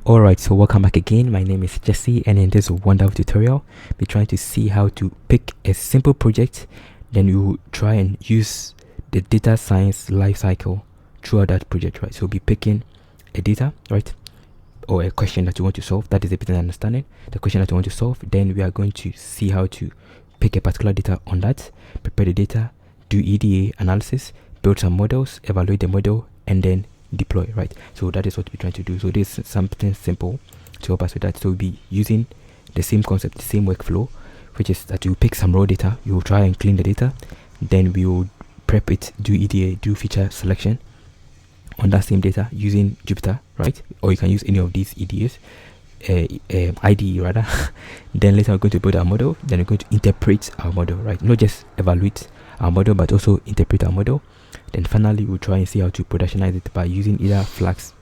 Alright, so welcome back again. My name is Jesse, and in this wonderful tutorial, we're trying to see how to pick a simple project. Then you try and use the data science lifecycle throughout that project, right? So we'll be picking a data, right? Or a question that you want to solve. That is the business understanding, the question that you want to solve. Then we are going to see how to pick a particular data on that, prepare the data, do EDA analysis, build some models, evaluate the model, and then deploy, right? So that is what we're trying to do. So this is something simple to help us with that. So we'll be using the same concept, the same workflow, which is that you pick some raw data, you will try and clean the data, then we will prep it, do EDA, do feature selection on that same data using Jupyter, right? Or you can use any of these EDAs, IDE rather. Then later we're going to build our model, then we're going to interpret our model, right? Not just evaluate our model, but also interpret our model. Then finally we'll try and see how to productionize it by using either Flask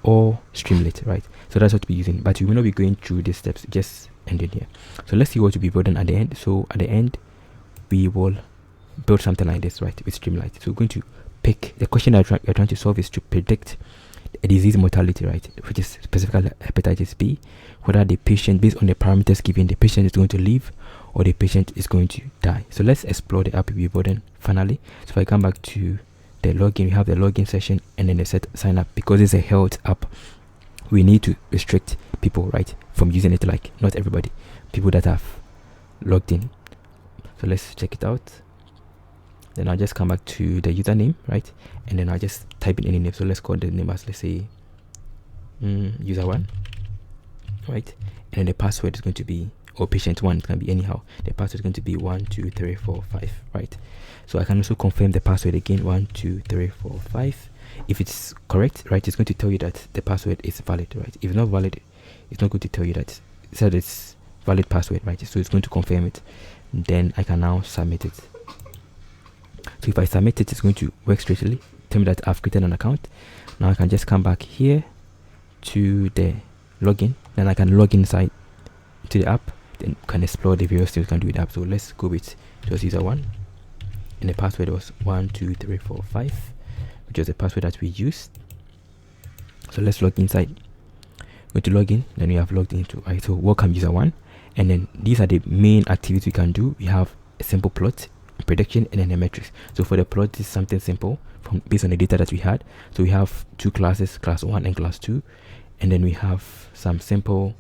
or Streamlit, right? So that's what we're using, but we will not be going through these steps, just ending here. So let's see what we'll be building at the end. So at the end we will build something like this, right, with Streamlit. So we're going to pick the question that we're trying to solve is to predict a disease mortality, right, which is specifically hepatitis B, whether the patient, based on the parameters given, the patient is going to live or the patient is going to die. So let's explore the app we're building finally. So if I come back to the login, we have the login session and then the sign up. Because it's a health app, we need to restrict people, right, from using it, like not everybody, people that have logged in. So let's check it out. Then I'll just come back to the username, right, and then I'll just type in any name. So let's call the name as, let's say, user1, right, and then the password is going to be, or patient1, it can be anyhow. The password is going to be 1 2 3 4 5, right? So I can also confirm the password again, 1 2 3 4 5. If it's correct, right, it's going to tell you that the password is valid, right? If it's not valid, it's not going to tell you that it's valid password, right? So it's going to confirm it. Then I can now submit it. So if I submit it, it's going to work straightly, tell me that I've created an account. Now I can just come back here to the login, then I can log inside to the app, then can explore the various things you can do with the app. So let's go with just user1, and the password was 1 2 3 4 5, which was the password that we used. So let's log inside. Go to login, then we have logged into, right? So welcome user1, and then these are the main activities we can do. We have a simple plot, prediction, and then a matrix. So for the plot, is something simple based on the data that we had. So we have two classes, class 1 and class 2, and then we have some simple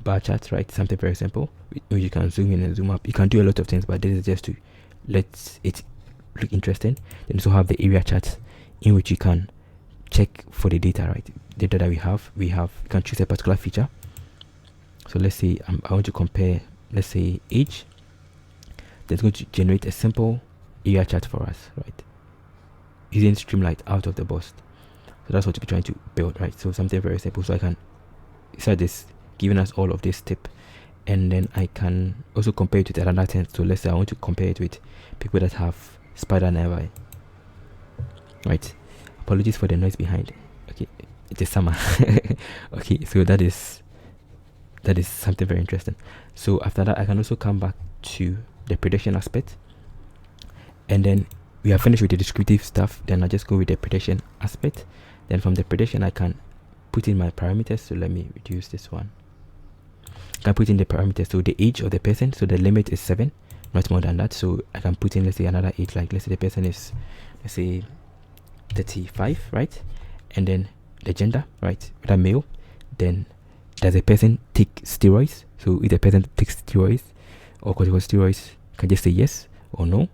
bar charts, right? Something very simple. You can zoom in and zoom up. You can do a lot of things, but this is just to let it look interesting. Then also have the area charts in which you can check for the data, right? Data that we have you can choose a particular feature. So let's say I want to compare, let's say, age. That's going to generate a simple area chart for us, right, using Streamlit out of the box. So that's what we're trying to build, right? So something very simple. So I can start this, giving us all of this tip, and then I can also compare it with another thing. So let's say I want to compare it with people that have spider nearby, right? Apologies for the noise behind. Okay, it is summer. Okay, so that is something very interesting. So after that, I can also come back to the prediction aspect, and then we are finished with the descriptive stuff. Then I just go with the prediction aspect. Then from the prediction, I can put in my parameters. So let me reduce this one. I can put in the parameters, so the age of the person, so the limit is 7, not more than that. So I can put in, let's say, another age, like let's say the person is, let's say, 35, right? And then the gender, right, whether male. Then does the person take steroids? So if the person takes steroids or corticosteroids, you can just say yes or no,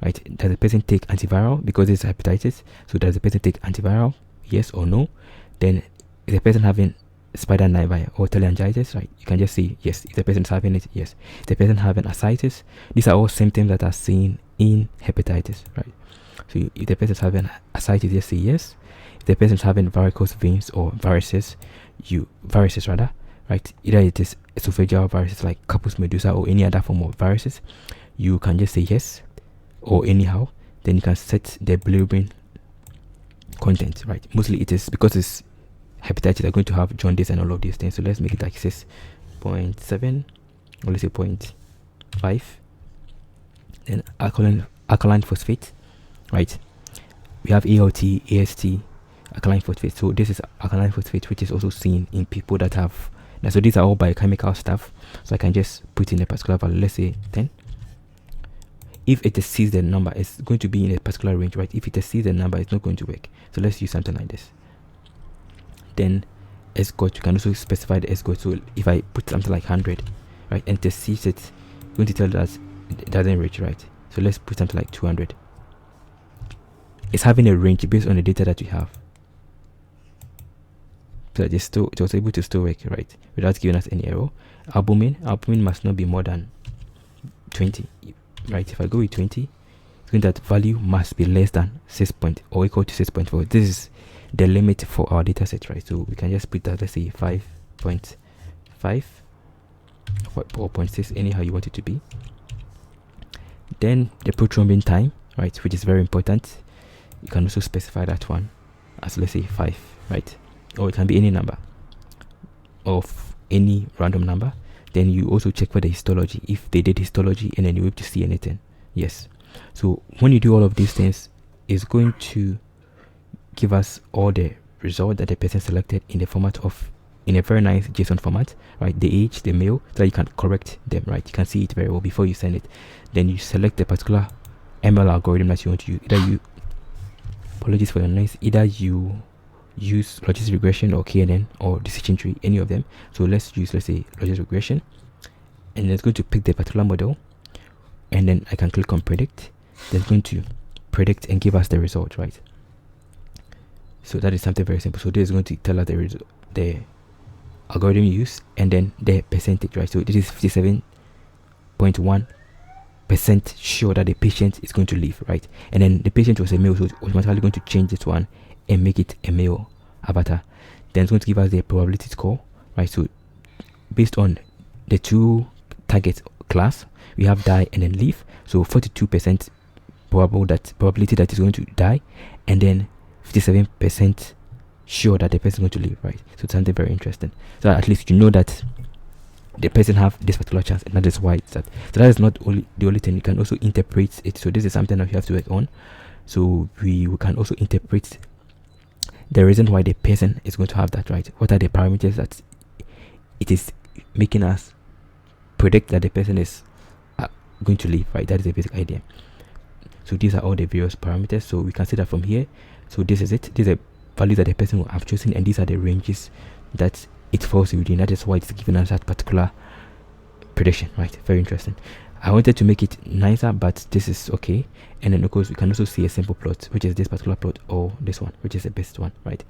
right? Does the person take antiviral because it's hepatitis? So does the person take antiviral, yes or no? Then is the person having spider nevi or telangitis, right? You can just say yes. If the person is having it, yes. If the person having ascites, these are all symptoms that are seen in hepatitis, right? So if the person is having ascites, just say yes. If the person is having varicose veins or viruses, right? Either it is esophageal viruses like Capus medusa or any other form of viruses, you can just say yes or anyhow. Then you can set the bilirubin content, right? Mostly it is because it's hepatitis, they're going to have jaundice and all of these things. So let's make it like 6.7 or let's say 0.5. Then alkaline phosphate, right? We have ALT, AST, alkaline phosphate. So this is alkaline phosphate, which is also seen in people that have. So these are all biochemical stuff. So I can just put in a particular value. Let's say 10. If it exceeds the number, it's going to be in a particular range, right? If it exceeds the number, it's not going to work. So let's use something like this. Then escort, you can also specify the escort. So if I put something like 100, right, and it exceeds it, it's going to tell that it doesn't reach, right? So let's put something like 200. It's having a range based on the data that you have. So that it was able to still work, right, without giving us any error. Albumin must not be more than 20, right? If I go with 20, it's going that value must be less than 6 or equal to 6.4. This is the limit for our data set, right? So we can just put that, let's say 5.5 or 0.6, anyhow you want it to be. Then the prothrombin time, right, which is very important. You can also specify that one as, let's say 5, right? Or it can be any number of any random number. Then you also check for the histology, if they did histology and then you have to see anything. Yes. So when you do all of these things, it's going to give us all the result that the person selected in the format of, in a very nice JSON format, right? The age, the male, so that you can correct them, right? You can see it very well before you send it. Then you select the particular ML algorithm that you want to use. Either you, apologies for the noise, either you use logistic regression or KNN or decision tree, any of them. So let's say logistic regression, and it's going to pick the particular model, and then I can click on predict. Then it's going to predict and give us the result, right? So that is something very simple. So this is going to tell us the algorithm use and then the percentage, right? So this is 57.1% sure that the patient is going to live, right? And then the patient was a male, so it's automatically going to change this one and make it a male avatar. Then it's going to give us the probability score, right? So based on the two target class, we have die and then live. So 42% probability that is going to die, and then 57% sure that the person is going to live, right? So it's something very interesting. So at least you know that the person have this particular chance, and that is why it's that. So that is not only the only thing. You can also interpret it. So this is something that you have to work on. So we can also interpret the reason why the person is going to have that, right? What are the parameters that it is making us predict that the person is going to live, right? That is the basic idea. So these are all the various parameters. So we can see that from here. So this is it. These are values that the person will have chosen, and these are the ranges that it falls within. That is why it's giving us that particular prediction, right? Very interesting. I wanted to make it nicer, but this is okay. And then of course we can also see a simple plot, which is this particular plot, or this one, which is the best one, right?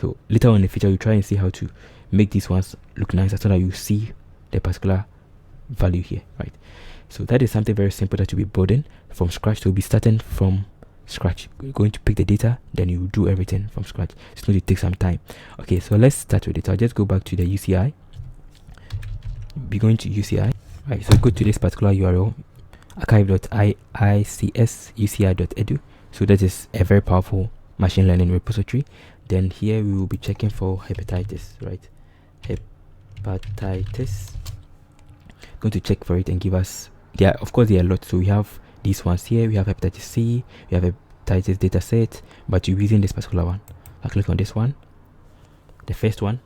So later on in the future, you try and see how to make these ones look nicer so that you see the particular value here, right? So that is something very simple that you'll be building from scratch. So we'll be starting from scratch. You're going to pick the data, then you do everything from scratch. It's going to take some time. Okay, so let's start with it. I'll just go back to the UCI. Be going to UCI, right? So go to this particular URL, archive.icsuci.edu. So that is a very powerful machine learning repository. Then here we will be checking for hepatitis, right? Hepatitis. Going to check for it and give us, of course there are a lot. So we have these ones here. We have hepatitis C, we have hepatitis data set, but you're using this particular one. I'll click on this one, the first one.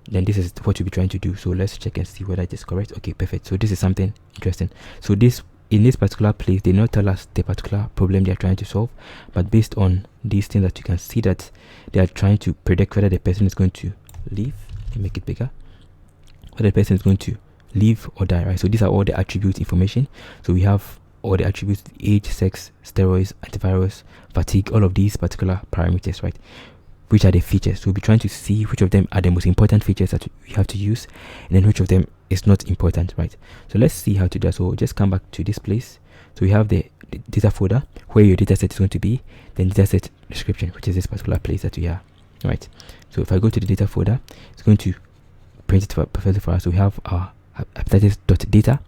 Then this is what you'll be trying to do. So let's check and see whether it is correct. Okay, perfect. So this is something interesting. So this, in this particular place, they not tell us the particular problem they are trying to solve, but based on these things that you can see that they are trying to predict whether the person is going to live. Let me make it bigger. Whether the person is going to live or die, right? So these are all the attribute information. So we have all the attributes: age, sex, steroids, antivirus, fatigue, all of these particular parameters, right? Which are the features. So we'll be trying to see which of them are the most important features that we have to use, and then which of them is not important, right? So let's see how to do that. So just come back to this place. So we have the data folder where your data set is going to be, then data set description, which is this particular place that we are, right? So if I go to the data folder, it's going to print it perfectly for us. So we have our hepatitis.data.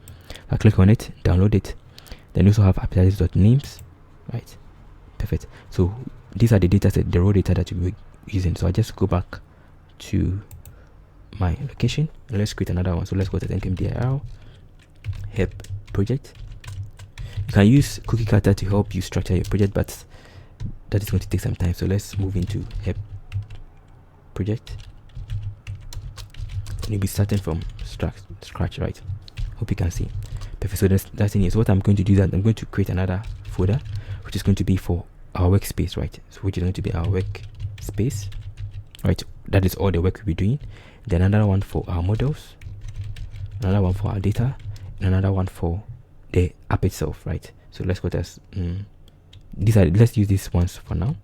I click on it, download it. Then we also have hepatitis.names, right? Perfect. So these are the data set, the raw data that we'll be using. So I just go back to my location and let's create another one. So let's go to npm-dir hep project. You can use cookie cutter to help you structure your project, but that is going to take some time. So let's move into hep project, and you'll be starting from scratch, right? Hope you can see. Perfect. So that's in here. So what I'm going to do is that I'm going to create another folder, which is going to be for our workspace, right? So which is going to be our workspace, right? That is all the work we'll be doing. Then another one for our models, another one for our data, and another one for the app itself, right? So let's go to let's use these ones for now.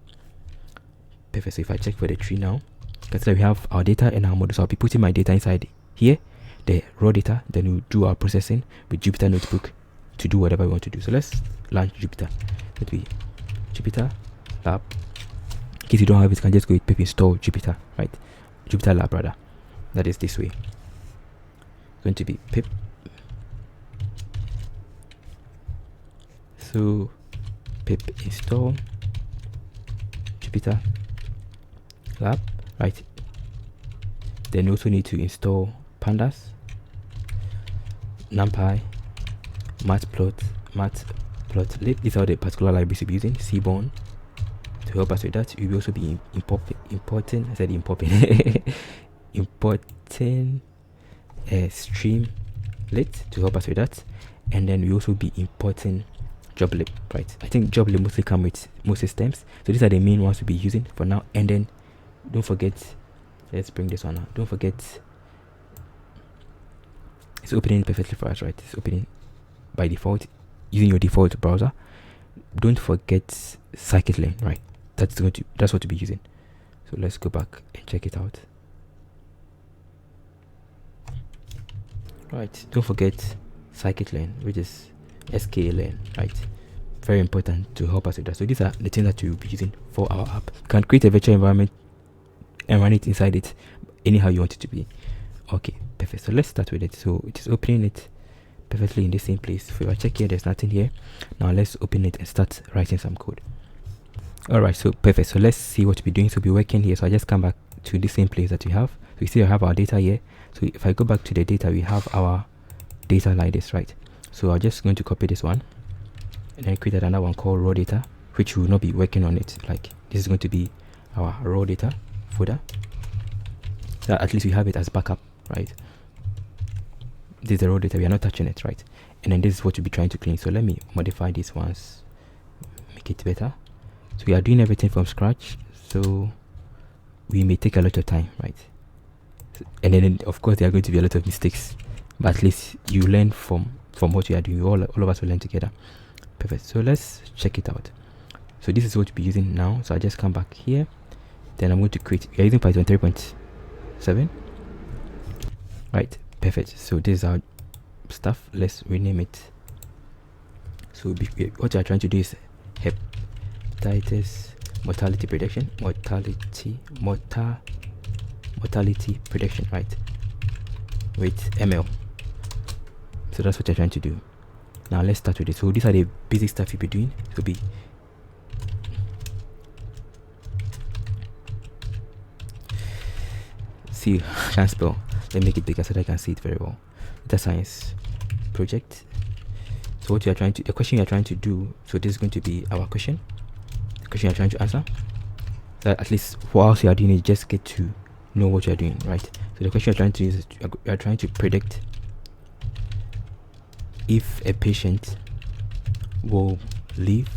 Perfect. So if I check for the tree now, consider we have our data and our models. So I'll be putting my data inside here, the raw data. Then we'll do our processing with Jupyter Notebook to do whatever we want to do. So let's launch Jupyter. Let me Jupyter Lab. In case you don't have it, you can just go with pip install Jupyter, right? Jupyter Lab rather. That is this way. It's going to be pip. So pip install Jupyter Lab, right? Then you also need to install Pandas, NumPy, Matplotlib. These are the particular libraries we'll be using. Seaborn to help us with that. We'll also be importing. I said importing. Importing Streamlit to help us with that, and then we also be importing Joblib, right? I think Joblib mostly come with most systems, so these are the main ones we'll be using for now. And then don't forget, let's bring this one out. Don't forget, it's opening perfectly for us, right? It's opening by default using your default browser. Don't forget scikit-learn, right? That's what we'll be using. So let's go back and check it out. Right, don't forget scikit-learn, which is sklearn, right? Very important to help us with that. So these are the things that we'll be using for our app. You can create a virtual environment and run it inside it anyhow you want it to be. Okay, perfect. So let's start with it. So it is opening it perfectly in the same place. So if I check here, there's nothing here. Now let's open it and start writing some code. Alright, so perfect. So let's see what we're doing. So we're working here. So I just come back to the same place that we have. So you see I have our data here. So if I go back to the data, we have our data like this, right? So I'm just going to copy this one and then create another one called raw data, which will not be working on it. Like this is going to be our raw data folder. So at least we have it as backup, right? This is the raw data, we are not touching it, right? And then this is what we'll be trying to clean. So let me modify these ones, make it better. So we are doing everything from scratch, so we may take a lot of time, right? And then of course there are going to be a lot of mistakes, but at least you learn from what you are doing. All of us will learn together. Perfect. So let's check it out. So this is what we'll be using now. So I just come back here, then I'm going to create. We are using Python 3.7, right? Perfect. So this is our stuff. Let's rename it. So what we are trying to do is Hepatitis mortality prediction, mortality prediction, right? With ML. So that's what you're trying to do. Now let's start with it. So these are the basic stuff you'll be doing. So see, I can't spell. Let me make it bigger so that I can see it very well. Data science project. So what you are trying to, the question you're trying to do, so this is going to be our question. The question you're trying to answer. That at least for us you are doing is just get to know what you're doing, right? So the question you're trying to use is you're trying to predict if a patient will live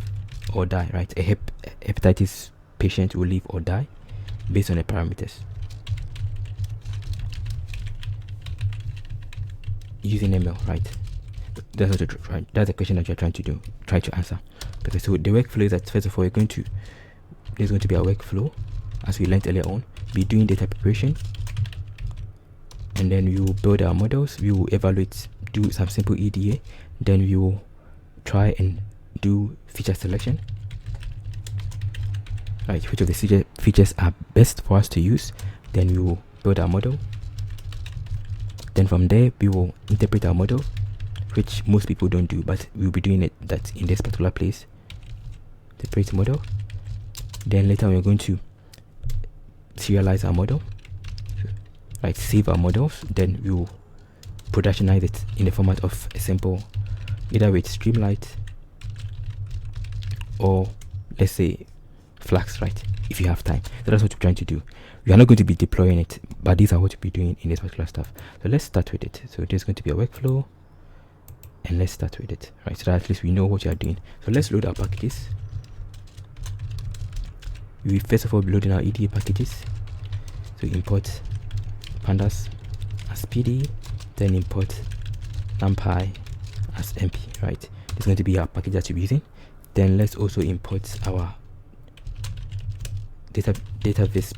or die, right? A hepatitis patient will live or die based on the parameters using ML, right? That's what you're trying. That's the question that you're trying to try to answer. Okay, so the workflow is that first of all, there's going to be a workflow, as we learned earlier on. Be doing data preparation, and then we will build our models. We will evaluate, do some simple EDA, then we will try and do feature selection, right? Which of the features are best for us to use? Then we will build our model. Then from there we will interpret our model, which most people don't do, but we'll be doing that in this particular place. Interpret model. Then later we're going to serialize our model, right? Save our models. Then we will productionize it in the format of a simple, either with Streamlit or let's say flags, right? If you have time. So that's what we're trying to do. We are not going to be deploying it, but these are what we'll be doing in this particular stuff. So let's start with it. So there's going to be a workflow, and let's start with it, right? So that at least we know what you are doing. So let's load our packages. We first of all be loading our EDA packages. So import pandas as PD, then import numpy as MP, right? This is going to be our package that we're using. Then let's also import our database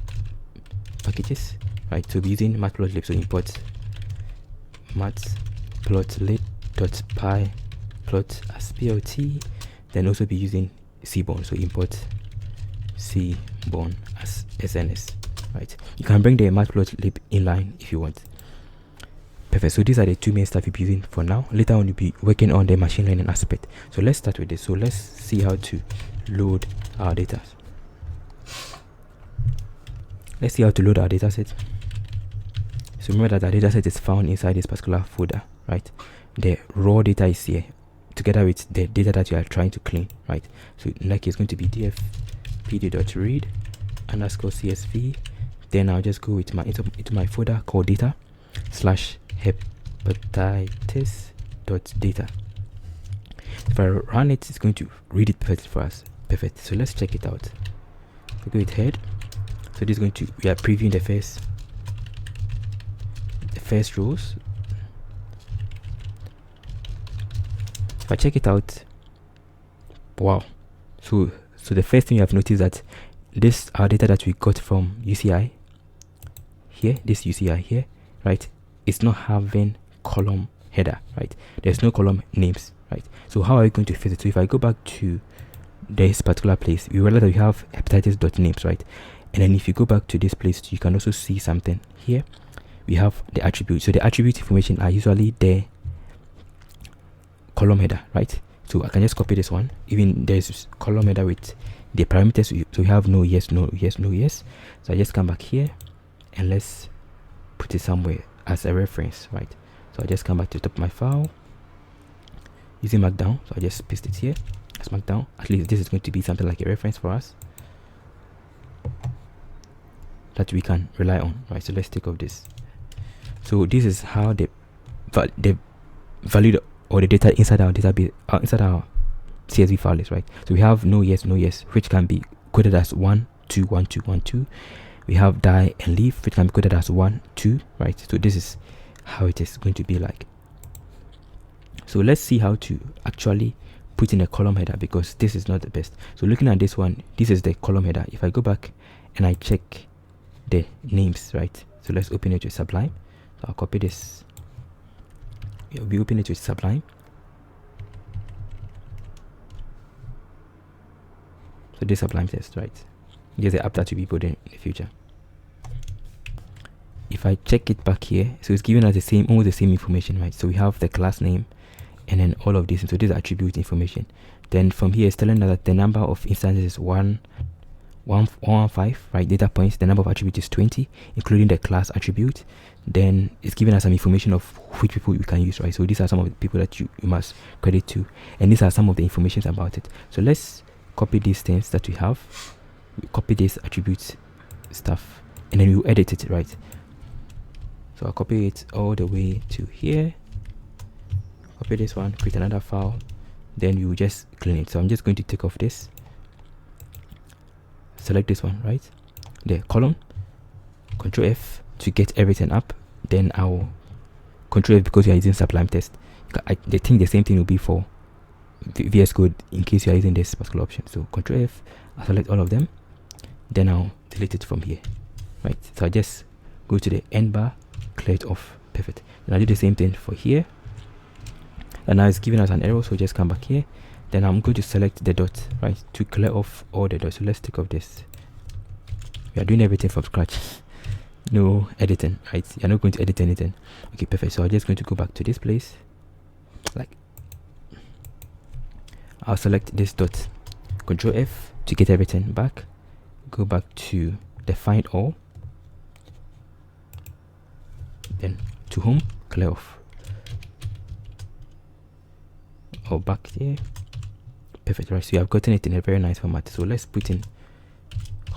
packages, right? So we're using Matplotlib, so import matplotlib.py plot as plt, then also be using cborn, so import cborn as sns, right? You can bring the Matplotlib inline if you want. Perfect. So these are the two main stuff you'll be using for now. Later on, you'll be working on the machine learning aspect. So let's start with this. So let's see how to load our data. Let's see how to load our dataset. So remember that our dataset is found inside this particular folder, right? The raw data is here together with the data that you are trying to clean, right? So in that case, it's going to be df pd.read underscore csv. Then I'll just go with my into my folder called data /hepatitis.data. If I run it, it's going to read it perfectly for us. Perfect. So let's check it out. We go with head. So this is going to, we are previewing the first rows. If I check it out, wow. So the first thing you have noticed that this our data that we got from UCI here, this UCI here, right? It's not having column header, right? There's no column names, right? So how are we going to fix it? So if I go back to this particular place, we realize that we have hepatitis.names, right? And then if you go back to this place, you can also see something here. We have the attribute. So the attribute information are usually the column header, right? So I can just copy this one. Even there's column header with the parameters. So we have no, yes, no, yes, no, yes. So I just come back here and let's put it somewhere as a reference, right? So I just come back to the top of my file using Markdown. So I just paste it here as Markdown. At least this is going to be something like a reference for us that we can rely on, right? So let's take off this. So this is how the value or the data inside our database, inside our CSV file is, right? So we have no, yes, which can be coded as 1, 2, 1, 2, 1, 2. We have die and leave, which can be coded as 1, 2, right? So this is how it is going to be like. So let's see how to actually put in a column header, because this is not the best. So looking at this one, this is the column header. If I go back and I check the names, right? So let's open it with Sublime. So I'll copy this. We'll be opening it with Sublime. So this Sublime test, right? Here's the app that will be put in the future. If I check it back here, so it's giving us the same, almost the same information, right? So we have the class name and then all of this. So this is attribute information. Then from here, it's telling us that the number of instances is 115, right? Data points. The number of attributes is 20, including the class attribute. Then it's giving us some information of which people you can use, right? So these are some of the people that you must credit to, and these are some of the information about it. So let's copy these things that we have. We copy this attribute stuff, and then we will edit it, right? So I'll copy it all the way to here. Copy this one, create another file, then we will just clean it. So I'm just going to take off this. Select this one, right? The column. Control F to get everything up. Then I'll Control F because you are using Sublime test. I think the same thing will be for VS Code in case you are using this particular option. So Control F, I'll select all of them. Then I'll delete it from here, right? So I just go to the end bar, clear it off. Perfect. And I do the same thing for here. And now it's giving us an error, so just come back here. Then I'm going to select the dot, right, to clear off all the dots. So let's take off this. We are doing everything from scratch. No editing, right? You're not going to edit anything. Okay, perfect. So I'm just going to go back to this place. Like, I'll select this dot. Control F to get everything back. Go back to the find all. Then to home, clear off. Or back here. Perfect, right? So you have gotten it in a very nice format. So let's put in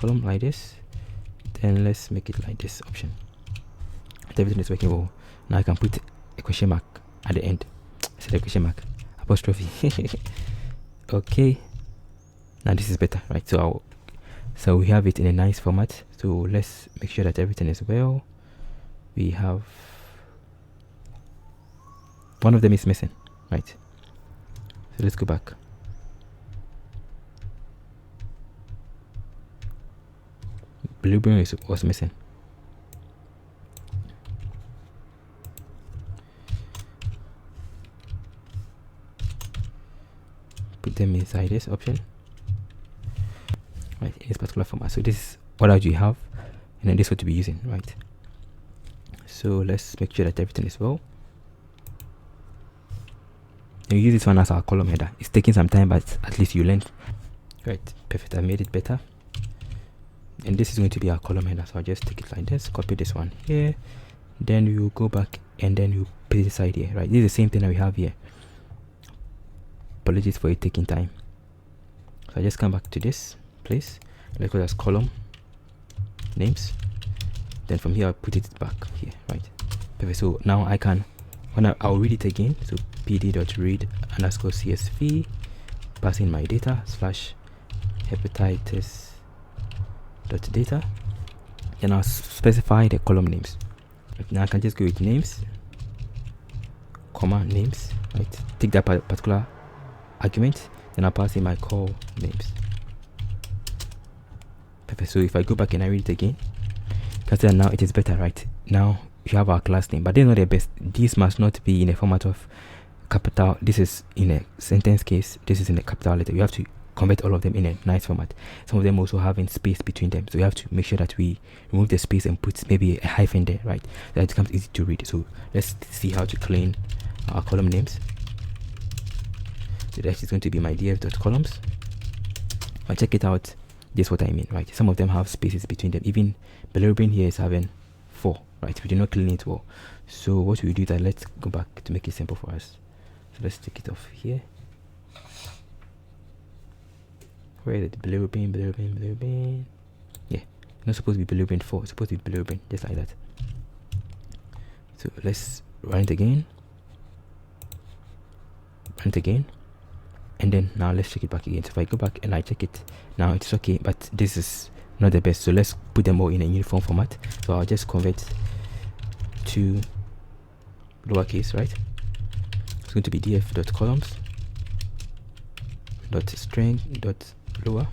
column like this, then let's make it like this option. Everything is working well. Now I can put a question mark at the end. I said a question mark, apostrophe. Okay, now this is better, right? So we have it in a nice format. So let's make sure that everything is well. We have one of them is missing, right? So let's go back. Blueberry was missing. Put them inside this option, right, in this particular format. So this is what you have, and then this is what to be using, right? So let's make sure that everything is well. And we use this one as our column header. It's taking some time, but at least you learned. Right, perfect. I made it better. And this is going to be our column header. So I'll just take it like this, copy this one here, then you go back and then you put it inside here, right? This is the same thing that we have here. Apologies for it taking time. So I just come back to this place. Let's go as column names. Then from here I'll put it back here, right? Perfect. So now I can, I'll read it again. So pd.read_csv, pass in my data /hepatitis.data. Then I'll specify the column names. Right, now I can just go with names, comma names, right? Take that particular argument, then I'll pass in my call names. Perfect. So if I go back and I read it again, you can see that now it is better, right? Now you have our class name, but they're not the best. These must not be in a format of capital. This is in a sentence case, this is in a capital letter. You have to convert all of them in a nice format. Some of them also having space between them, so you have to make sure that we remove the space and put maybe a hyphen there, right? That it becomes easy to read. So let's see how to clean our column names. So that is going to be my df.columns. I'll check it out. This is what I mean, right? Some of them have spaces between them. Even bilirubin here is having 4, right? We did not clean it well. So what we do is that let's go back to make it simple for us. So let's take it off here. Where is it? Bilirubin. Yeah, not supposed to be bilirubin 4. It's supposed to be bilirubin, just like that. So let's run it again. And then now let's check it back again. So if I go back and I check it, now it's okay, but this is not the best. So let's put them all in a uniform format. So I'll just convert to lowercase, right? It's going to be df.columns .string.lower.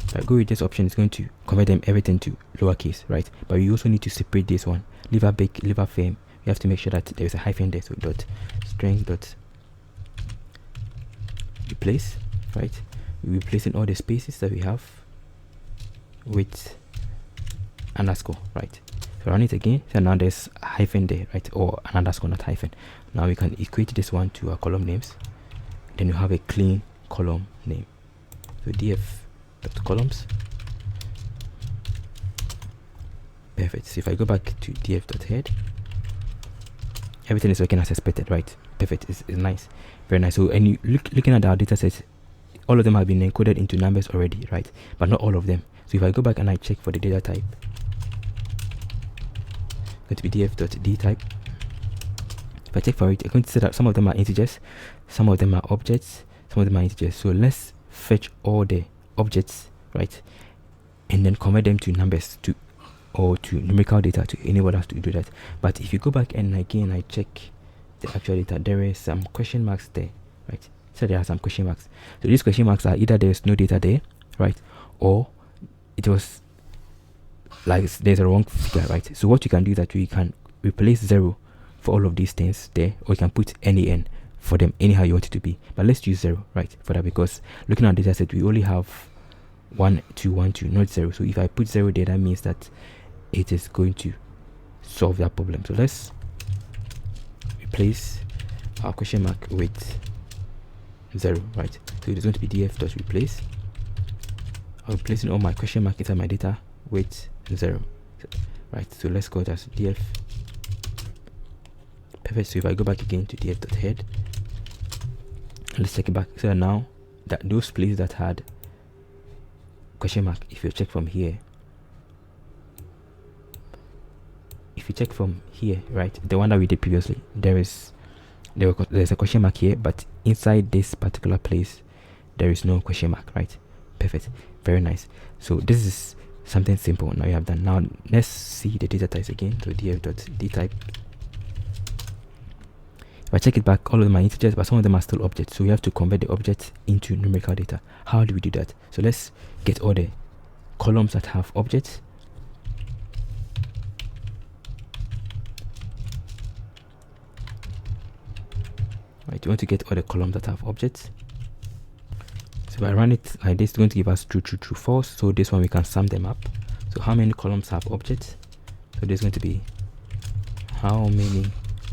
If I go with this option, it's going to convert them everything to lowercase, right? But we also need to separate this one. Leave a big, leave a frame. We have to make sure that there is a hyphen there. So .string.replace, right? We're replacing all the spaces that we have with underscore, right? So run it again. So now there's a hyphen there, right? Or an underscore, not hyphen. Now we can equate this one to our column names. Then you have a clean column name. So df.columns. Perfect. So if I go back to df.head, everything is working as expected, right? Perfect. It's nice, very nice. So and you looking at our data sets, all of them have been encoded into numbers already, right? But not all of them. So if I go back and I check for the data type, it's going to be df.dtype. If I check for it, I'm going to see that some of them are integers, some of them are objects, some of them are integers. So let's fetch all the objects, right, and then convert them to numbers or to numerical data to enable us to do that. But if you go back and again I check the actual data, there is some question marks there, right? So there are some question marks. So these question marks are either there's no data there, right, or it was like there's a wrong figure, right? So what you can do is that we can replace 0 for all of these things there, or you can put NaN for them anyhow you want it to be. But let's use 0, right, for that, because looking at the data set we only have 1 2 1 2, not 0. So if I put 0 there, that means that it is going to solve that problem. So let's replace our question mark with 0, right? So it is going to be df.replace. I'm replacing all my question mark inside my data with 0, right? So let's go as df. Perfect. So if I go back again to df.head, let's take it back. So now that those places that had question mark. If you check from here, right, the one that we did previously, there's a question mark here, but inside this particular place there is no question mark, right? Perfect, very nice. So this is something simple now you have done. Now let's see the data types again. So df.dtype. If I check it back, all of them are integers, but some of them are still objects, so we have to convert the object into numerical data. How do we do that? So let's get all the columns that have objects. Right, we want to get all the columns that have objects. So if I run it like this, it's going to give us true, true, true, false. So this one we can sum them up. So how many columns have objects? So there's going to be how many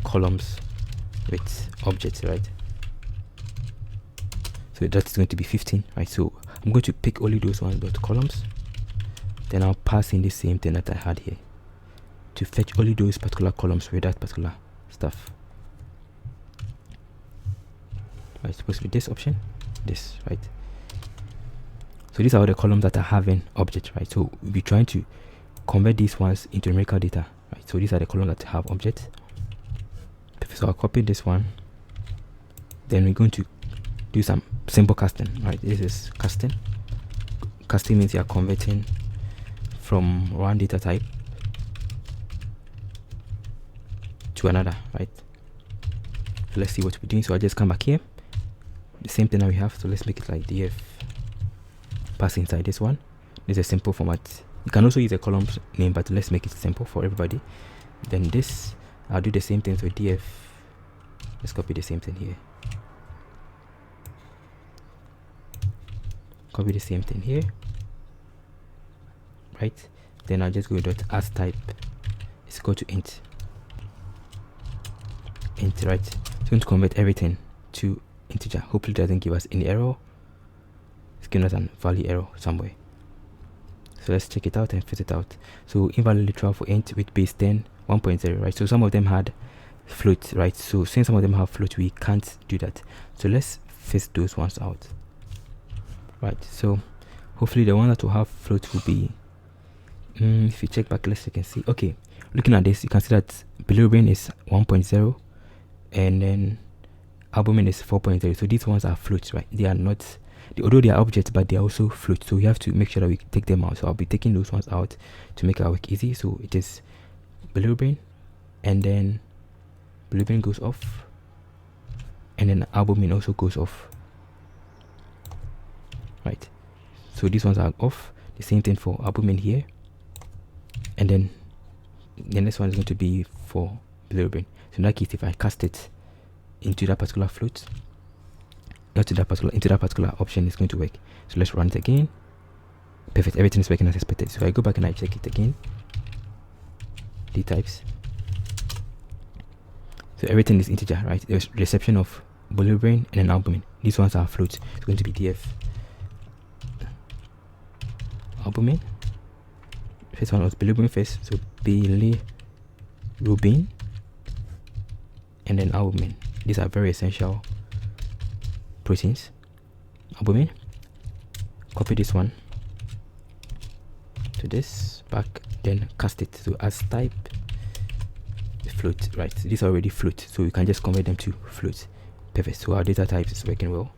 columns with objects, right? So that's going to be 15, right? So I'm going to pick only those ones dot columns. Then I'll pass in the same thing that I had here to fetch only those particular columns with that particular stuff. Right, it's supposed to be this option, this, right? So these are all the columns that are having objects, right? So we'll be trying to convert these ones into numerical data, right? So these are the columns that have objects. So I'll copy this one. Then we're going to do some simple casting, right? This is casting. Casting means you are converting from one data type to another, right? So let's see what we're doing. So I just come back here. The same thing that we have. So let's make it like df pass inside this one. This is a simple format. You can also use a column name, but let's make it simple for everybody. Then this, I'll do the same thing. So df, let's copy the same thing here. Copy the same thing here, right? Then I'll just go dot as type is equal to int, right? It's going to convert everything to integer. Hopefully it doesn't give us any error. It's giving us a value error somewhere. So let's check it out and fit it out. So invalid literal for int with base 10 1.0, right? So some of them had float, right? So since some of them have float, we can't do that. So let's fix those ones out, right? So hopefully the one that will have float will be if you check back, let's check and see. Okay, looking at this, you can see that bilirubin is 1.0 and then albumin is 4.0. So these ones are floats, right? They are not, although they are objects, but they are also floats. So we have to make sure that we take them out. So I'll be taking those ones out to make our work easy. So it is bilirubin, and then bilirubin goes off, and then albumin also goes off, right? So these ones are off. The same thing for albumin here, and then the next one is going to be for bilirubin. So in that case, if I cast it into that particular float, into that particular option, is going to work. So let's run it again. Perfect, everything is working as expected. So I go back and I check it again. D types. So everything is integer, right? There's reception of bilirubin and an albumin. These ones are floats. It's going to be df albumin. First one was bilirubin first, so bilirubin and then albumin. These are very essential proteins. Albumin. Copy this one to this, back, then cast it to as type float, right? These are already float, so we can just convert them to float. Perfect. So our data type is working well.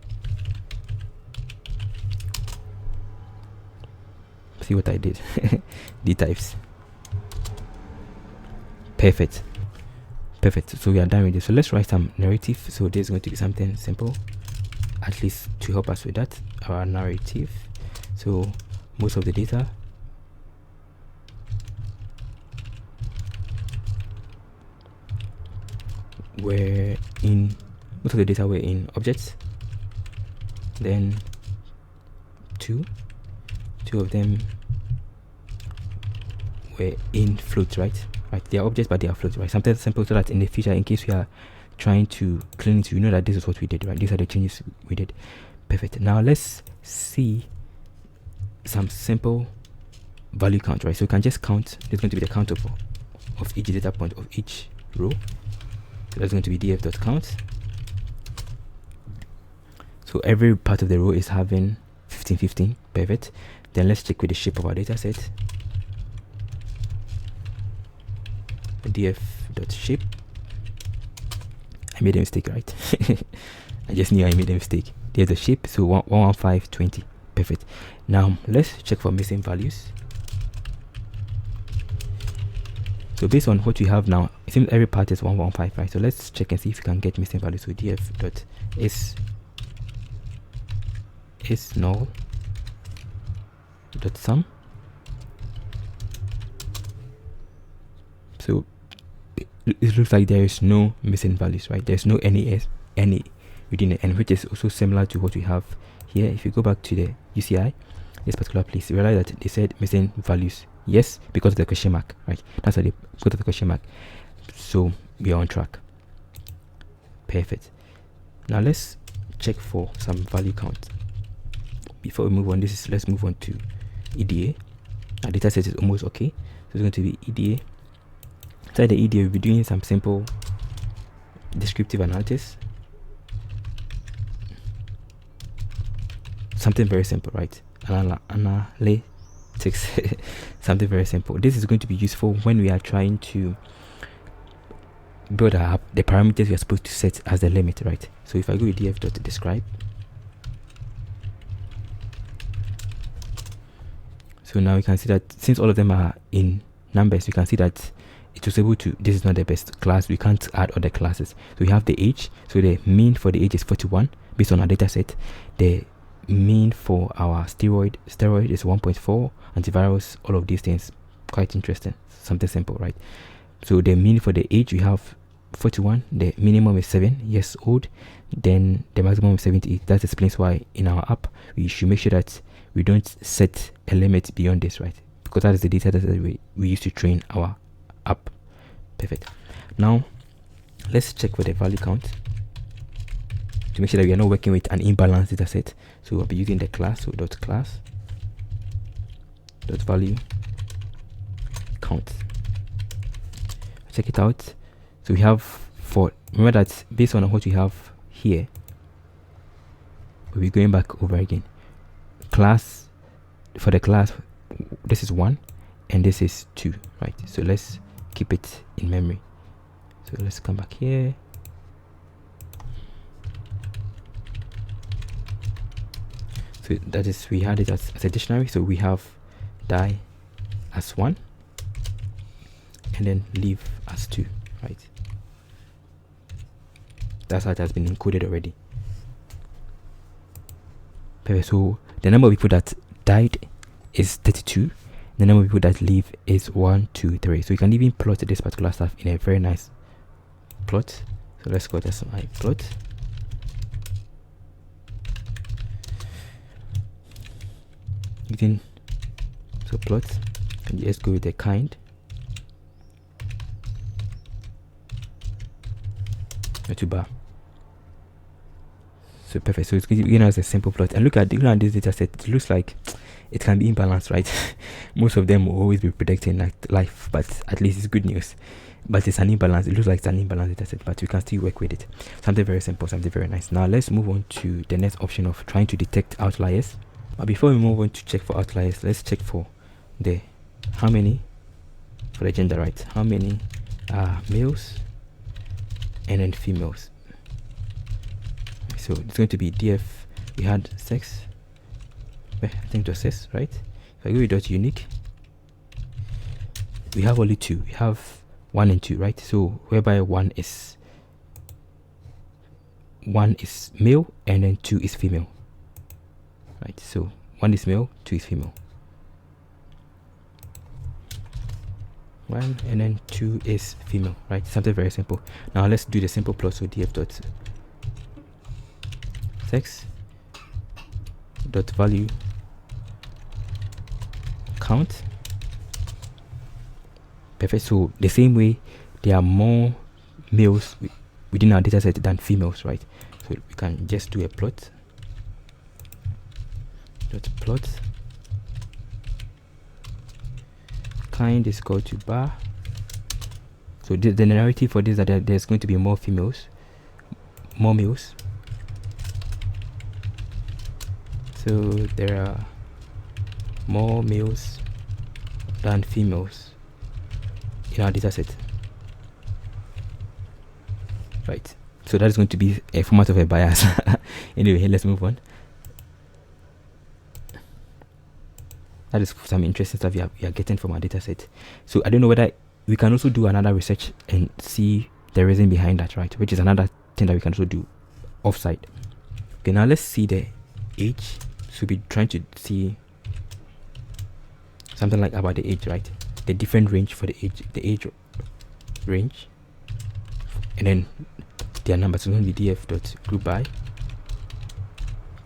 See what I did. D types. Perfect. So we are done with this. So let's write some narrative. So this is going to be something simple, at least to help us with that. Our narrative. So most of the data were in objects. Then two of them were in floats, right? They are objects, but they are floats, right? Something simple so that in the future, in case we are trying to clean it, you know that this is what we did, right? These are the changes we did. Perfect. Now let's see some simple value count, right? So we can just count. There's going to be the count of each data point of each row. So that's going to be df.count. So every part of the row is having 15. Perfect. Then let's check with the shape of our data set. df.shape. I made a mistake, right? I just knew I made a mistake. There's a shape, so 11520. Perfect. Now let's check for missing values. So based on what we have now, it seems every part is 115, right? So let's check and see if we can get missing values. So df.is null dot sum. So it looks like there is no missing values, right? There's no any within it, and which is also similar to what we have here. If you go back to the UCI, this particular place, you realize that they said missing values. Yes, because of the question mark, right? That's why they put the question mark. So we are on track. Perfect. Now let's check for some value count. Before we move on, let's move on to EDA. Our data set is almost okay. So it's going to be EDA. Inside the EDA, we'll be doing some simple descriptive analysis. Something very simple, right? Analytics. Something very simple. This is going to be useful when we are trying to build our app, the parameters we are supposed to set as the limit, right? So if I go with df.describe, so now we can see that since all of them are in numbers, we can see that it was able to, this is not the best class, we can't add other classes. So we have the age, so the mean for the age is 41 based on our data set. The mean for our steroid is 1.4, antivirus, all of these things, quite interesting, something simple, right? So the mean for the age, we have 41, the minimum is 7 years old, then the maximum is 78. That explains why in our app we should make sure that we don't set a limit beyond this, right? Because that is the data that we use to train our app. Perfect. Now let's check for the value count to make sure that we are not working with an imbalanced data set. So we'll be using the class, so .class .value count. Check it out. So we have remember that based on what we have here, we'll be going back over again. Class, for the class, this is 1 and this is 2, right? So let's keep it in memory. So let's come back here. So that is, we had it as a dictionary, so we have die as 1 and then leave as 2, right? That's how it has been encoded already. Perfect. So the number of people that died is 32, the number of people that live is 1, 2, 3. So you can even plot this particular stuff in a very nice plot. So let's call this my plot. So plot, and you just go with the kind, to bar. So perfect. So it's giving us a simple plot, and look at this data set. It looks like it can be imbalanced, right? Most of them will always be predicting like life, but at least it's good news. But it's an imbalance. It looks like it's an imbalanced data set, but we can still work with it. Something very simple, something very nice. Now let's move on to the next option of trying to detect outliers. But before we move on to check for outliers, let's check for the how many for the gender, right? How many are males and then females. So it's going to be df, we had sex, I think it was sex, right? If I go with .unique, we have only 2. We have 1 and 2, right? So whereby one is male and then 2 is female, right? So 1 is male, 2 is female. 1 and then 2 is female, right? Something very simple. Now let's do the simple plot. So df dot sex dot value count. Perfect. So the same way, there are more males within our data set than females, right? So we can just do a plot. Dot plot kind is equal to bar. So the narrative for this is that there's going to be more females, more males. So there are more males than females in our data set, right? So that is going to be a format of a bias. Anyway, let's move on. That is some interesting stuff we are getting from our data set. So I don't know whether we can also do another research and see the reason behind that, right? Which is another thing that we can also do offsite. Okay, now let's see the age. So we'll be trying to see something like about the age, right? The different range for the age range, and then their numbers. So it's going to be df.group by.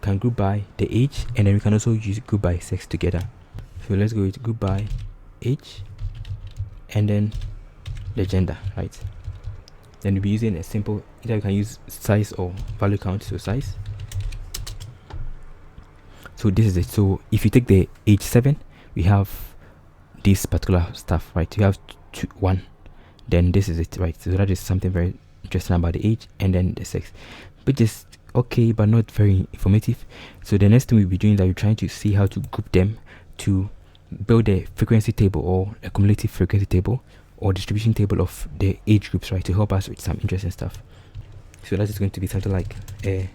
Can group by the age, and then we can also use group by sex together. So let's go with group by age and then the gender, right? Then we'll be using a simple, either we can use size or value count. So size. So this is it. So if you take the age 7, we have this particular stuff, right? You have 1, then this is it, right? So that is something very interesting about the age, and then the sex, which is okay but not very informative. So the next thing we'll be doing is that we're trying to see how to group them to build a frequency table or a cumulative frequency table or distribution table of the age groups, right, to help us with some interesting stuff. So that is going to be something like a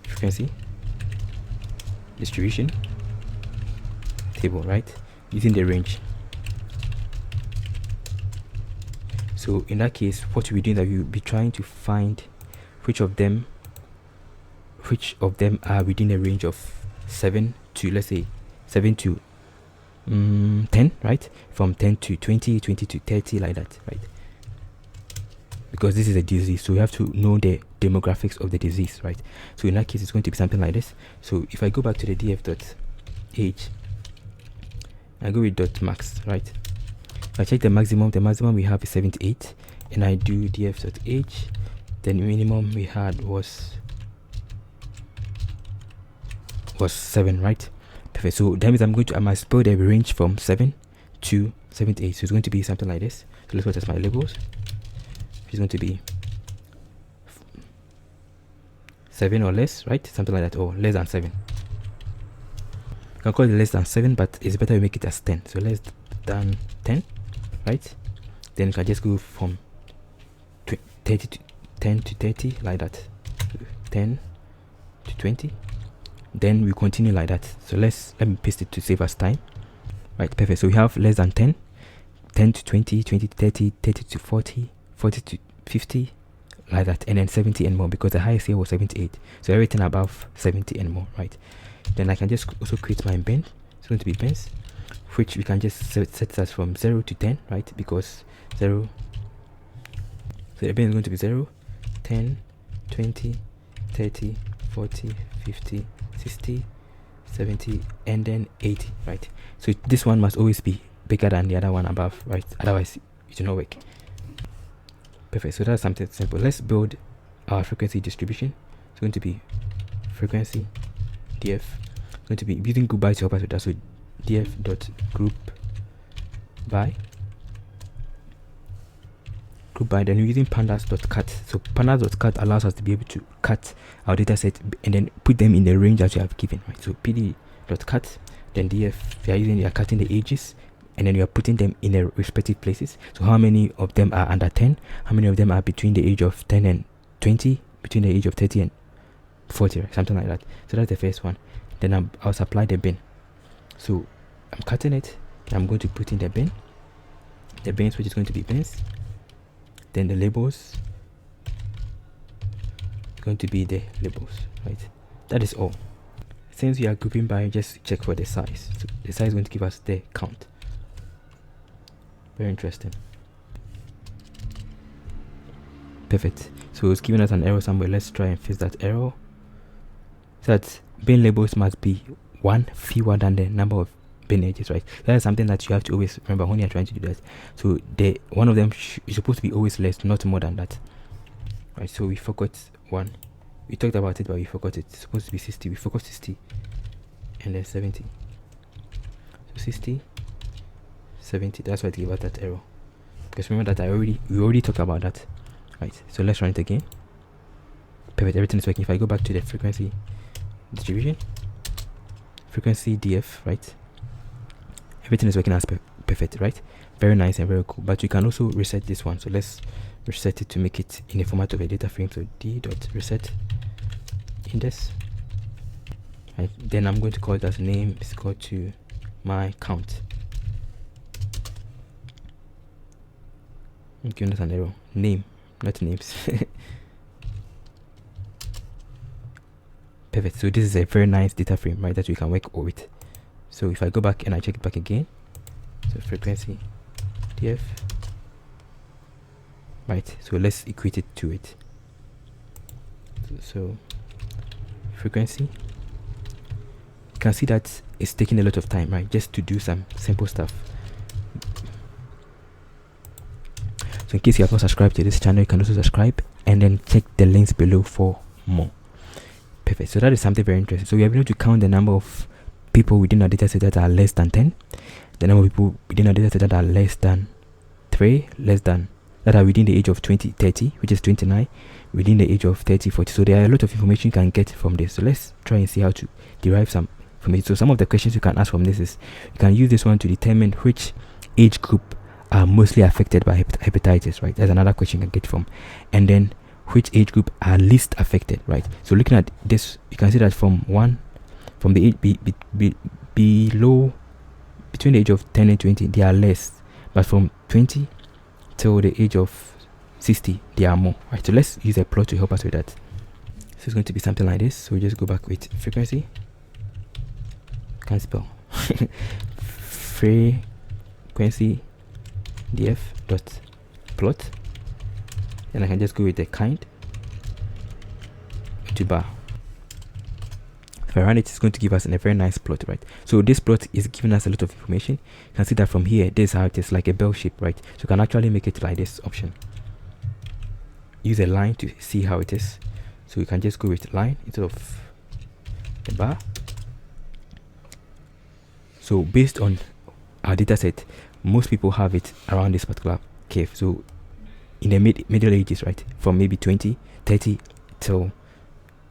frequency distribution table, right, using the range. So in that case, what we'll be doing is that we'll be trying to find which of them are within a range of 7 to, let's say, 7 to 10, right? From 10 to 20, 20 to 30, like that, right? Because this is a disease, so we have to know the demographics of the disease, right? So in that case, it's going to be something like this. So if I go back to the df.age, I go with .max, right? If I check the maximum we have is 78, and I do df.age, then minimum we had was 7, right? Perfect. So that means I must build a range from 7 to 78. So it's going to be something like this. So let's go test my labels. It's going to be 7 or less, right? Something like that, or less than 7. You can call it less than 7, but it's better we make it as 10. So less than 10, right? Then you can just go from 30 to 10 to 30, like that. 10 to 20. Then we continue like that. So let me paste it to save us time. Right, perfect. So we have less than 10, 10 to 20, 20 to 30, 30 to 40, 40 to 50, like that, and then 70 and more, because the highest here was 78. So everything above 70 and more, right? Then I can just also create my bin. It's going to be bins, which we can just set as from 0 to 10, right? Because 0, so the bin is going to be 0, 10, 20, 30, 40, 50, 60, 70, and then 80, right? So this one must always be bigger than the other one above, right? Otherwise it will not work. Perfect. So that's something simple. Let's build our frequency distribution. It's going to be frequency df. It's going to be using group by to help us with that. So df.group by group by, then we're using pandas.cut. So pandas.cut allows us to be able to cut our data set and then put them in the range that you have given, right? So pd.cut, then df, you are cutting the ages, and then you are putting them in their respective places. So how many of them are under 10, how many of them are between the age of 10 and 20, between the age of 30 and 40, right? Something like that. So that's the first one. Then I'll supply the bin. So I'm cutting it, and I'm going to put in the bin, the bins, which is going to be bins. Then the labels is going to be the labels, right? That is all. Since we are grouping by, just check for the size. So the size is going to give us the count. Very interesting. Perfect. So it's giving us an error somewhere. Let's try and fix that error. So that bin labels must be 1 fewer than the number of bin edges, right? That is something that you have to always remember when you're trying to do that. So the one of them is supposed to be always less, not more than that, right? So we forgot 1. We talked about it, but we forgot it. It's supposed to be 60. We forgot 60, and then 70. So 60, 70. That's why it gave us that error. Because remember that we already talked about that, right? So let's run it again. Perfect. Everything is working. If I go back to the frequency distribution, frequency df, right? everything is working as perfect, right? Very nice and very cool. But you can also reset this one. So let's reset it to make it in the format of a data frame. So d.reset index, right? Then I'm going to call it as name is equal to my count. Okay, that's an error. Name, not names. Perfect. So this is a very nice data frame, right, that you can work with. So if I go back and I check it back again, so frequency df, right? So let's equate it to it. So frequency, you can see that it's taking a lot of time, right, just to do some simple stuff. So in case you have not subscribed to this channel, you can also subscribe and then check the links below for more. Perfect. So that is something very interesting. So we are able to count the number of people within our data set that are less than 10, the number of people within our data set that are less than 3, that are within the age of 20, 30, which is 29, within the age of 30, 40. So there are a lot of information you can get from this. So let's try and see how to derive some from it. So some of the questions you can ask from this is, you can use this one to determine which age group are mostly affected by hepatitis, right? That's another question you can get from. And then which age group are least affected, right? So looking at this, you can see that from the age below, between the age of 10 and 20, they are less, but from 20 till the age of 60, they are more, right? So let's use a plot to help us with that. So it's going to be something like this. So we just go back with frequency, can't spell, frequency df dot plot, and I can just go with the kind to bar. If I run it, it's going to give us a very nice plot, right? So this plot is giving us a lot of information. You can see that from here, this is how it is, like a bell shape, right? So you can actually make it like this option. Use a line to see how it is. So you can just go with line instead of the bar. So based on our data set, most people have it around this particular curve. So in the middle ages, right, from maybe 20, 30 till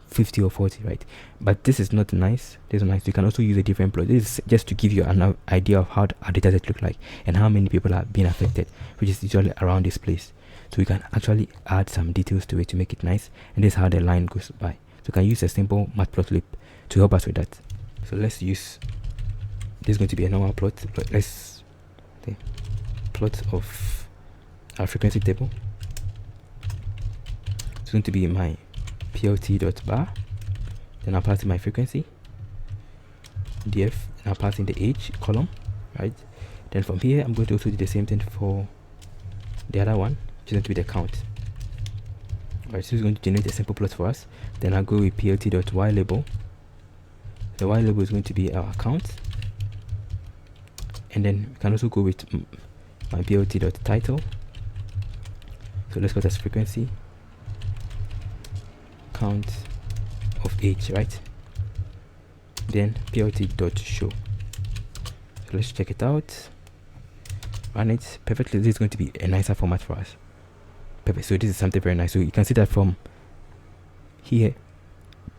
50 or 40, right? But this is not nice. This is nice. You can also use a different plot. This is just to give you an idea of how our data set look like and how many people are being affected, which is usually around this place. So you can actually add some details to it to make it nice, and this is how the line goes by. So you can use a simple Matplotlib to help us with that. So let's use, this is going to be a normal plot. Let's plot of our frequency table. It's going to be my plt.bar, then I'll pass in my frequency df, and I'll pass in the age column, right? Then from here I'm going to also do the same thing for the other one, which is going to be the count. Right, so it's going to generate a simple plot for us. Then I'll go with plt.ylabel. The y label is going to be our count, and then we can also go with my plt.title. So let's go to frequency count of age, right? Then plt.show. So let's check it out, run it perfectly. This is going to be a nicer format for us. Perfect. So this is something very nice. So you can see that from here,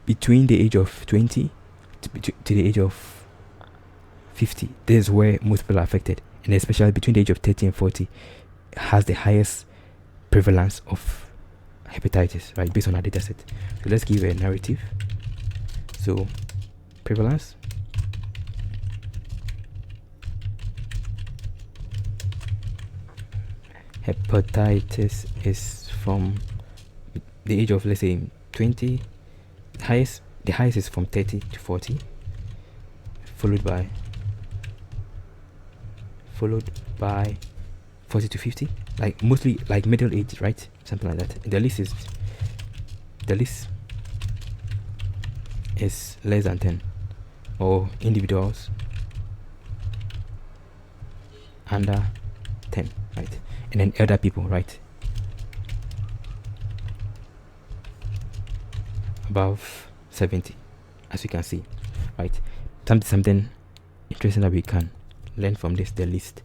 between the age of 20 to the age of 50, this is where most people are affected, and especially between the age of 30 and 40 has the highest prevalence of hepatitis, right, based on our data set. So let's give a narrative. So prevalence, hepatitis is from the age of, let's say, 20. The highest is from 30 to 40, followed by 40 to 50, like mostly like middle age, right? Something like that. The list is less than 10, or individuals under 10, right? And then elder people, right, above 70, as you can see, right? Something interesting that we can learn from this, the list.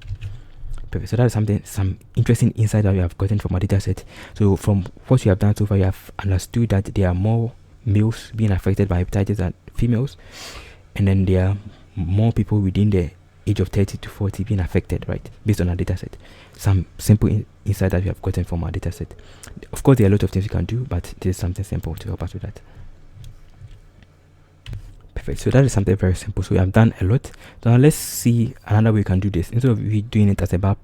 Perfect. So that is some interesting insight that we have gotten from our data set. So from what you have done so far, you have understood that there are more males being affected by hepatitis than females, and then there are more people within the age of 30 to 40 being affected, right, based on our data set. Some simple insight that we have gotten from our data set. Of course, there are a lot of things we can do, but this is something simple to help us with that. Perfect. So that is something very simple. So we have done a lot. Now let's see another way we can do this. Instead of we doing it as a bar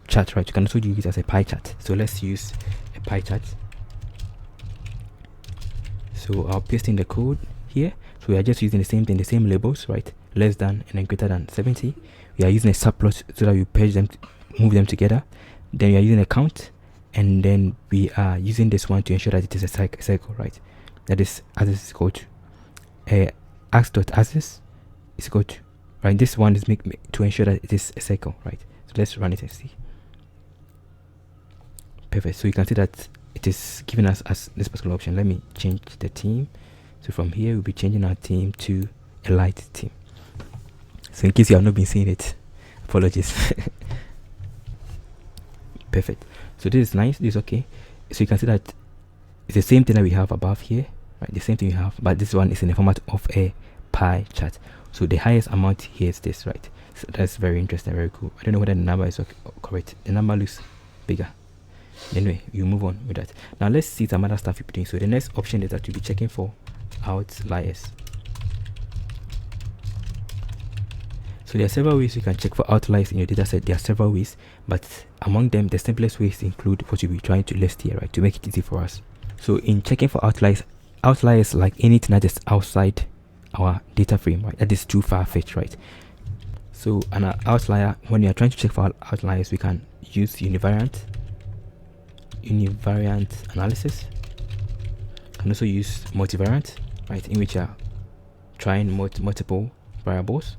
chart, right, you can also use it as a pie chart. So let's use a pie chart. So I'll paste in the code here. So we are just using the same thing, the same labels, right? Less than and then greater than 70. We are using a subplot so that we page them, move them together. Then we are using a count, and then we are using this one to ensure that it is a cycle, right? That is axis is equal to ax.axis is equal to, right? This one is to ensure that it is a cycle, right? So let's run it and see. Perfect. So you can see that it is giving us as this particular option. Let me change the theme. So from here we'll be changing our theme to a light theme. So in case you have not been seeing it, apologies. Perfect. So this is nice, this is okay. So you can see that it's the same thing that we have above here, right? The same thing we have, but this one is in the format of a pie chart. So the highest amount here is this, right? So that's very interesting, very cool. I don't know whether the number is correct. The number looks bigger. Anyway, you move on with that. Now let's see some other stuff you'll be doing. So the next option is that you'll be checking for outliers. So there are several ways you can check for outliers in your data set. There are several ways, but among them, the simplest ways include what you'll be trying to list here, right, to make it easy for us. So in checking for outliers like anything that is outside our data frame, right, that is too far-fetched, right? So an outlier, when you are trying to check for outliers, we can use univariant analysis. You can also use multivariant, right, in which you are trying multiple variables.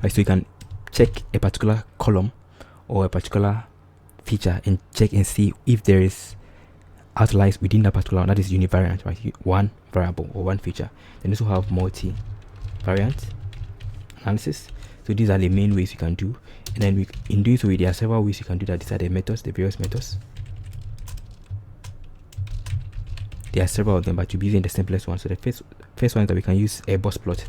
Right, so you can check a particular column or a particular feature and check and see if there is outliers within that particular one. That is univariant, right? One variable or one feature. Then also have multivariant analysis. So these are the main ways you can do. And then in doing so, there are several ways you can do that. These are the methods, the various methods. There are several of them, but you'll be using the simplest one. So the first one is that we can use a box plot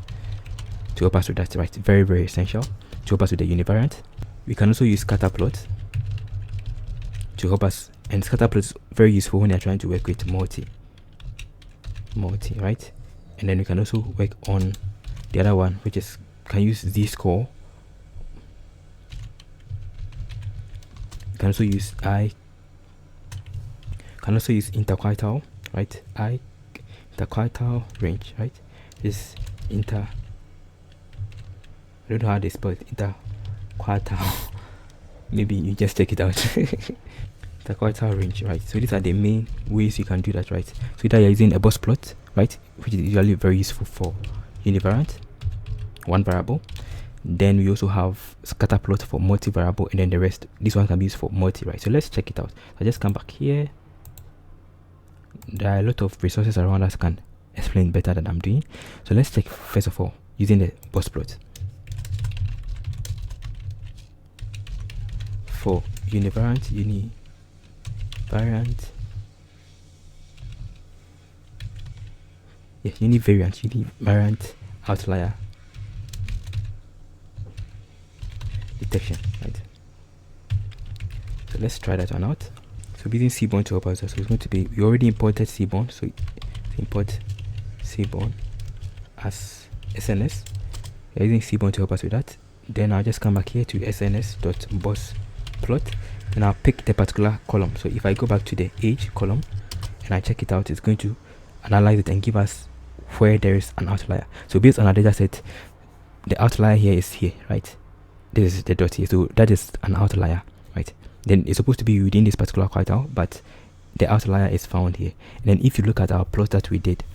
to help us with that, right? Very, very essential to help us with the univariant. We can also use scatter plot to help us, and scatter plot is very useful when you're trying to work with multi, right? And then we can also work on the other one, which is can use z-score. You can also use interquartile, right? Interquartile range, right? This I don't know how they spell it. Interquartile. Maybe you just check it out. Interquartile range, right? So these are the main ways you can do that, right? So either you're using a box plot, right, which is usually very useful for univariant, one variable. Then we also have scatter plot for multi-variable, and then the rest. This one can be used for multi, right? So let's check it out. I just come back here. There are a lot of resources around that can explain better than I'm doing. So let's check first of all using the box plot. For univariant, univariant outlier detection, right? So let's try that one out. So using Seaborn to help us. So it's going to be, we already imported Seaborn, so import Seaborn as SNS. We're using Seaborn to help us with that. Then I'll just come back here to sns.box plot, and I'll pick the particular column. So if I go back to the age column and I check it out, it's going to analyze it and give us where there is an outlier. So based on our data set, the outlier here is here, right? This is the dot here, so that is an outlier, right? Then it's supposed to be within this particular quartile, but the outlier is found here. And then if you look at our plot that we did,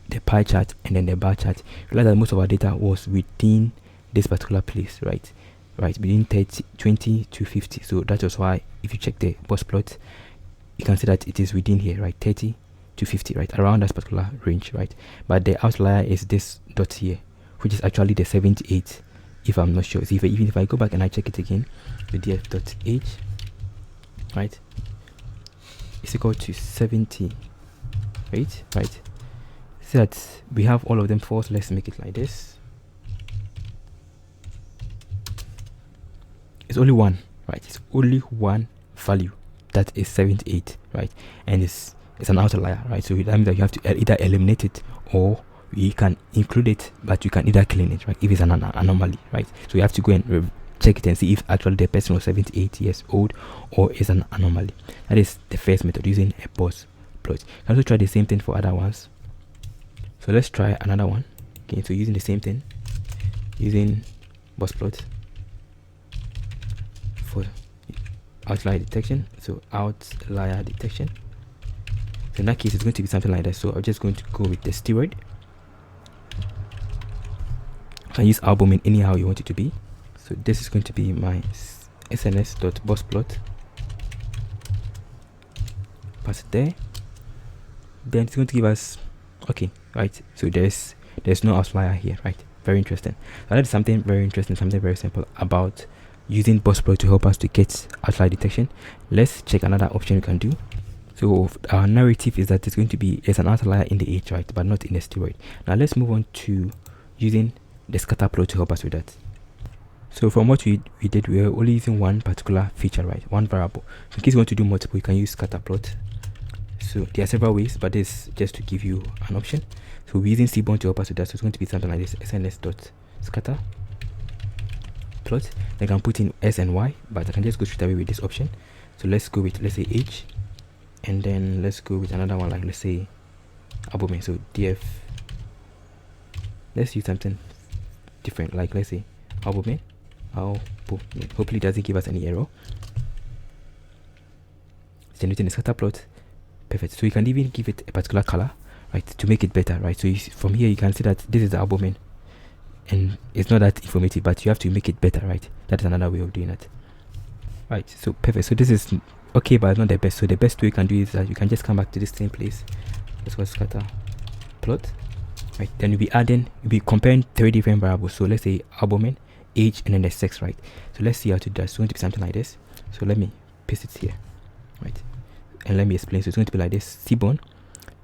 the pie chart and then the bar chart, you realize that most of our data was within this particular place, right? Between 20 to 50. So that was why if you check the box plot, you can see that it is within here, right? 30 to 50, right? Around that particular range, right? But the outlier is this dot here, which is actually the 78, if I'm not sure. So even if I go back and I check it again, the df.age, right, is equal to 78, right? see that we have all of them false. Let's make it like this. It's only one, right? It's only one value that is 78, right? And it's an outlier, right? So that means that you have to either eliminate it or you can include it, but you can either clean it, right? If it's an anomaly, right? So you have to go and check it and see if actually the person was 78 years old or is an anomaly. That is the first method, using a boss plot. You can also try the same thing for other ones. So let's try another one. Okay, so using the same thing, using boss plot for outlier detection. So outlier detection. So in that case, it's going to be something like that. So I'm just going to go with the steroid. You can use albumin anyhow you want it to be. So this is going to be my sns.bossplot. Pass it there. Then it's going to give us, okay, right? So there's no outlier here, right? Very interesting. So that is something very interesting, something very simple about using bossplot to help us to get outlier detection. Let's check another option you can do. So our narrative is that it's going to be an outlier in the age, right, but not in the steroid. Now let's move on to using the scatter plot to help us with that. So from what we did, we were only using one particular feature, right, one variable. So in case you want to do multiple, you can use scatter plot. So there are several ways, but this is just to give you an option. So we're using Seaborn to help us with that. So it's going to be something like this: sns.scatter plot. I can put in S and Y, but I can just go straight away with this option. So let's go with, let's say, age, and then let's go with another one, like let's say albumin. So df, let's use something different, like let's say albumin. Hopefully it doesn't give us any error. Generating the scatter plot. Perfect. So you can even give it a particular color, right, to make it better, right? So from here you can see that this is the albumin, and it's not that informative, but you have to make it better, right? That is another way of doing it, right? So perfect. So this is okay, but it's not the best. So the best way you can do is that you can just come back to this same place. Let's go scatter plot, right? Then you'll be comparing 3 different variables. So let's say albumin, age, and then the sex, right? So let's see how to do that. It's going to be something like this. So let me paste it here, right? And let me explain. So it's going to be like this: Seaborn,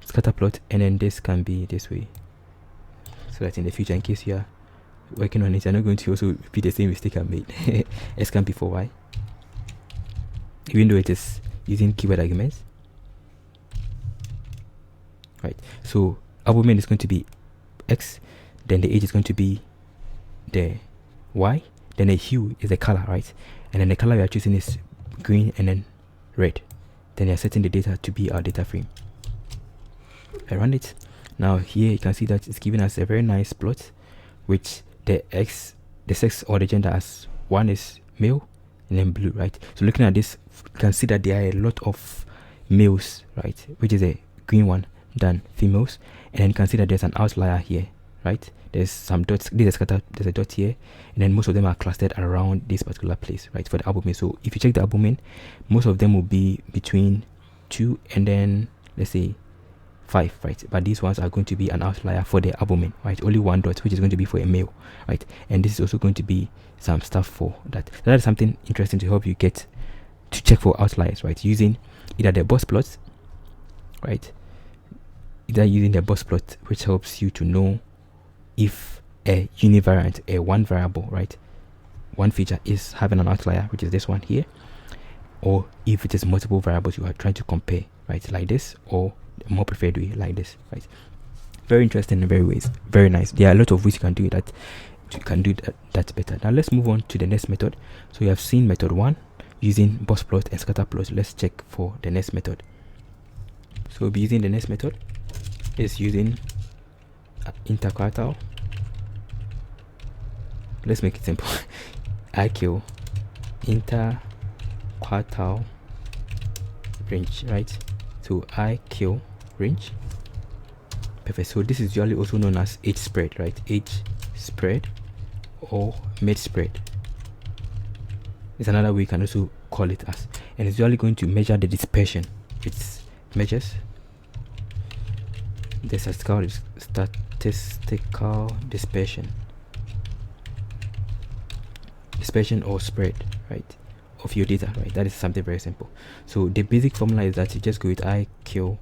scatter plot, and then this can be this way, so that in the future, in case you are working on it, you're not going to also repeat the same mistake I made. S can be for Y, even though it is using keyword arguments, right? So albumin is going to be X, then the age is going to be the Y, then the hue is the color, right? And then the color we are choosing is green and then red. Then you're setting the data to be our data frame. I run it. Now here you can see that it's giving us a very nice plot, which the sex or the gender as 1 is male and then blue, right? So looking at this, you can see that there are a lot of males, right, which is a green one, than females. And then you can see that there's an outlier here, right? There's some dots. There's a dot here, and then most of them are clustered around this particular place, right, for the albumin. So if you check the albumin, most of them will be between 2 and then let's say 5, right? But these ones are going to be an outlier for the albumin, right? Only 1 dot, which is going to be for a male, right? And this is also going to be some stuff for that. So that is something interesting to help you get to check for outliers, right? Using either the boss plots, right? Either using the boss plot, which helps you to know if a univariant, a one variable, right, one feature is having an outlier, which is this one here, or if it is multiple variables you are trying to compare, right, like this, or the more preferred way like this, right? Very interesting in very nice. There are a lot of ways you can do that. You can do that better. Now let's move on to the next method. So you have seen method 1 using boss plot and scatter plot. Let's check for the next method. So we'll be using the next method is using interquartile. Let's make it simple. IQ interquartile range, right? So IQ range. Perfect. So this is usually also known as age spread, right? Age spread or mid spread. It's another way you can also call it as, and it's usually going to measure the dispersion. It measures the statistical dispersion or spread, right, of your data, right? That is something very simple. So the basic formula is that you just go with IQ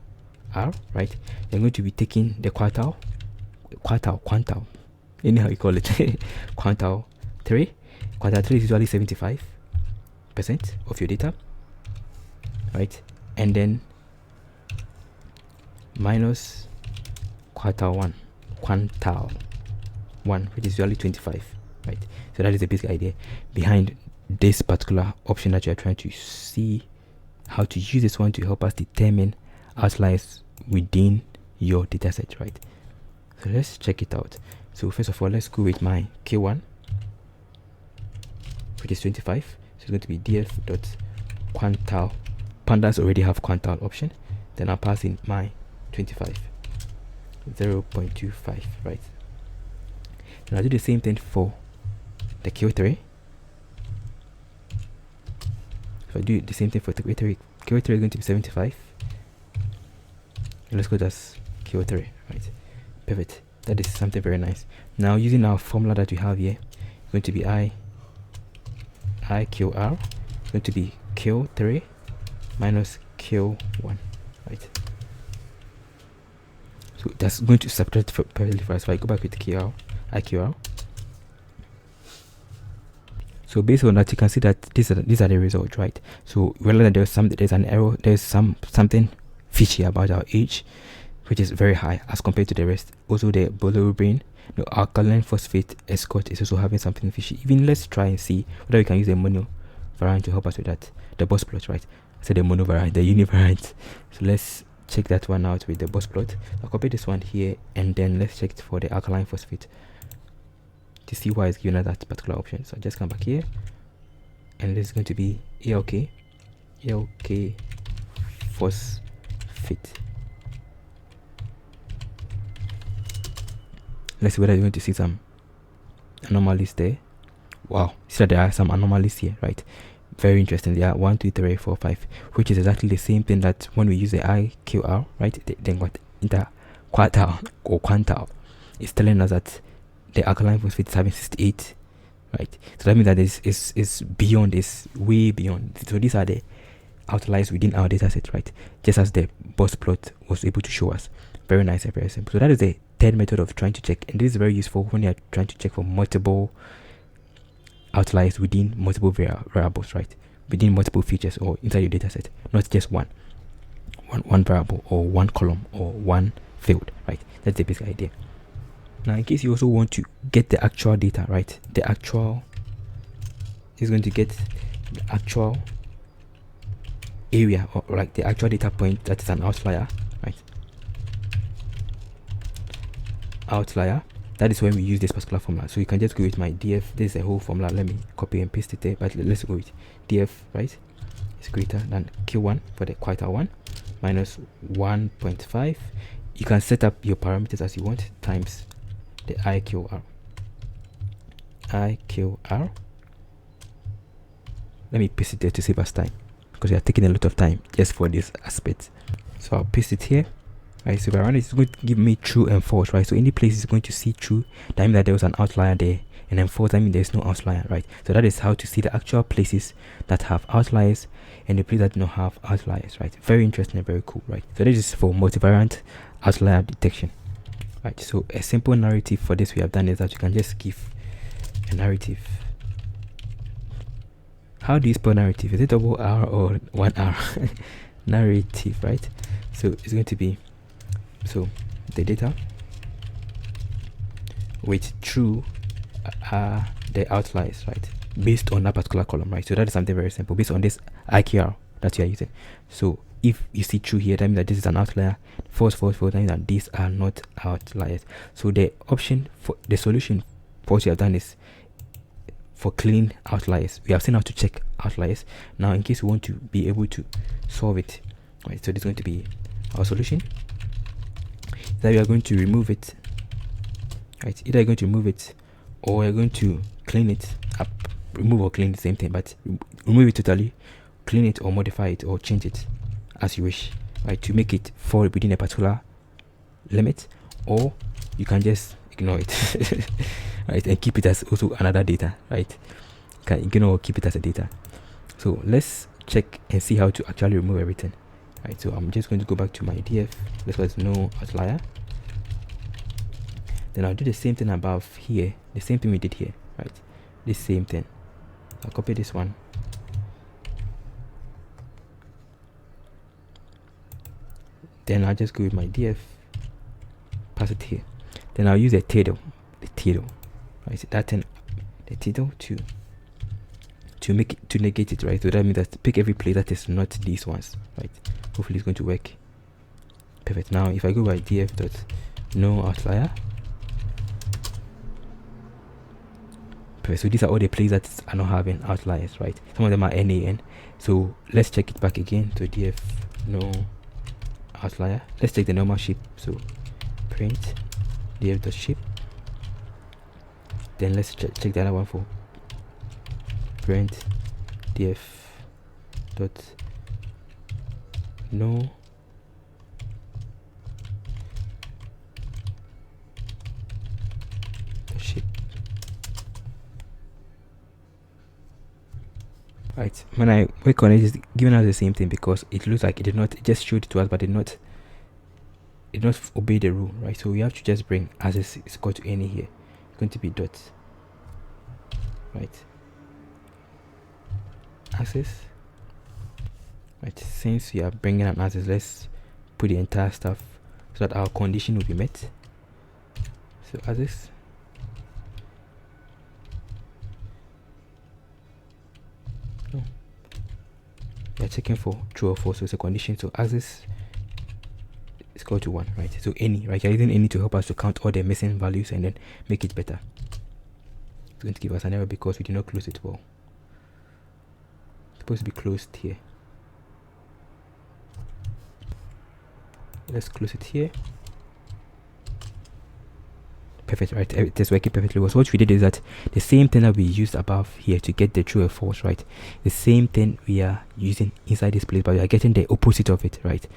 R, right? You're going to be taking the quantile, anyhow you call it, quantile 3. Quantile 3 is usually 75% of your data, right? And then minus quantile 1, which is usually 25, right? So that is the basic idea behind this particular option that you are trying to see how to use this one to help us determine outliers within your dataset, right? So let's check it out. So first of all, let's go with my K1, which is 25. So it's going to be df.quantile. Pandas already have quantile option. Then I'll pass in my 25, 0.25, right? And I'll do the same thing for the Q3. So I do the same thing for the Q3. Q3 is going to be 75. Let's go as Q3, right? Pivot. That is something very nice. Now using our formula that we have here, it's going to be IQR, it's going to be Q3 minus Q1, right? So that's going to subtract perfectly for us. So I go back with IQR. So based on that, you can see that these are the results, right? So rather than there's an error, there's something fishy about our age, which is very high as compared to the rest. Also the bilirubin, the alkaline phosphate escort is also having something fishy. Even let's try and see whether we can use the mono variant to help us with that. The box plot, right? So the mono variant, the uni variant. So let's check that one out with the box plot. I'll copy this one here and then let's check for the alkaline phosphate to see why it's given us that particular option. So I just come back here and this is going to be ALK phosphate. Let's see whether you're going to see some anomalies there. Wow, see that there are some anomalies here, right? Very interesting. There are 1, 2, 3, 4, 5, which is exactly the same thing that when we use the IQR, right? Then what interquartile or quantile is telling us that the alkaline phosphate is having 68, right? So that means that this is beyond this, way beyond. So these are the outliers within our data set, right? Just as the box plot was able to show us. Very nice and very simple. So that is the third method of trying to check, and this is very useful when you are trying to check for multiple outliers within multiple variables, right? Within multiple features or inside your data set, not just one variable or one column or one field, right? That's the basic idea. Now in case you also want to get the actual data, right? The actual is going to get the actual area, or like the actual data point that is an outlier, right? Outlier, that is when we use this particular formula. So you can just go with my df. This is a whole formula. Let me copy and paste it there, but let's go with df, right? Is greater than Q1 for the quantile 1 minus 1.5. You can set up your parameters as you want times the IQR. Let me paste it there to save us time, because we are taking a lot of time just for this aspect. So I'll paste it here. Right, so around it's going to give me true and false, right? So any place is going to see true, that means that there was an outlier there, and then false, that means there's no outlier, right? So that is how to see the actual places that have outliers and the places that do not have outliers, right? Very interesting and very cool, right? So this is for multivariant outlier detection, right? So a simple narrative for this we have done is that you can just give a narrative. How do you spell narrative? Is it double R or one R? Narrative, right? So it's going to be, so the data with true are the outliers, right? Based on that particular column, right? So that is something very simple based on this IQR that you are using. So if you see true here, that means that this is an outlier. False, that means that these are not outliers. So the option for the solution for what you have done is for clean outliers. We have seen how to check outliers. Now in case we want to be able to solve it, right? So this is going to be our solution. That we are going to remove it, right? Either you're going to remove it or you're going to clean it up. Remove or clean, the same thing, but remove it totally, clean it or modify it or change it as you wish, right? To make it fall within a particular limit, or you can just ignore it, right? And keep it as also another data, right? You can ignore or keep it as a data. So let's check and see how to actually remove everything, right? So I'm just going to go back to my df. Let's call it no outlier. Then I'll do the same thing above here, the same thing we did here, right? This same thing. I'll copy this one. Then I'll just go with my df, pass it here. Then I'll use the title, right? That thing, the title to make it, to negate it, right? So that means that pick every place that is not these ones, right? Hopefully it's going to work. Perfect. Now if I go by df dot no outlier, perfect. So these are all the places that are not having outliers, right? Some of them are NaN. So let's check it back again. So df no outlier. Let's take the normal shape. So print df dot shape. Then let's check the other one for print df dot no shape. Right, when I work on it, it's giving us the same thing because it looks like it did not, it just showed it to us, but it did not obey the rule, right? So we have to just bring as is equal to any here. It's going to be dot, right? Access, right? Since we are bringing an access, let's put the entire stuff so that our condition will be met. So access, no, we are checking for true or false, so it's a condition. So access is equal to 1, right? So any, right? You're using any to help us to count all the missing values and then make it better. It's going to give us an error because we did not close it well. Supposed to be closed here. Let's close it here. Perfect, right? It is working perfectly well. So what we did is that the same thing that we used above here to get the true or false, right? The same thing we are using inside this place, but we are getting the opposite of it, right?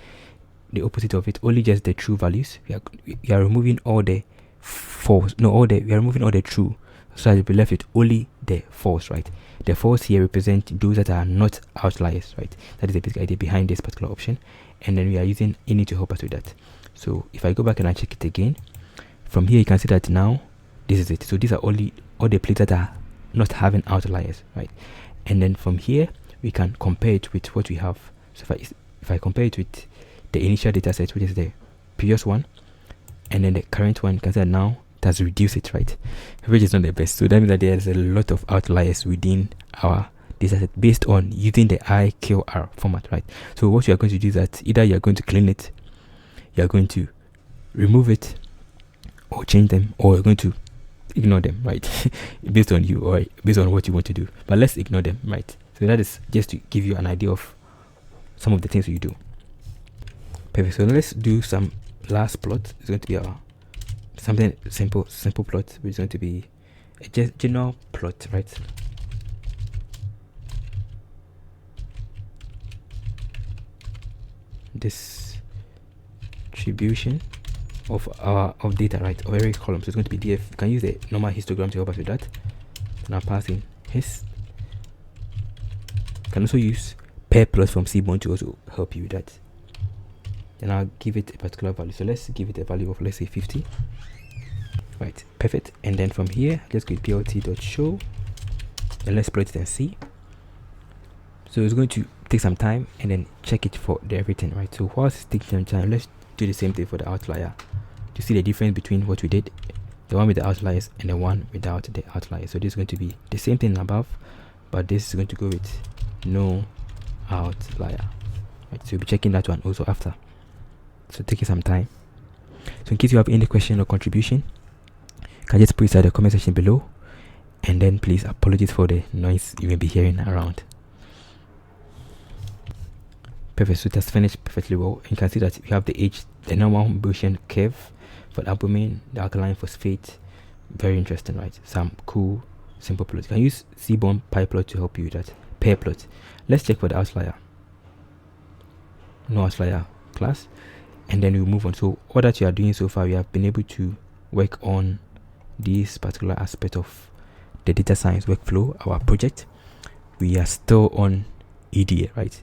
The opposite of it, only just the true values. We are removing all the false, we are removing all the true, so that we'll be left with only the false, right? The false here represent those that are not outliers, right? That is the basic idea behind this particular option. And then we are using any to help us with that. So if I go back and I check it again, from here you can see that now this is it. So these are all the places that are not having outliers, right? And then from here we can compare it with what we have. So if I compare it with the initial data set, which is the previous one, and then the current one, you can see that now it has reduced it, right? Which is not the best. So that means that there's a lot of outliers within our data set based on using the IQR format, right? So what you are going to do is that either you are going to clean it, you are going to remove it, or change them, or you're going to ignore them, right? Based on you or based on what you want to do. But let's ignore them, right? So that is just to give you an idea of some of the things you do. Perfect. So let's do some last plot. It's going to be our something simple plot, which is going to be a general plot, right? Distribution of data, right? Of every column. So it's going to be df. You can use the normal histogram to help us with that. Now passing hist. You can also use pair plus from Seaborn to also help you with that. Then I'll give it a particular value. So let's give it a value of, let's say, 50. Right, perfect. And then from here, let's go plt.show, and let's plot it and see. So it's going to take some time and then check it for everything, right? So whilst it's taking some time, let's do the same thing for the outlier to see the difference between what we did, the one with the outliers and the one without the outliers. So this is going to be the same thing above, but this is going to go with no outlier, right? So we'll be checking that one also after. So taking some time. So in case you have any question or contribution, you can just put it in the comment section below, and then please apologize for the noise you may be hearing around. Perfect. So it has finished perfectly well. You can see that we have the normal Gaussian curve for the albumin, the alkaline phosphate. Very interesting, right? Some cool simple plots. You can use Seaborn PyPlot to help you with that. Pair plot. Let's check for the outlier. No outlier class. And then we'll move on. So all that you are doing so far, we have been able to work on this particular aspect of the data science workflow, our project. We are still on EDA, right?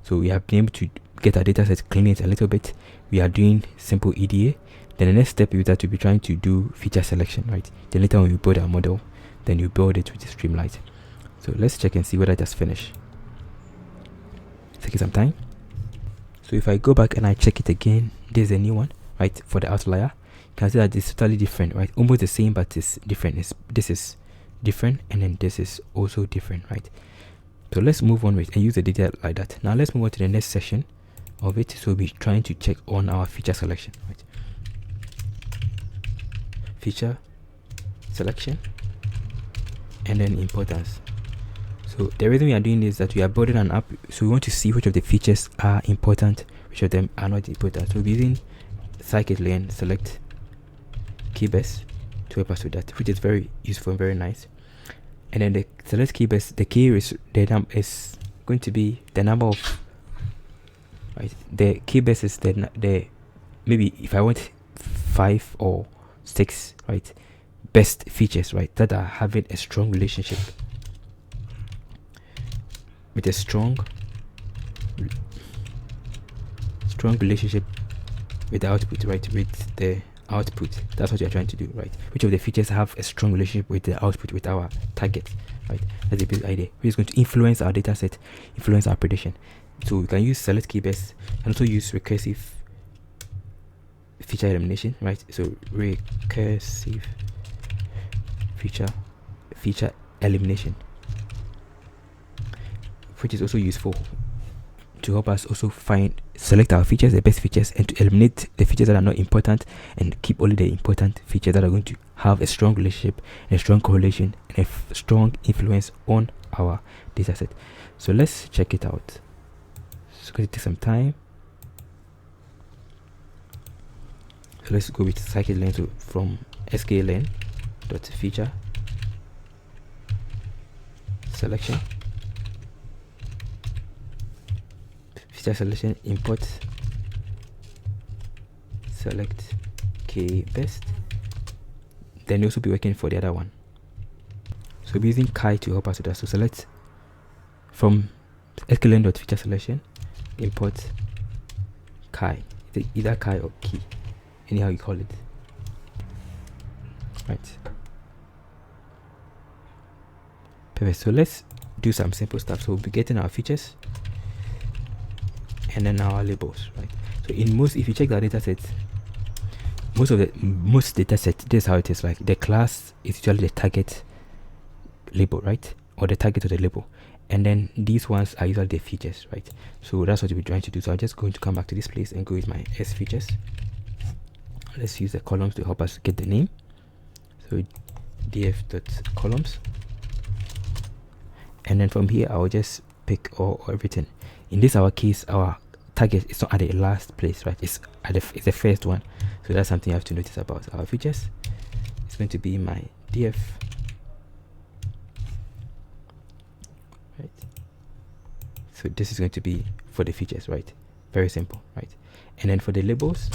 So we have been able to get our data set, clean it a little bit. We are doing simple EDA. Then the next step is that we'll be trying to do feature selection, right? Then later when we build our model, then you build it with the Streamlight. So let's check and see whether that's finished. Take some time. So if I go back and I check it again, there's a new one, right? For the outlier, you can see that it's totally different, right? Almost the same, but it's different. This is different, and then this is also different, right? So let's move on with and use the data like that. Now let's move on to the next session of it. So we'll be trying to check on our feature selection, right? Feature selection and then importance. So the reason we are doing this is that we are building an app, so we want to see which of the features are important, which of them are not important. So we'll be using scikit-learn SelectKBest to help us with that, which is very useful and very nice. And then the SelectKBest, the key is going to be the number of, right? The KBest is the maybe if I want 5 or 6, right, best features, right, that are having a strong relationship with a strong relationship with the output, right? With the output, that's what you're trying to do, right? Which of the features have a strong relationship with the output, with our target, right? That's the basic idea. We're just going to influence our data set, influence our prediction. So we can use SelectKBest and also use recursive feature elimination, right? So recursive feature elimination, which is also useful to help us also select our features, the best features, and to eliminate the features that are not important and keep only the important features that are going to have a strong relationship and a strong correlation and a strong influence on our data set. So let's check it out. It's going to take some time. So let's go with scikit-learn. So from sklearn.feature selection, feature selection, import SelectKBest. Then you'll also be working for the other one. So we'll be using Chi to help us with that. So select from sklearn.feature selection, import Chi, either Chi or key, anyhow you call it, right? Perfect. So let's do some simple stuff. So we'll be getting our features and then our labels, right? So in most, if you check the data set, most data set, this is how it is. Like the class is usually the target label, right? Or the target of the label, and then these ones are usually the features, right? So that's what we'll be trying to do. So I'm just going to come back to this place and go with my S features. Let's use the columns to help us get the name. So df.columns, and then from here I'll just pick all everything. In this our case, our target is not at the last place, right? It's the first one. So that's something you have to notice about our features. It's going to be my df, right? So this is going to be for the features, right? Very simple, right? And then for the labels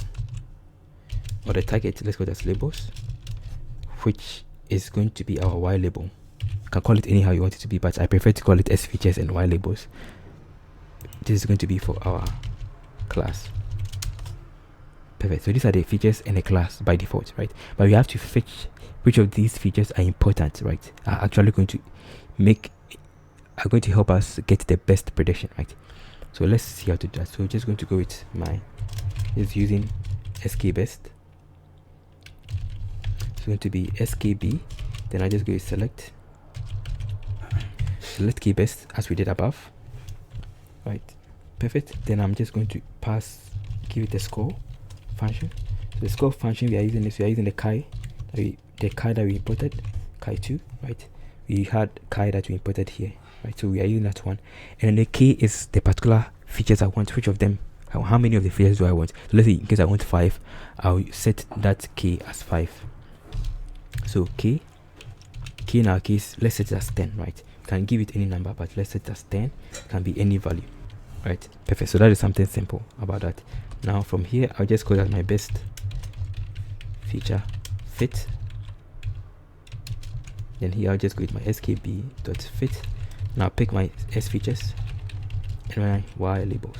or the target, let's go to labels, which is going to be our Y label. You can call it anyhow you want it to be, but I prefer to call it S features and Y labels. This is going to be for our class. Perfect. So these are the features and the class by default, right? But we have to fetch which of these features are important, right? Are actually going to help us get the best prediction, right? So let's see how to do that. So we're just going to go with using SKBest. It's going to be SKB. Then I just go with SelectKBest as we did above, right? Perfect. Then I'm just going to give it a score function. So the score function we are using we are using the Chi that we imported, Chi2, right? We had Chi that we imported here, right? So we are using that one, and then the K is the particular features I want. Which of them? How many of the features do I want? So let's say in case I want 5, I'll set that K as 5. So K in our case, let's set it as 10, right? You can give it any number, but let's set it as 10. It can be any value, right? Perfect. So that is something simple about that. Now from here, I'll just call that my best feature fit. Then here I'll just go with my skb.fit. Now pick my S features and my Y labels.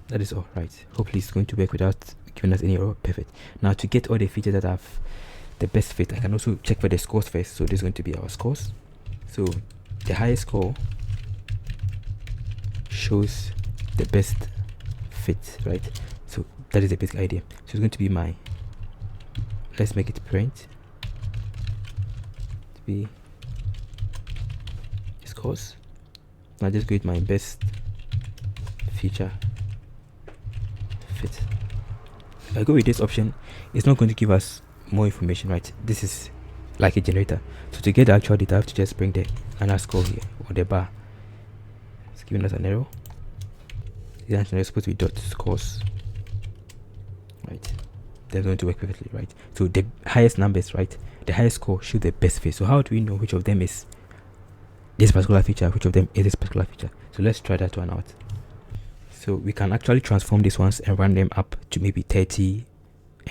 That is all right. Hopefully it's going to work without giving us any error. Perfect. Now to get all the features that have the best fit, I can also check for the scores first. So this is going to be our scores. So the highest score shows the best fit, right? So that is the basic idea. So it's going to be my, let's make it print to be scores. Now just go with my best feature fit. If I go with this option, it's not going to give us more information, right? This is like a generator. So to get the actual data, I have to just bring the underscore here or the bar. It's giving us an error. The answer is supposed to be dot scores, right? That's going to work perfectly, right? So the highest numbers, right? The highest score should the best fit. So how do we know which of them is this particular feature, which of them is this particular feature? So let's try that one out. So we can actually transform these ones and run them up to maybe 30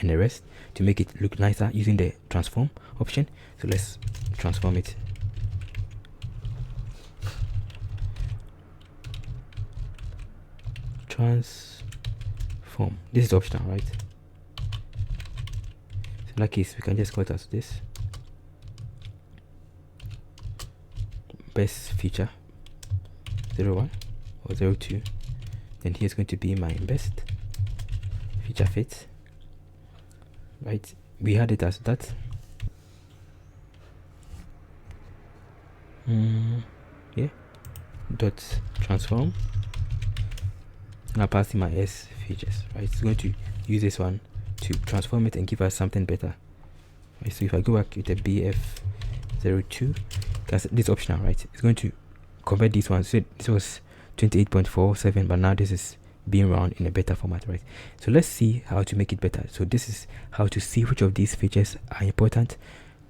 and the rest to make it look nicer using the transform option. So let's transform it. Transform. This is optional, right? So in that case, we can just call it as this. Best feature 01 or 02. Then here's going to be my best feature fit, right? We had it as that. Yeah, dot transform. Now passing my S features, right? It's going to use this one to transform it and give us something better, right? So if I go back with the BF02, because this is optional, right? It's going to convert these ones. So this was 28.47, but now this is being run in a better format, right? So let's see how to make it better. So this is how to see which of these features are important.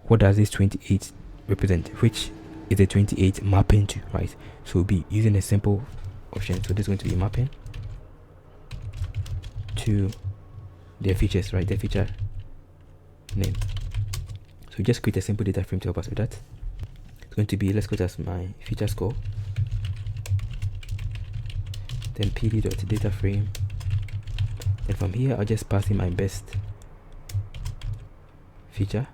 What does this 28 represent? Which is the 28 mapping to, right? So we'll be using a simple option. So this is going to be mapping to their features, right? Their feature name. So just create a simple data frame to help us with that. It's going to be, let's go to as my feature score, then pd.data frame, and from here I'll just pass in my best feature,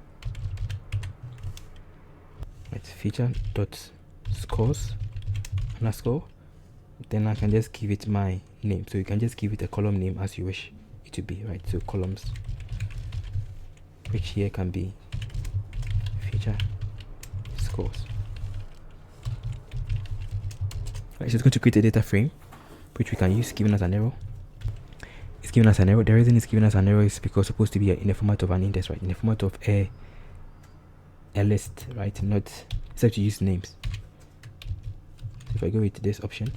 right? Feature dot scores underscore, then I can just give it my name. So you can just give it a column name as you wish it to be, right? So columns, which here can be feature scores, right? So it's going to create a data frame which we can use, giving us an error. It's giving us an error. The reason it's giving us an error is because it's supposed to be in the format of an index, right? In the format of a list, right? Not, it's have to use names. So if I go with this option,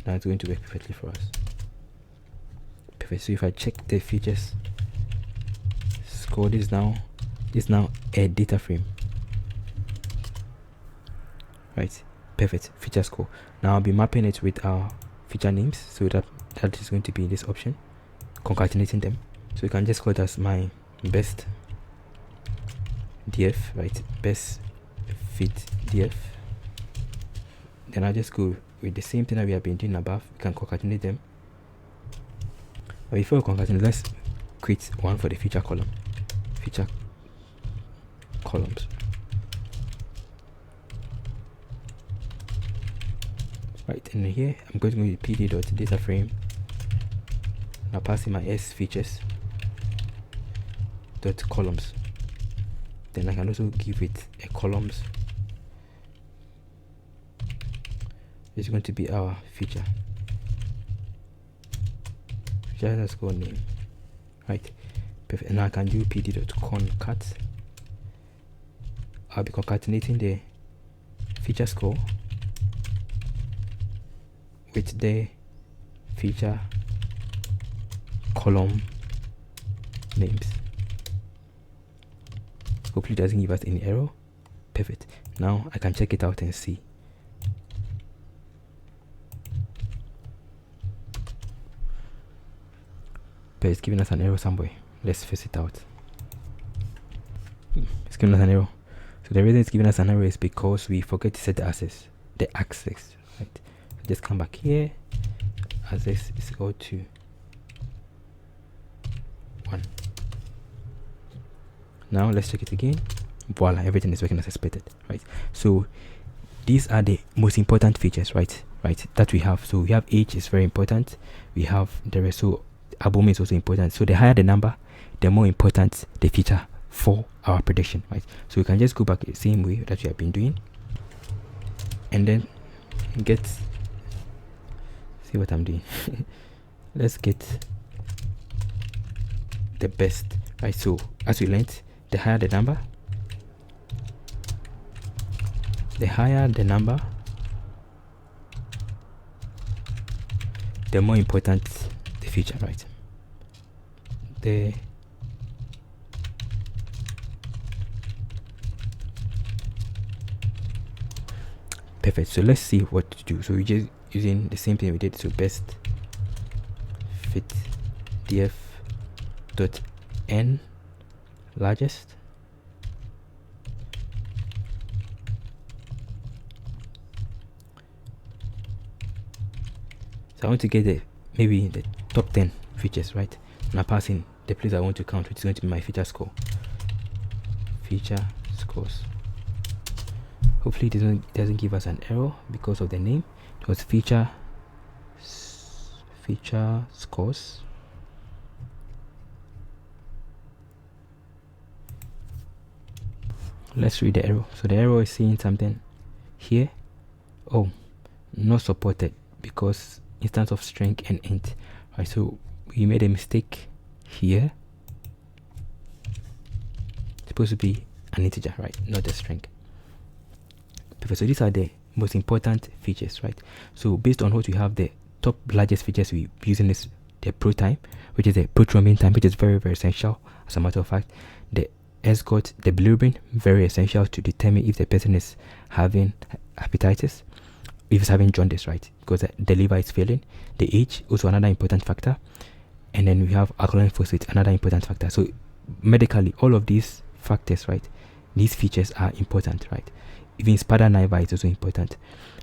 now it's going to work perfectly for us. Perfect. So if I check the features score, this is now a data frame, right? Perfect. Feature score. Now I'll be mapping it with our feature names, so that is going to be this option, concatenating them. So you can just call it as my best df, right? Best fit df. Then I'll just go with the same thing that we have been doing above. We can concatenate them, but before we concatenate, let's create one for the feature column, feature columns, right? And here I'm going to go with pd.data frame. Now passing my s features dot columns. Then I can also give it a columns, which is going to be our feature underscore name, right? Perfect. And now I can do pd.concat. I'll be concatenating the feature score with the feature column names. Hopefully it doesn't give us any error. Perfect. Now I can check it out and see. But it's giving us an error somewhere. Let's fix it out. It's giving us an error. So the reason it's giving us an error is because we forget to set the axis, right? So just come back here. Axis is equal to Now let's check it again. Voila, everything is working as expected, right? So these are the most important features, right, that we have. So we have age is very important. We have the rest. So album is also important. So the higher the number, the more important the feature for our prediction, right? So we can just go back the same way that we have been doing, and then get, see what I'm doing. Let's get the best, right? So as we learned, the higher the number, the more important the feature, right? Perfect. So let's see what to do. So we're just using the same thing we did. So best fit df dot n largest. So I want to get maybe the top 10 features, right? And I pass in the place I want to count, which is going to be my feature score. Feature scores. Hopefully it doesn't give us an error because of the name. It was feature scores. Let's read the error. So the error is saying something here. Oh, not supported because instance of string and int, right? So we made a mistake here. It's supposed to be an integer, right, not a string. Perfect. So these are the most important features, right? So based on what we have, the top largest features we using is the pro time, which is the prothrombin time, which is very, very essential. As a matter of fact, the escort, the bilirubin, very essential to determine if the person is having hepatitis, if he's having jaundice, right? Because the liver is failing. The age, also another important factor. And then we have alkaline phosphate, another important factor. So medically, all of these factors, right, these features are important, right? Even Spada-Naiva is also important.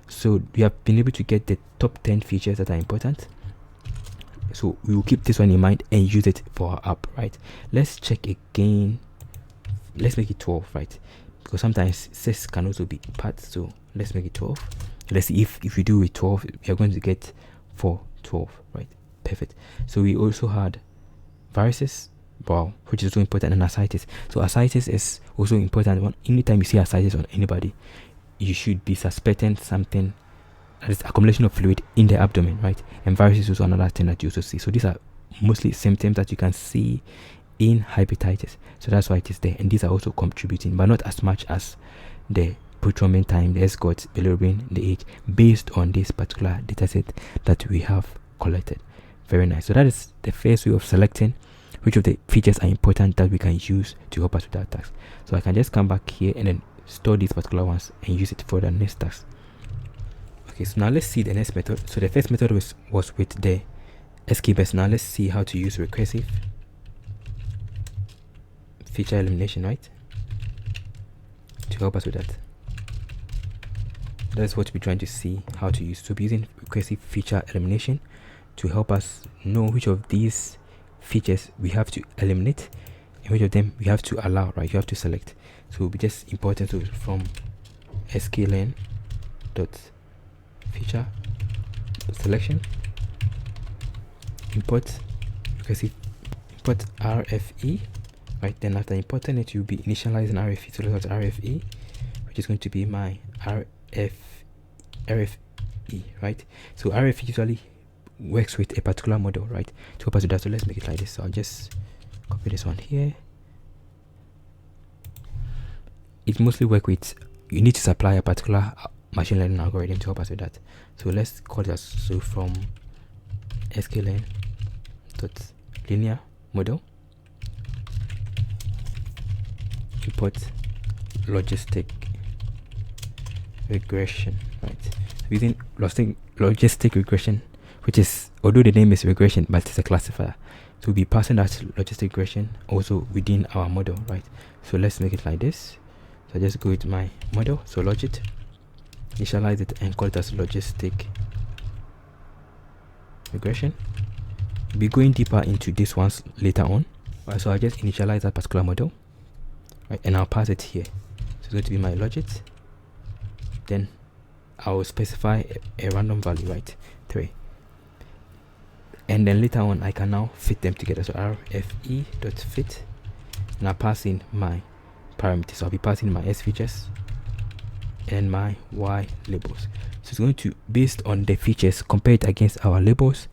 So we have been able to get the top 10 features that are important. So we will keep this one in mind and use it for our app, right? Let's check again. Let's make it 12, right? Because sometimes 6 can also be part. So let's make it 12. Let's see if we do it 12, we are going to get 412, right? Perfect. So we also had viruses, wow, which is so important, and ascites. So ascites is also important. One, anytime you see ascites on anybody, you should be suspecting something, that is accumulation of fluid in the abdomen, right? And viruses is also another thing that you also see. So these are mostly symptoms that you can see in hepatitis. So that's why it is there, and these are also contributing, but not as much as the prothrombin time, the escorts, bilirubin, the age, based on this particular dataset that we have collected. Very nice. So that is the first way of selecting which of the features are important that we can use to help us with our task. So I can just come back here and then store these particular ones and use it for the next task. Okay, so now let's see the next method. So the first method was with the SelectKBest. Now let's see how to use recursive feature elimination, right, to help us with that. That's what we're trying to see how to use. So we're using recursive feature elimination to help us know which of these features we have to eliminate and which of them we have to allow, right? You have to select. So we'll be just importing from sklearn.feature selection, import recursive, import RFE, right? Then after importing it, you'll be initializing RFE. So let's RFE, which is going to be my RFE, right? So RFE usually works with a particular model, right, to help us do that. So let's make it like this. So I'll just copy this one here. It mostly works with, you need to supply a particular machine learning algorithm to help us with that. So let's call it as, so from sklearn.linear model, import logistic regression, right? Using logistic regression, which is, although the name is regression, but it's a classifier. So we'll be passing that logistic regression also within our model, right? So let's make it like this. So I just go with my model, so logit, initialize it and call it as logistic regression. We'll be going deeper into this ones later on. Right, so I just initialize that particular model. right? And I'll pass it here. So it's going to be my logit. Then I will specify a random value, right? 3. And then later on I can now fit them together. So rfe.fit, and I'll pass in my parameters. So I'll be passing my s features and my y labels. So it's going to, based on the features, compare it against our labels,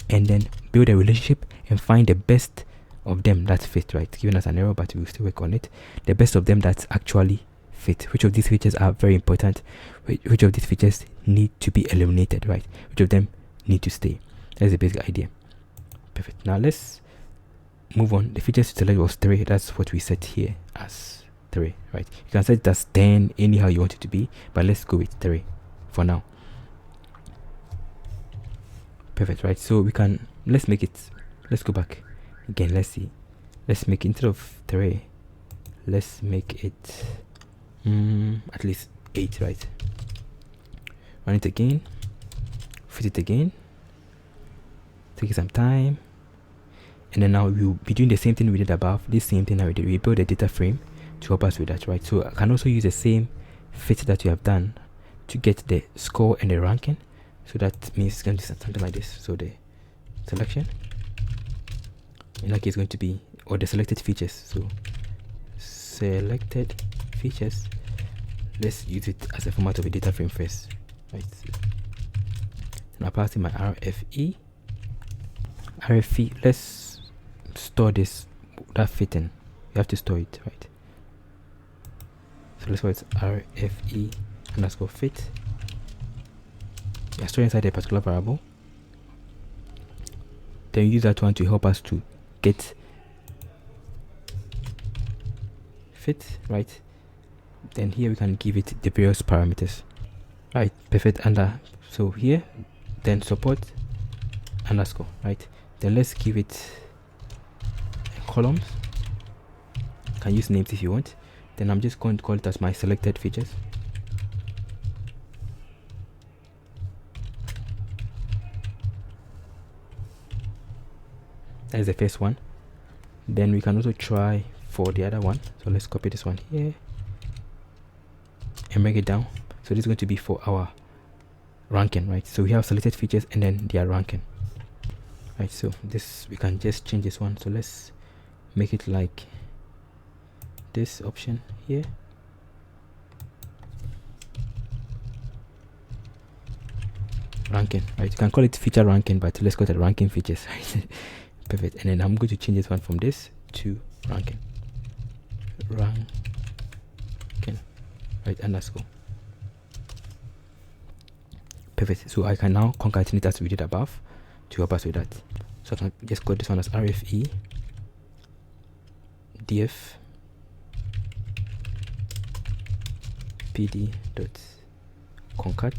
and then build a relationship and find the best of them that fit, right? Giving us an error, but we'll still work on it. The best of them that actually fit. Which of these features are very important? Which of these features need to be eliminated, right? Which of them need to stay? That's the basic idea. Perfect. Now let's move on. The features to select was 3. That's what we set here as 3, right? You can set it as 10 anyhow you want it to be, but let's go with 3 for now. Perfect, right? So we can, let's go back again. Let's see. Let's make, instead of 3, let's make it at least 8, right? Run it again, fit it again, take some time, and then now we'll be doing the same thing we did above. This same thing I did, we build a data frame to help us with that, right? So I can also use the same fit that we have done to get the score and the ranking. So that means it's going to be something like this. So the selection, in that case, going to be, or the selected features. So selected features, let's use it as a format of a data frame first, right? And I'll pass in my RFE. Let's store this, that fitting. You have to store it, right? So let's call it RFE underscore fit. We are storing inside a particular variable. Then use that one to help us to get fit, right? Then here we can give it the various parameters, right? Perfect. Under, so here, then support underscore, right? Then let's give it columns. You can use names if you want. Then I'm just going to call it as my selected features. That is the first one. Then we can also try for the other one. So let's copy this one here and bring it down. So this is going to be for our ranking, right? So we have selected features and then their ranking, right? So this, we can just change this one. So let's make it like this option here. Ranking, right? You can call it feature ranking, but let's call it ranking features, right? Perfect. And then I'm going to change this one from this to ranking, right? Underscore. Perfect. So I can now concatenate as we did above to help us with that. So I can just call this one as RFE df pd dot concat.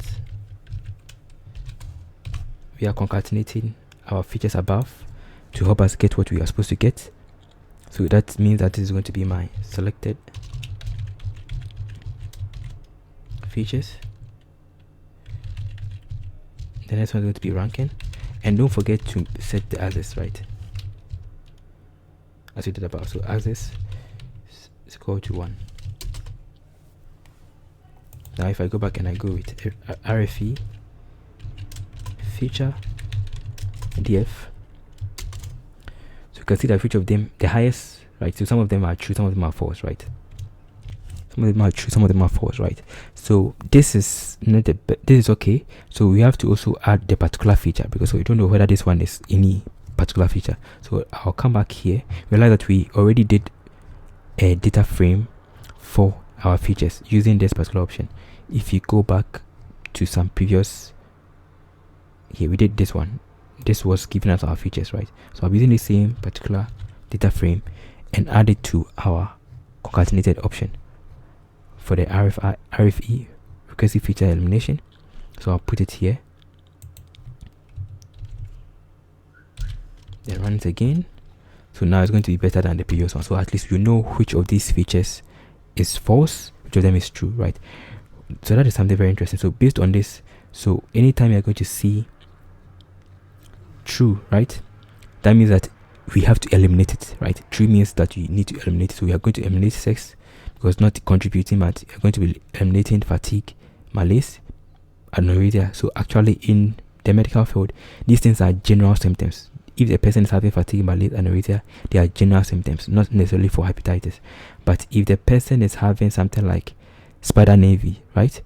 We are concatenating our features above to help us get what we are supposed to get. So that means that this is going to be my selected features. The next one is going to be ranking, and don't forget to set the axis, right? As we did above. So axis is equal to 1. Now if I go back and I go with RFE feature df, so you can see that each of them, the highest, right? So some of them are true, some of them are false, right? Some of them are true, some of them are false, right? So this is not the this is okay. So we have to also add the particular feature, because we don't know whether this one is any particular feature. So I'll come back here, realize that we already did a data frame for our features using this particular option. If you go back to some previous, here we did this one, this was giving us our features, right? So I'm using the same particular data frame and add it to our concatenated option for the RFE recursive feature elimination. So I'll put it here, then run it again. So now it's going to be better than the previous one. So at least you know which of these features is false, which of them is true, right? So that is something very interesting. So based on this, so anytime you're going to see true, right, that means that we have to eliminate it, right? True means that you need to eliminate it. So we are going to eliminate sex, because not contributing, but you're going to be eliminating fatigue, malaise, anorexia. So actually in the medical field, these things are general symptoms. If the person is having fatigue, malaise, anorexia, they are general symptoms, not necessarily for hepatitis. But if the person is having something like spider navy, right,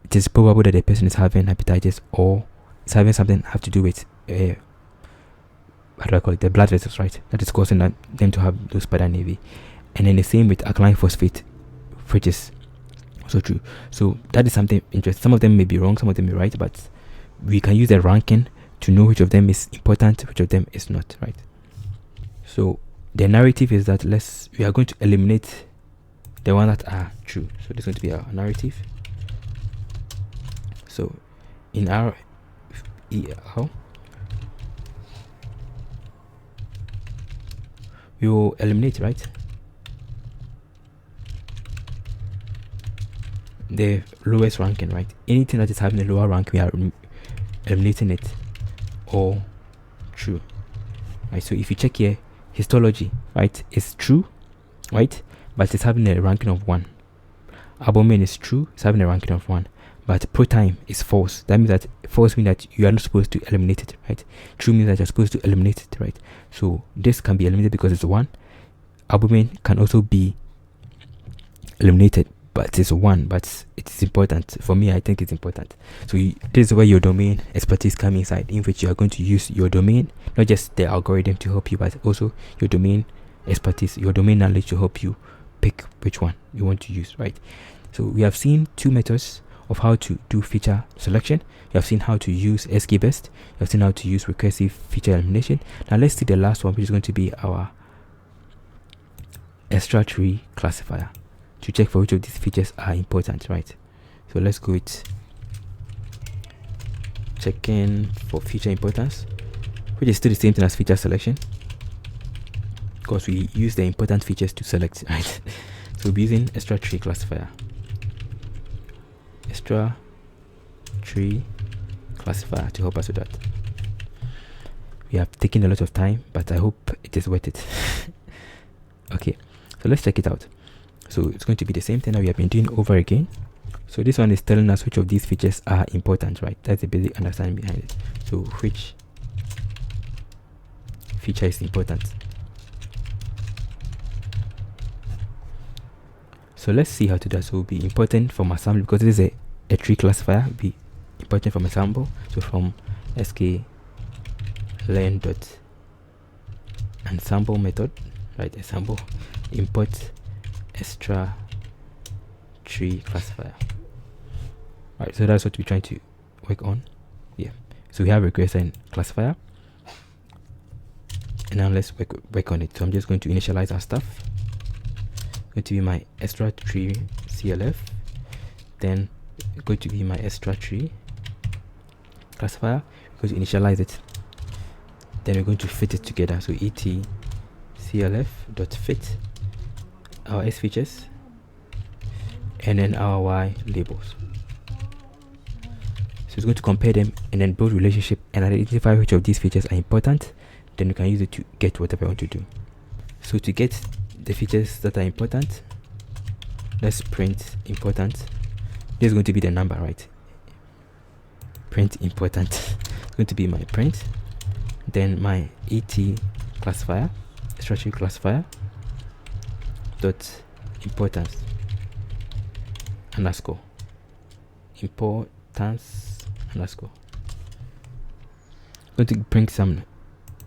it is probable that the person is having hepatitis, or is having something have to do with what do I call it, the blood vessels, right, that is causing them to have those spider navy. And then the same with alkaline phosphate, which is also true. So that is something interesting. Some of them may be wrong, some of them may be right, but we can use the ranking to know which of them is important, which of them is not, right? So the narrative is that we are going to eliminate the ones that are true. So this is going to be our narrative. So in our we will eliminate, right, the lowest ranking, right? Anything that is having a lower rank, we are eliminating it, or true, right? So if you check here, histology, right, is true, right, but it's having a ranking of 1. Albumin is true, it's having a ranking of 1, but protime is false. That means that false means that you are not supposed to eliminate it, right? True means that you're supposed to eliminate it, right? So this can be eliminated because it's 1. Albumin can also be eliminated, but it's 1, but it's important. For me, I think it's important. So this is where your domain expertise comes inside, in which you are going to use your domain, not just the algorithm to help you, but also your domain expertise, your domain knowledge to help you pick which one you want to use, right? So we have seen 2 methods of how to do feature selection. You have seen how to use SKBest. You have seen how to use recursive feature elimination. Now let's see the last one, which is going to be our ExtraTreeClassifier, to check for which of these features are important, right? So let's go with checking for feature importance, which is still the same thing as feature selection, because we use the important features to select, right? So we'll be using ExtraTreeClassifier. ExtraTreeClassifier to help us with that. We have taken a lot of time, but I hope it is worth it. Okay, so let's check it out. So it's going to be the same thing that we have been doing over again. So this one is telling us which of these features are important, right? That's the basic understanding behind it. So which feature is important? So let's see how to do that. So it will be important from a sample, because this is a tree classifier, will be important from a sample. So from sklearn.ensemble method, right? A sample, import ExtraTreeClassifier. Right, so that's what we're trying to work on. Yeah. So we have regressor and classifier. And now let's work on it. So I'm just going to initialize our stuff. Going to be my ExtraTreeCLF, then going to be my ExtraTreeClassifier. We're going to initialize it, then we're going to fit it together. So etclf.fit our S features and then our Y labels. So it's going to compare them and then build relationship and identify which of these features are important. Then we can use it to get whatever we want to do. So to get the features that are important, let's print important. This is going to be the number, right? Print important. It's going to be my print, then my ET classifier, ExtraTreeClassifier dot importance underscore importance underscore. I'm going to print some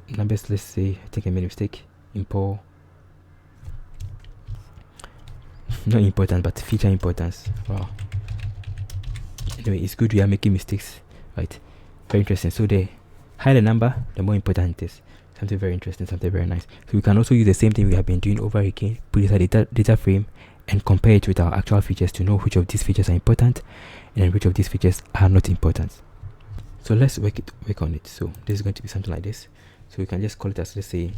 numbers. Let's say I think I made a mistake. Import, not important, but feature importance. Wow. Anyway, it's good we are making mistakes, right? Very interesting. So the higher the number, the more important it is. Something very interesting, something very nice. So we can also use the same thing we have been doing over again, put it as a data frame and compare it with our actual features to know which of these features are important and which of these features are not important. So let's work on it. So this is going to be something like this. So we can just call it as, let's say,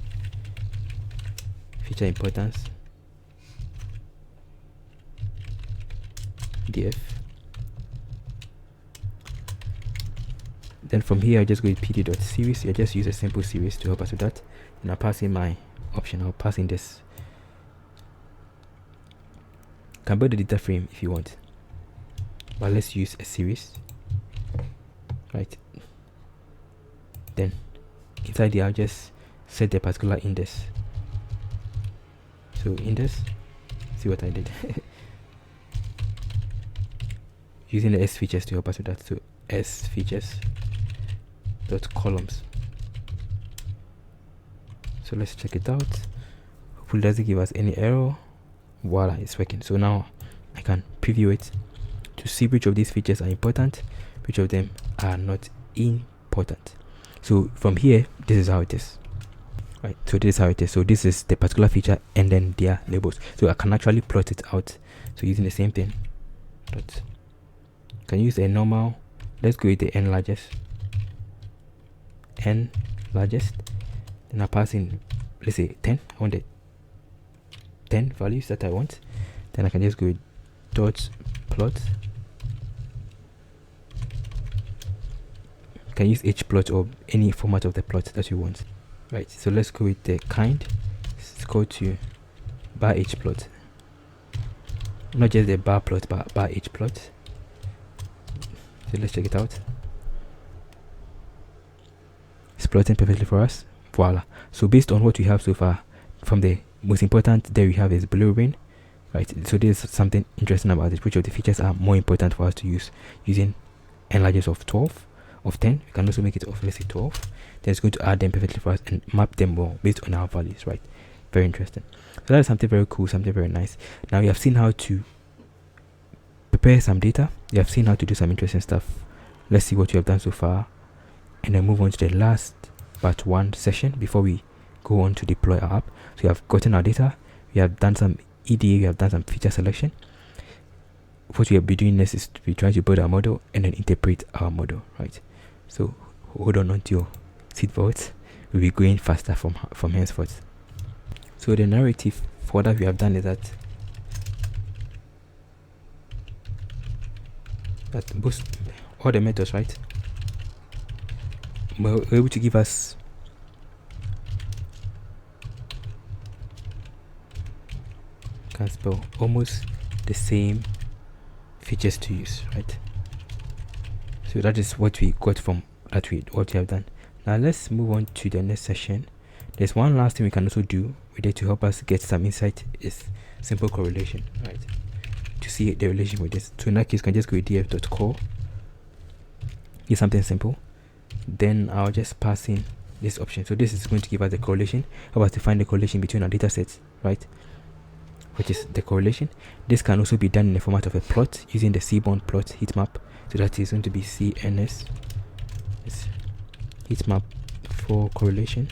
feature importance df. Then from here I just go with pd.series. I just use a simple series to help us with that, and I'll pass in my option. I'll pass in this can build a data frame if you want, but let's use a series, right? Then inside here I'll just set the particular index. So index, see what I did. Using the S features to help us with that. So S features dot columns. So let's check it out. Hopefully it doesn't give us any error. Voila, it's working. So now I can preview it to see which of these features are important, which of them are not important. So from here, this is how it is, right? So this is how it is. So this is the particular feature and then their labels. So I can actually plot it out. So using the same thing, but can use a normal. Let's go with the n largest. Then I pass in, let's say 10. I want the 10 values that I want. Then I can just go with dot plot. You can use hplot or any format of the plot that you want, right? So let's go with the kind. Let's go to bar hplot, not just the bar plot but bar hplot. So let's check it out. It's plotting perfectly for us. Voila. So based on what we have so far, from the most important there we have is blue ring, right? So there's something interesting about it. Which of the features are more important for us to use? Using n largest of 12 of 10. We can also make it of, let's say, 12. Then it's going to add them perfectly for us and map them well based on our values, right? Very interesting. So that is something very cool, something very nice. Now we have seen how to prepare some data. We have seen how to do some interesting stuff. Let's see what you have done so far, and then move on to the last part 1 session before we go on to deploy our app. So we have gotten our data, we have done some EDA, we have done some feature selection. What we will be doing next is to be trying to build our model and then interpret our model, right? So hold on to your seatbelts. We'll be going faster from henceforth. So the narrative for that we have done is that both all the methods, right, were able to give us can spell almost the same features to use, right? So that is what we got from what we have done. Now let's move on to the next session. There's one last thing we can also do with it to help us get some insight, is simple correlation, right? To see the relation with this. So in that case, you can just go with df.core. Here's something simple. Then I'll just pass in this option. So this is going to give us the correlation, help us to find the correlation between our data sets, right? Which is the correlation. This can also be done in the format of a plot using the seaborn plot heat map. So that is going to be CNS heat map for correlation.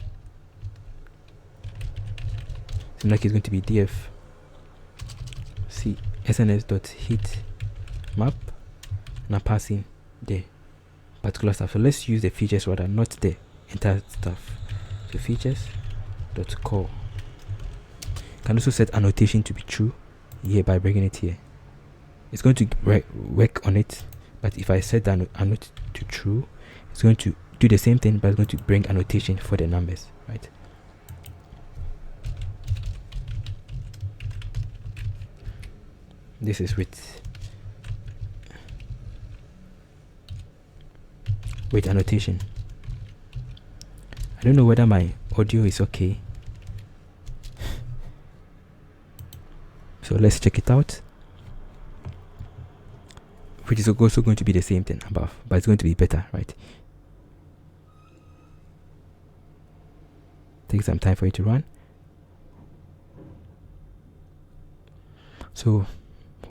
So like it's going to be df c sns.heat map, and I'm passing the particular stuff. So let's use the features rather, not the entire stuff. So features.core. Can also set annotation to be true here by bringing it here. It's going to work on it, but if I set the annotate to true, it's going to do the same thing, but it's going to bring annotation for the numbers, right? This is with annotation. I don't know whether my audio is okay. So let's check it out. Which is also going to be the same thing above, but it's going to be better, right? Take some time for it to run. So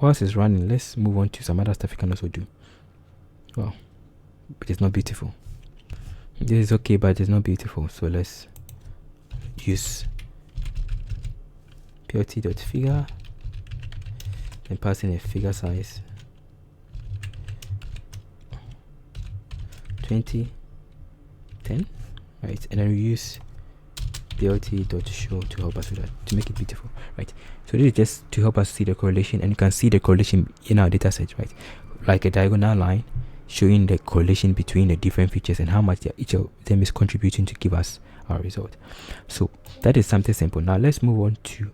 whilst it's running, let's move on to some other stuff you can also do. Well, but it's not beautiful. This is okay, but it's not beautiful. So let's use plt.figure and pass in a figure size 2010, right? And then we use plt.show to help us with that, to make it beautiful, right? So this is just to help us see the correlation, and you can see the correlation in our data set, right? Like a diagonal line showing the correlation between the different features and how much each of them is contributing to give us our result. So that is something simple. Now let's move on to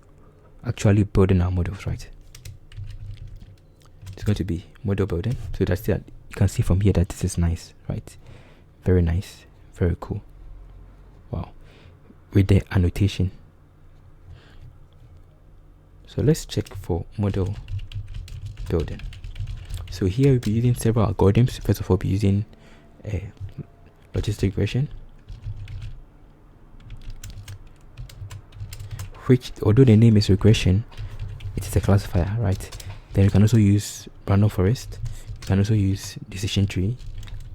actually building our models, right? it's going to be model building. So that's that. You can see from here that this is nice, right? Very nice, very cool. Wow, with the annotation. So let's check for model building. So here we'll be using several algorithms. First of all, we'll be using a logistic regression, which, although the name is regression, it is a classifier, right? Then you can also use random forest. You can also use decision tree,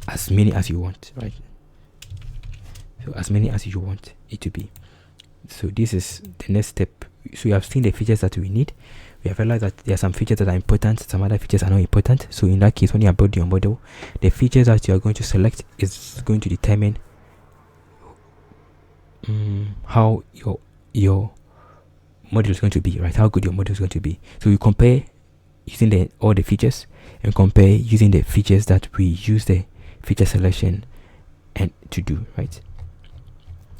as many as you want, right? So as many as you want it to be. So this is the next step. So you have seen the features that we need. We have realized that there are some features that are important, some other features are not important. So in that case, when you are building your model, the features that you are going to select is going to determine how your model is going to be, right? How good your model is going to be. So you compare using all the features, and compare using the features that we use the feature selection and to do, right?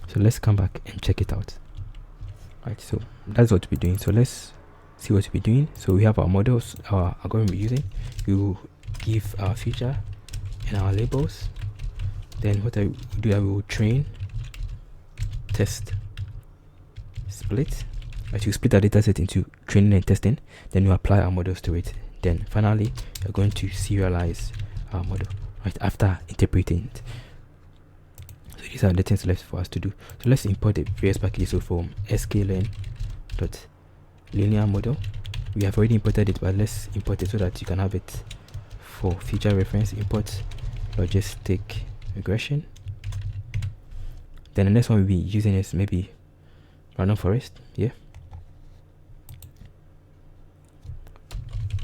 So let's come back and check it out. Right, so that's what we're doing. So let's see what we're doing. So we have our models, our algorithm we're using. You give our feature and our labels. Then what I do, I will train, test, split. Right, you split our data set into training and testing. Then you apply our models to it. Then finally, you're going to serialize our model, right, after interpreting it. So these are the things left for us to do. So let's import the various packages. So from sklearn.linear model, we have already imported it, but let's import it so that you can have it for future reference. Import logistic regression. Then the next one we'll be using is maybe random forest. Yeah.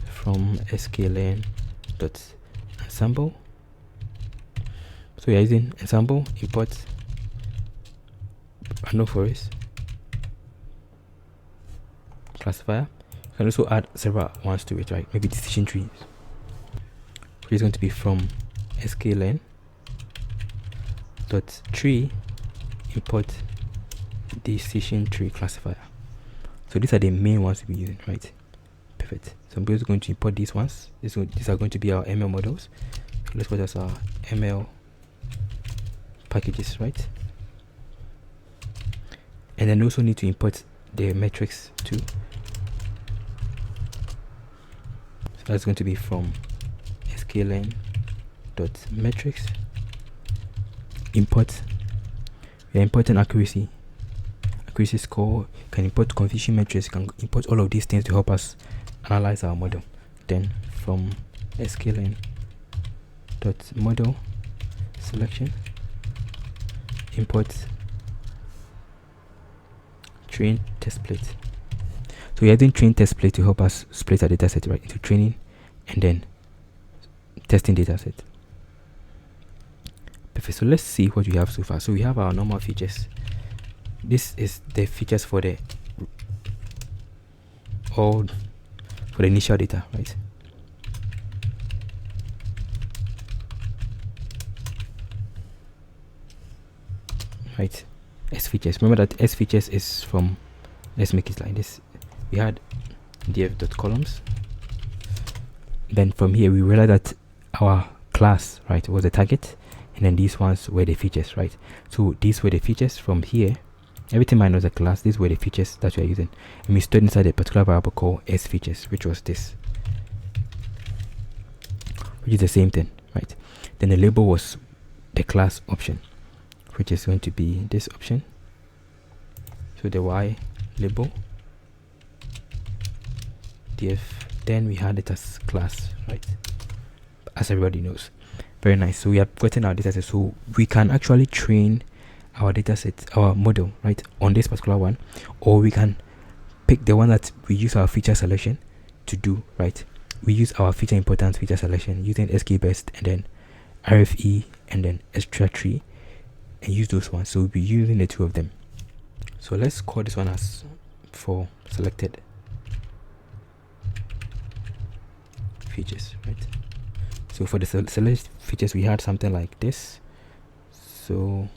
From sklearn.ensemble. So we are using ensemble, import random forest classifier. You can also add several ones to it, right? Maybe decision trees, which is going to be from sklearn.tree import decision tree classifier. So these are the main ones we'll be using, right? Perfect. So I'm just going to import these ones. These are going to be our ML models. So let's put as our ML packages, right? And then also need to import the metrics too. So that's going to be from sklearn.metrics import. We are importing accuracy score. You can import confusion metrics. You can import all of these things to help us analyze our model. Then from sklearn.model selection import train test plate. So we are doing train test plate to help us split our data set, right, into training and then testing data set. Perfect. So let's see what we have so far. So we have our normal features. This is the features for the initial data, right? Right, S features. Remember that S features is from, let's make it like this. We had df.columns. Then from here we realized that our class, right, was the target, and then these ones were the features, right? So these were the features. From here, everything minus a class, these were the features that we are using, and we stored inside a particular variable called S features, which was this, which is the same thing, right? Then the label was the class option, which is going to be this option. So the Y label df, then we had it as class, right? As everybody knows. Very nice. So we have gotten our data set, so we can actually train our data set, our model, right, on this particular one, or we can pick the one that we use our feature selection to do, right? We use our feature importance feature selection using SKBest and then RFE and then ExtraTree, and use those ones. So we'll be using the two of them. So let's call this one as for selected features, right? So for the select features, we had something like this. So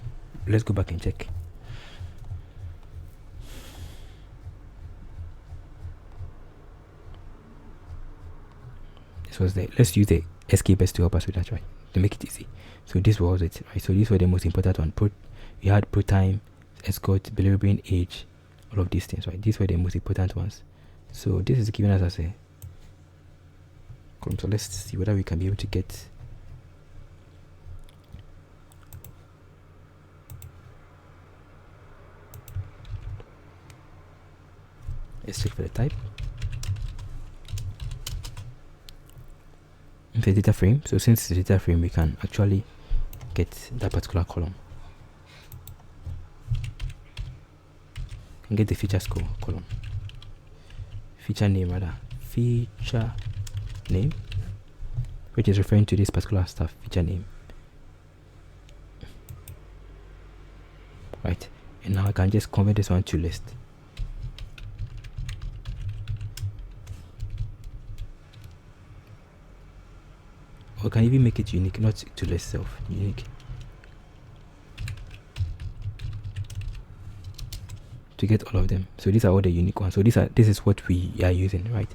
let's go back and check. was there. Let's use the SKBest to help us with that, right? To make it easy. So this was it, right? So these were the most important one. We had pro time, escort, bilirubin, age, all of these things, right? These were the most important ones. So this is given us as a column. So let's see whether we can be able to get let's check for the type. The data frame. So since it's a data frame, we can actually get that particular column and get the feature score column, feature name rather, feature name, which is referring to this particular stuff, feature name, right? And now I can just convert this one to list. Or can even make it unique, not to list self, unique, to get all of them. So these are all the unique ones. So this is what we are using, right?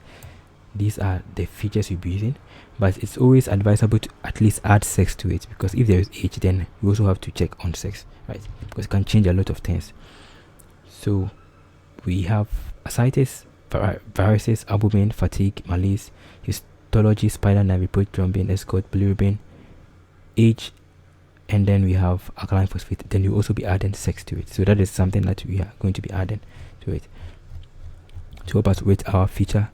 These are the features we'll be using, but it's always advisable to at least add sex to it, because if there is age, then you also have to check on sex, right? Because it can change a lot of things. So we have ascites, viruses, albumin, fatigue, malaise, histology, spider, naviport, thrombin, escort, bilirubin, age, and then we have alkaline phosphate. Then you also be adding sex to it. So that is something that we are going to be adding to it to help us with our feature,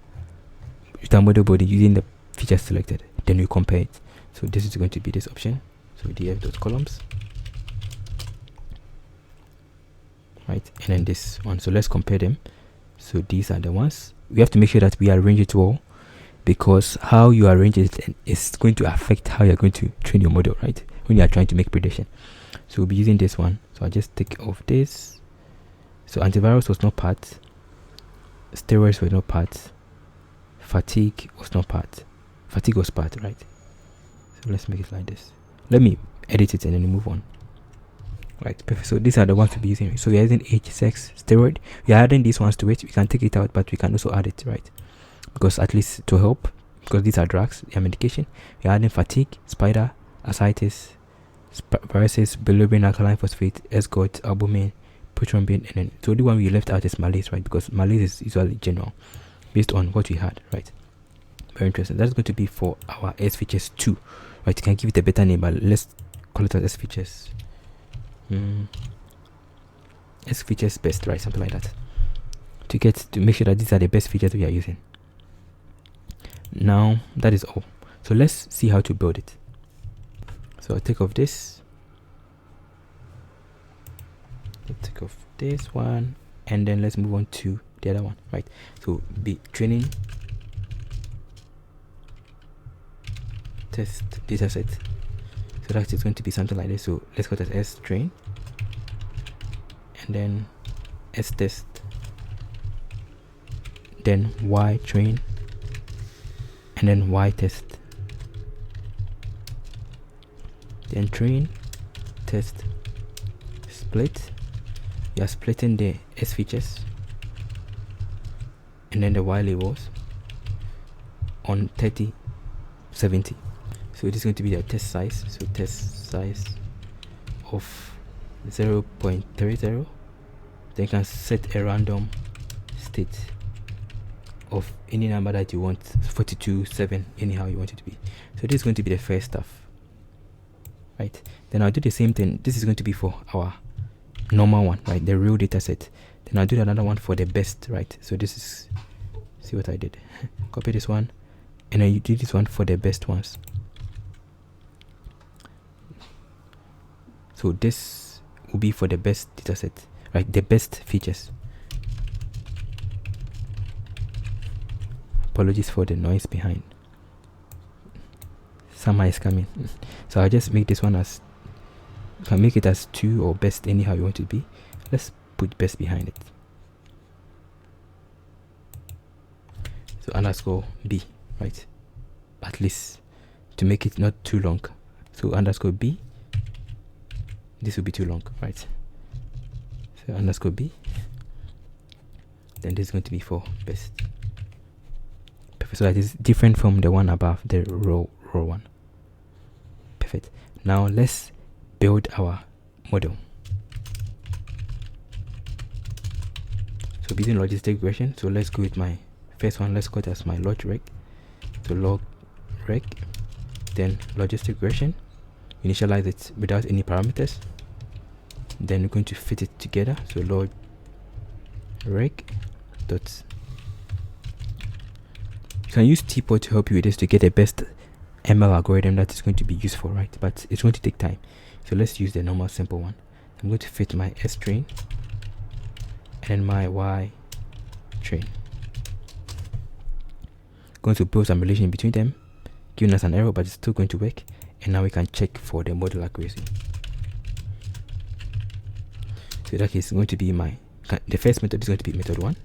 with our model body using the feature selected. Then we compare it. So this is going to be this option. So df.columns, right? And then this one. So let's compare them. So these are the ones. We have to make sure that we arrange it well, because how you arrange it is going to affect how you're going to train your model, right? When you are trying to make prediction. So we'll be using this one. So I'll just take off this. So antivirus was not part, steroids were not part, fatigue was not part, fatigue was part, right? So let's make it like this. Let me edit it and then move on. Right, perfect. So these are the ones to be using. So we're using age, sex, steroid. We are adding these ones to it. We can take it out, but we can also add it, right? Because at least to help, because these are drugs, they are medication. We are adding fatigue, spider, ascites, viruses, bilirubin, alkaline phosphate, escort, albumin, prothrombin, and then so the one we left out is malaise, right? Because malaise is usually general, based on what we had, right? Very interesting. That's going to be for our S features 2, right? You can give it a better name, but let's call it as S features. S features best, right? Something like that. To make sure that these are the best features we are using. Now that is all. So let's see how to build it. So I'll take off this. I'll take off this one, and then let's move on to the other one, right? So be training test dataset. So that is going to be something like this. So let's go to S train, and then S test, then Y train, and then Y test, then train, test, split. You are splitting the S features and then the Y labels on 30, 70. So it is going to be the test size. So test size of 0.30. Then you can set a random state of any number that you want, 42, 7, anyhow you want it to be. So this is going to be the first stuff, right? Then I'll do the same thing. This is going to be for our normal one, right? The real data set. Then I'll do another one for the best, right? So this is, see what I did. Copy this one, and then you do this one for the best ones. So this will be for the best data set, right? The best features. Apologies for the noise behind. Summer is coming. So I'll just make this one as, you can make it as 2 or best, anyhow you want it to be. Let's put best behind it. So underscore B, right? At least to make it not too long. So underscore B. This will be too long, right? So underscore B. Then this is going to be for best. Perfect. So that is different from the one above, the row one. Perfect. Now let's build our model. So using logistic regression, so let's go with my first one. Let's call it as my log reg. So log reg, then logistic regression. Initialize it without any parameters. Then we're going to fit it together. So log reg dot. You can use Tpot to help you with this to get the best ML algorithm that is going to be useful, right? But it's going to take time. So let's use the normal simple one. I'm going to fit my S train and my Y train. Going to build some relation between them, giving us an error, but it's still going to work. And now we can check for the model accuracy. So that is going to be the first method is going to be method 1.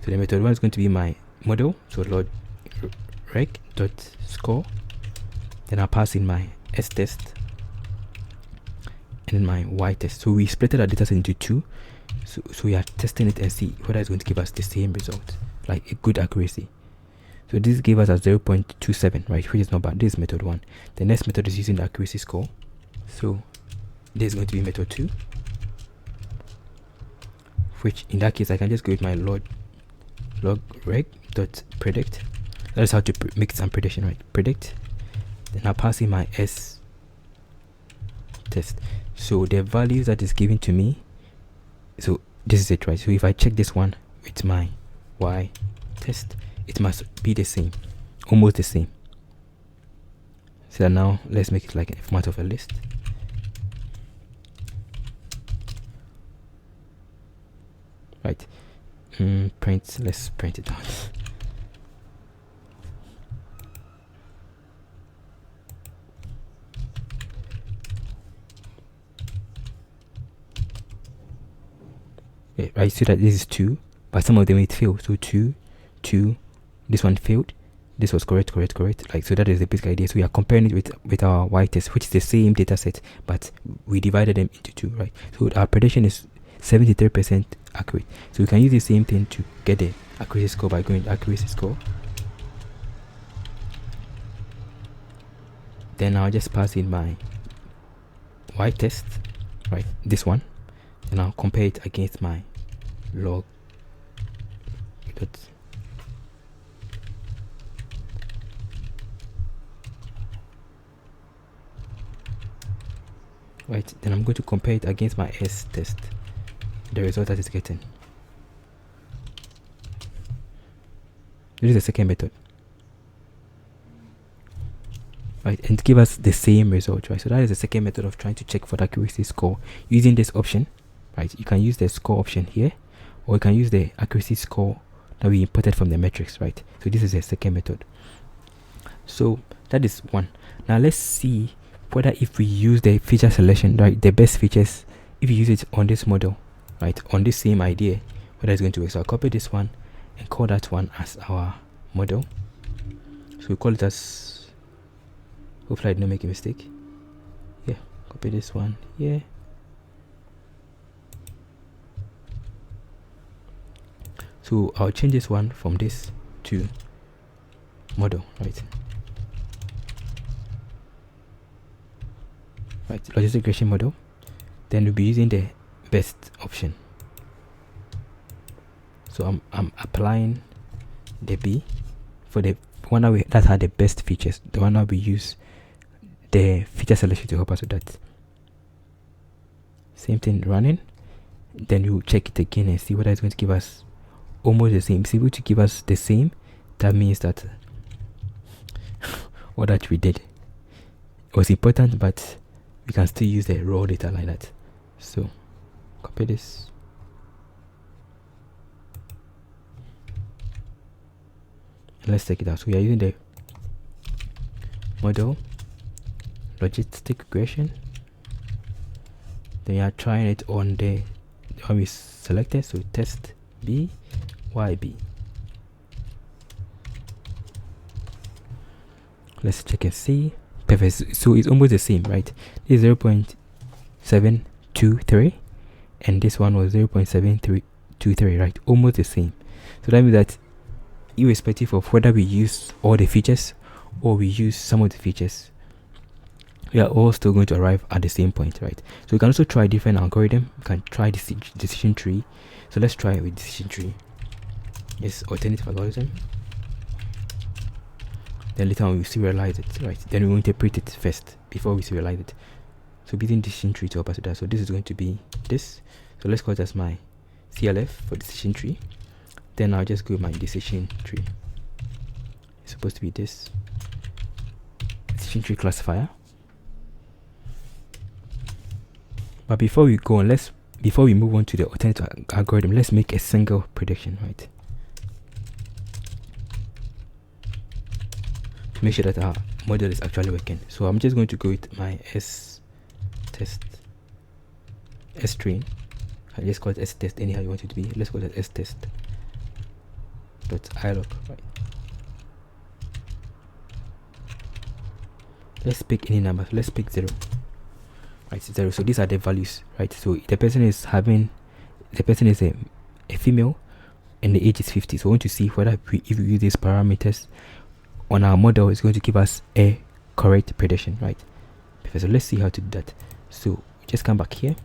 So the method 1 is going to be my model. So log reg dot score. Then I'll pass in my S test and then my Y test. So we split our data set into 2. So we are testing it and see whether it's going to give us the same result, like a good accuracy. So this gave us a 0.27, right, which is not bad. This is method 1. The next method is using the accuracy score. So this is going to be method 2, which in that case I can just go with my log reg dot predict. That is how to make some prediction, right? Predict. Then I'll pass in my S test. So the values that is given to me, so this is it, right? So if I check this one with my Y test, it must be the same, almost the same. So now let's make it like a format of a list. Right. Let's print it out. Okay, right, so that this is 2, but some of them it failed. So 2, 2, this one failed. This was correct. Like, so that is the basic idea. So we are comparing it with our Y test, which is the same data set, but we divided them into 2, right? So our prediction is 73% accurate. So we can use the same thing to get the accuracy score by going to accuracy score. Then I'll just pass in my Y test, right? This one, and I'll compare it against my log. Right, then I'm going to compare it against my S test, the result that it's getting. This is the second method, right, and give us the same result, right? So that is the second method of trying to check for the accuracy score using this option, right? You can use the score option here, or you can use the accuracy score that we imported from the metrics, right? So this is the second method. So that is one. Now let's see whether if we use the feature selection, right, the best features, if you use it on this model, right, on this same idea, whether it's going to work. So I'll copy this one and call that one as our model. So we call it as, hopefully I did not make a mistake. Yeah, copy this one here. So I'll change this one from this to model, right? Right, logistic regression model. Then we'll be using the best option. So I'm applying the B for the one that had the best features. The one that we use the feature selection to help us with that. Same thing running. Then we'll check it again and see whether it's going to give us almost the same. It's able to give us the same. That means that what that we did was important, but we can still use the raw data like that. So copy this. And let's take it out. So we are using the model logistic regression. Then we are trying it on the one we selected. So test B, YB. Let's check and see. Perfect. So it's almost the same, right? This is 0.723 and this one was 0.723, right? Almost the same. So that means that irrespective of whether we use all the features or we use some of the features, we are all still going to arrive at the same point, right? So we can also try different algorithm. We can try decision tree. So let's try with decision tree. Yes, alternative algorithm. Then later on we serialize it, right? Then we will interpret it first before we serialize it. So building decision tree to help us with that. So this is going to be this. So let's call it as my CLF for decision tree. Then I'll just go with my decision tree. It's supposed to be this decision tree classifier. But before we go on, before we move on to the alternative algorithm, let's make a single prediction, right? To make sure that our model is actually working. So I'm just going to go with my train. I just call it test anyhow you want it to be. Let's call it test dot ilog, right? Let's pick any number. Let's pick 0. Right, 0. So these are the values, right? So the person is a female and the age is 50. So we want to see whether if we use these parameters on our model, it's going to give us a correct prediction, right? So let's see how to do that. So just come back here.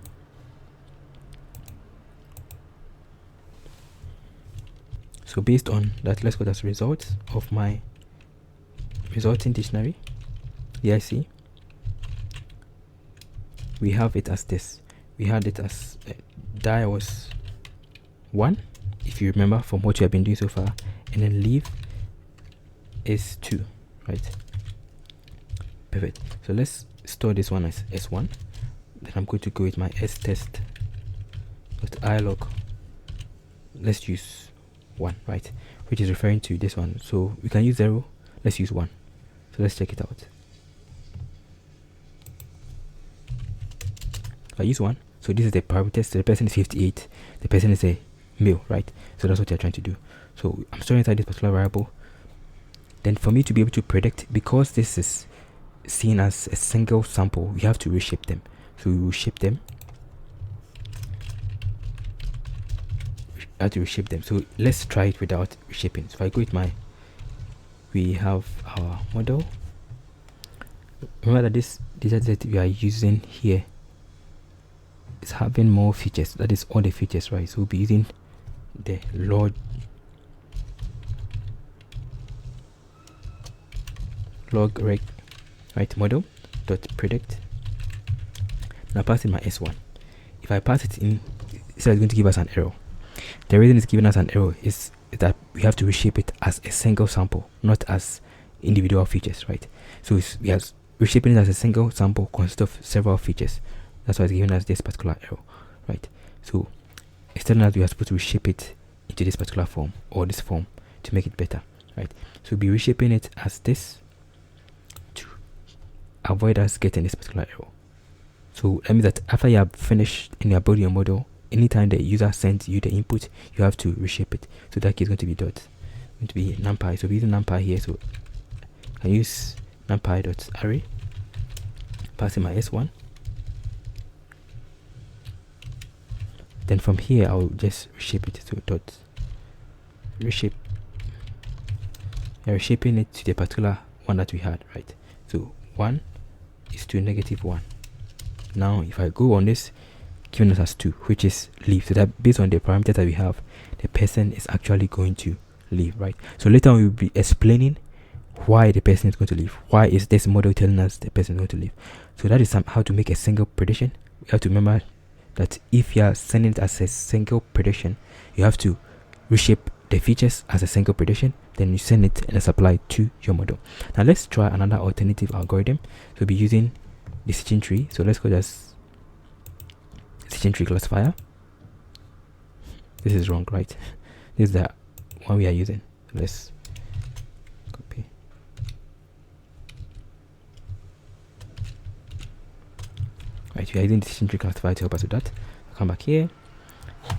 So based on that, let's go as results of my resulting dictionary. Here I see we have it as this. We had it as die was 1, if you remember from what you have been doing so far, and then leave is 2, right? Perfect. So let's store this one as S1. Then I'm going to go with my stest.ilog. Let's use 1, right? Which is referring to this one. So we can use 0. Let's use 1. So let's check it out. I use 1. So this is the parameters. So the person is 58. The person is a male, right? So that's what you're trying to do. So I'm storing inside this particular variable. Then for me to be able to predict, because this is seen as a single sample, we have to reshape them. So we will shape them. I have to reshape them. So let's try it without reshaping. So if I go with we have our model. Remember that this data set we are using here is having more features. That is all the features, right? So we'll be using the log reg, right? Model dot predict. Now pass in my S1. If I pass it in, it's going to give us an error. The reason it's giving us an error is that we have to reshape it as a single sample, not as individual features, right? So we are reshaping it as a single sample consists of several features. That's why it's giving us this particular error, right? So it's telling us we are supposed to reshape it into this particular form or this form to make it better, right? So we'll be reshaping it as this to avoid us getting this particular error. So that means that after you have finished and you are building your model, anytime the user sends you the input, you have to reshape it. So that key is going to be going to be numpy. So we're using numpy here. So I use numpy.array, passing my S1. Then from here I'll just reshape it to dot reshape. Reshaping it to the particular one that we had, right? So 1 is to -1. Now if I go on this, giving us as 2, which is leave. So that based on the parameters that we have, the person is actually going to leave, right? So later on we'll be explaining why the person is going to leave. Why is this model telling us the person is going to leave? So that is how to make a single prediction. We have to remember that if you are sending it as a single prediction, you have to reshape the features as a single prediction, then you send it and it's applied to your model. Now let's try another alternative algorithm. So we'll be using decision tree. So let's go as decision tree classifier. This is wrong, right? This is the one we are using. Let's copy. Right, we are using decision tree classifier to help us with that. I'll come back here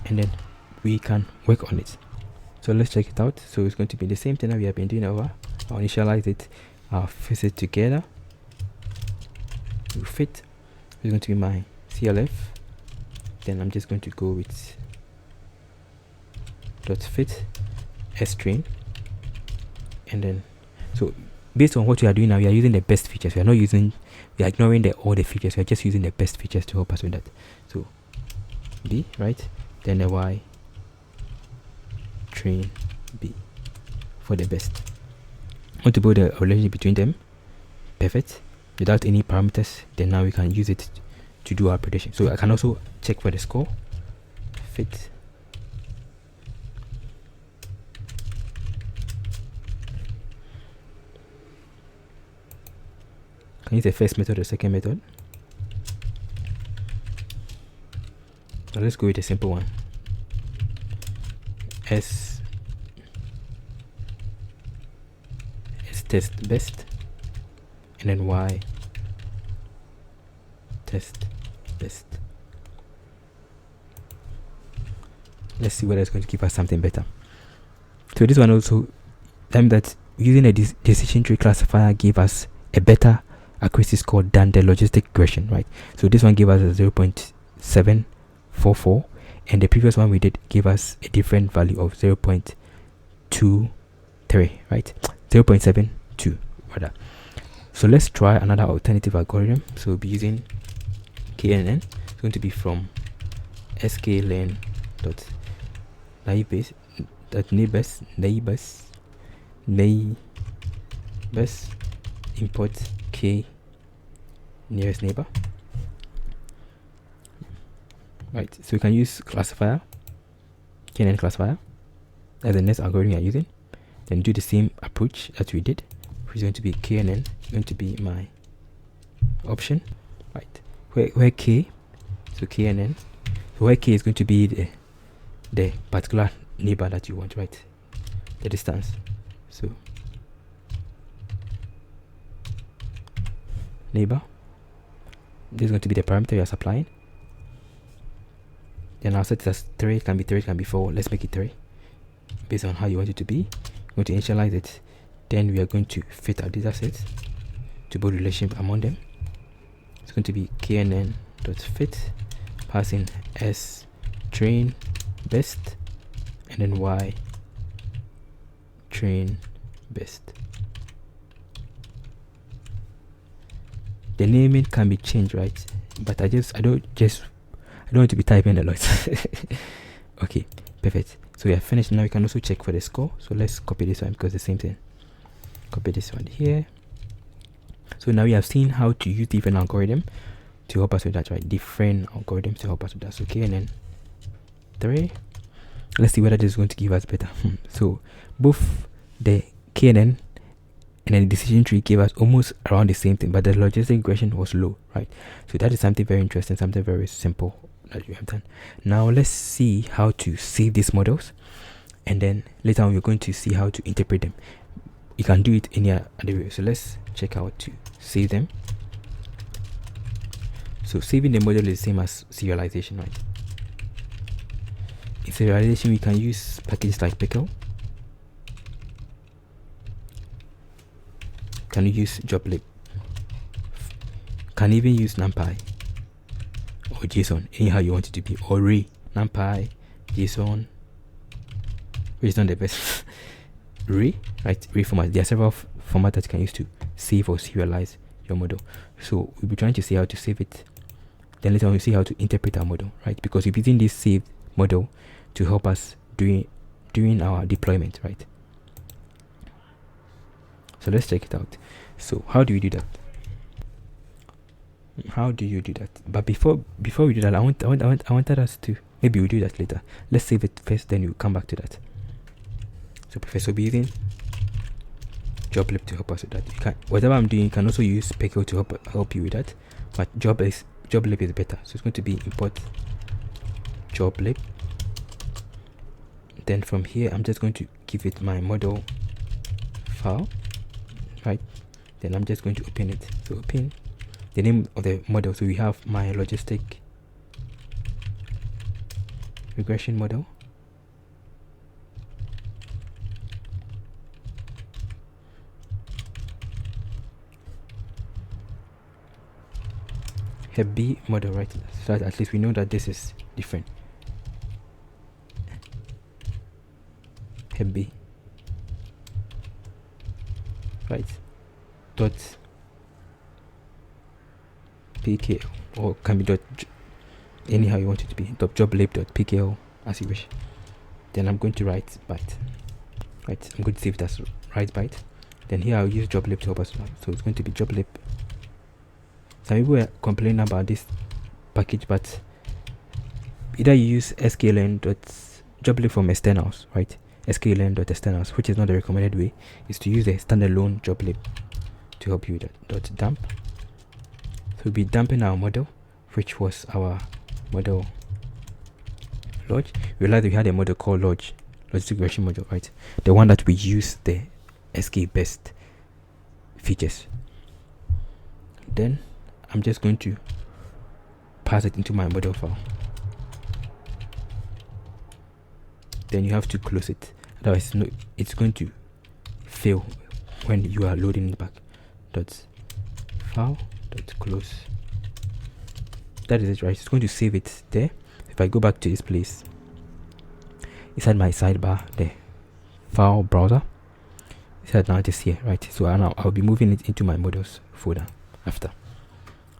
and then we can work on it. So let's check it out. So it's going to be the same thing that we have been doing over. I'll initialize it, I'll fix it together. Will fit. It's going to be my CLF. Then I'm just going to go with dot fit. strain, and then so based on what we are doing now, we are using the best features. We are ignoring all the features. We are just using the best features to help us with that. So B, right? Then the Y train B for the best. Want to build a relationship between them? Perfect. Without any parameters, then now we can use it to do our prediction. So I can also check for the score. Fit. Can use the first method or second method. So let's go with a simple one. S test best, and then Y test best. Let's see whether it's going to give us something better. So this one also, time that using a decision tree classifier gave us a better accuracy score than the logistic regression, right? So this one gave us a 0.744, and the previous one we did gave us a different value of 0.23, right? 0.72 rather. So let's try another alternative algorithm. So we'll be using KNN. It's going to be from sklearn.neighbors import k nearest neighbor. Right, so we can use classifier, KNN classifier as the next algorithm we are using. Then do the same approach that we did, which is going to be KNN, going to be my option, right? Where K, so KNN, so where K is going to be the particular neighbor that you want, right? The distance. So neighbor, this is going to be the parameter you are supplying. Then I'll set it as 3, it can be 3, it can be 4. Let's make it 3 based on how you want it to be. We're going to initialize it. Then we are going to fit our data sets to build relationship among them. It's going to be knn.fit, passing s train best, and then y train best. The naming can be changed, right? But I don't want to be typing a lot. Okay, perfect. So we are finished. Now we can also check for the score. So let's copy this one because the same thing. Copy this one here. So now we have seen how to use different algorithm to help us with that, right? Different algorithms to help us with that. So KNN 3. Let's see whether this is going to give us better. So both the KNN and then the decision tree gave us almost around the same thing, but the logistic regression was low, right? So that is something very interesting, something very simple that you have done. Now let's see how to save these models, and then later on we're going to see how to interpret them. You can do it any other way. So let's check out to save them. So saving the model is the same as serialization, right? In serialization we can use packages like pickle. Can you use joblib? Can even use numpy or JSON, anyhow you want it to be, or array, numpy, JSON, which is not the best. Array, right? Array format. There are several formats that you can use to save or serialize your model. So we'll be trying to see how to save it. Then later on we'll see how to interpret our model, right? Because we're using this saved model to help us during our deployment, right? So let's check it out. So how do we do that? How do you do that? But before we do that, I wanted us to, maybe we'll do that later. Let's save it first, then we'll come back to that. So Professor be using joblib to help us with that. You can, whatever I'm doing, you can also use pickle to help you with that. But joblib is better. So it's going to be import joblib. Then from here, I'm just going to give it my model file. Right, then I'm just going to open it. So open the name of the model. So we have my logistic regression model. Hep B model, right? So that at least we know that this is different. Hep B. right? Dot pkl, or can be dot anyhow you want it to be, dot joblib.pkl, as you wish. Then I'm going to write byte, right? I'm going to save it as write byte. Then here I'll use joblib to help us out. So it's going to be joblib. Some people were complaining about this package, but either you use sklearn.joblib from externals, right? sklearn.externals, which is not the recommended way, is to use the standalone joblib to help you with that. Dot dump. So we'll be dumping our model, which was our model lodge. We realized we had a model called logistic regression module, right? The one that we use the SelectKBest features. Then I'm just going to pass it into my model file. Then you have to close it, otherwise it's going to fail when you are loading it back. Dot file dot close. That is it, right? It's going to save it there. If I go back to this place inside my sidebar, the file browser, it's now just here, right? So I'll be moving it into my models folder after.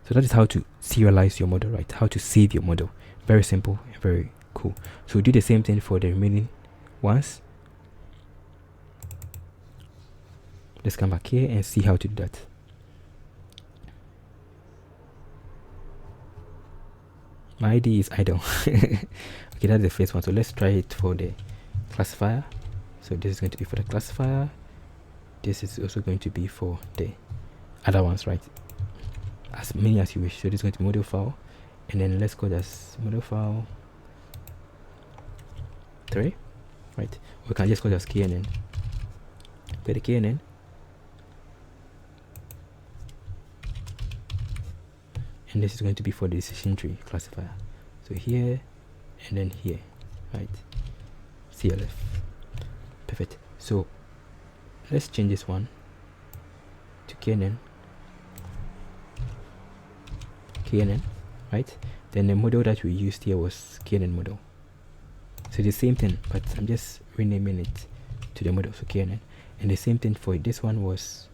So that is how to serialize your model, right? How to save your model. Very simple and very cool. So do the same thing for the remaining ones. Let's come back here and see how to do that. My ID is idle. Okay, that's the first one. So let's try it for the classifier. So this is going to be for the classifier. This is also going to be for the other ones, right? As many as you wish. So this is going to be model file, and then let's call this model file 3, right? We can just call this KNN. Put the KNN. And this is going to be for the decision tree classifier. So here and then here, right? CLF. Perfect. So let's change this one to KNN, right? Then the model that we used here was KNN model. So the same thing, but I'm just renaming it to the model, so KNN. And the same thing for this one was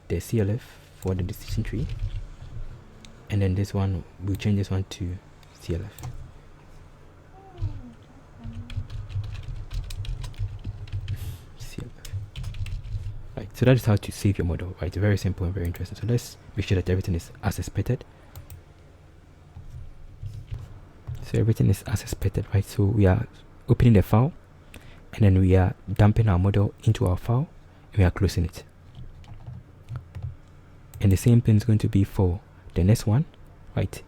the CLF for the decision tree. And then this one, we'll change this one to CLF. Right, so that is how to save your model, right? Very simple and very interesting. So let's make sure that everything is as expected. So everything is as expected, right? So we are opening the file, and then we are dumping our model into our file, and we are closing it. And the same thing is going to be for the next one, right?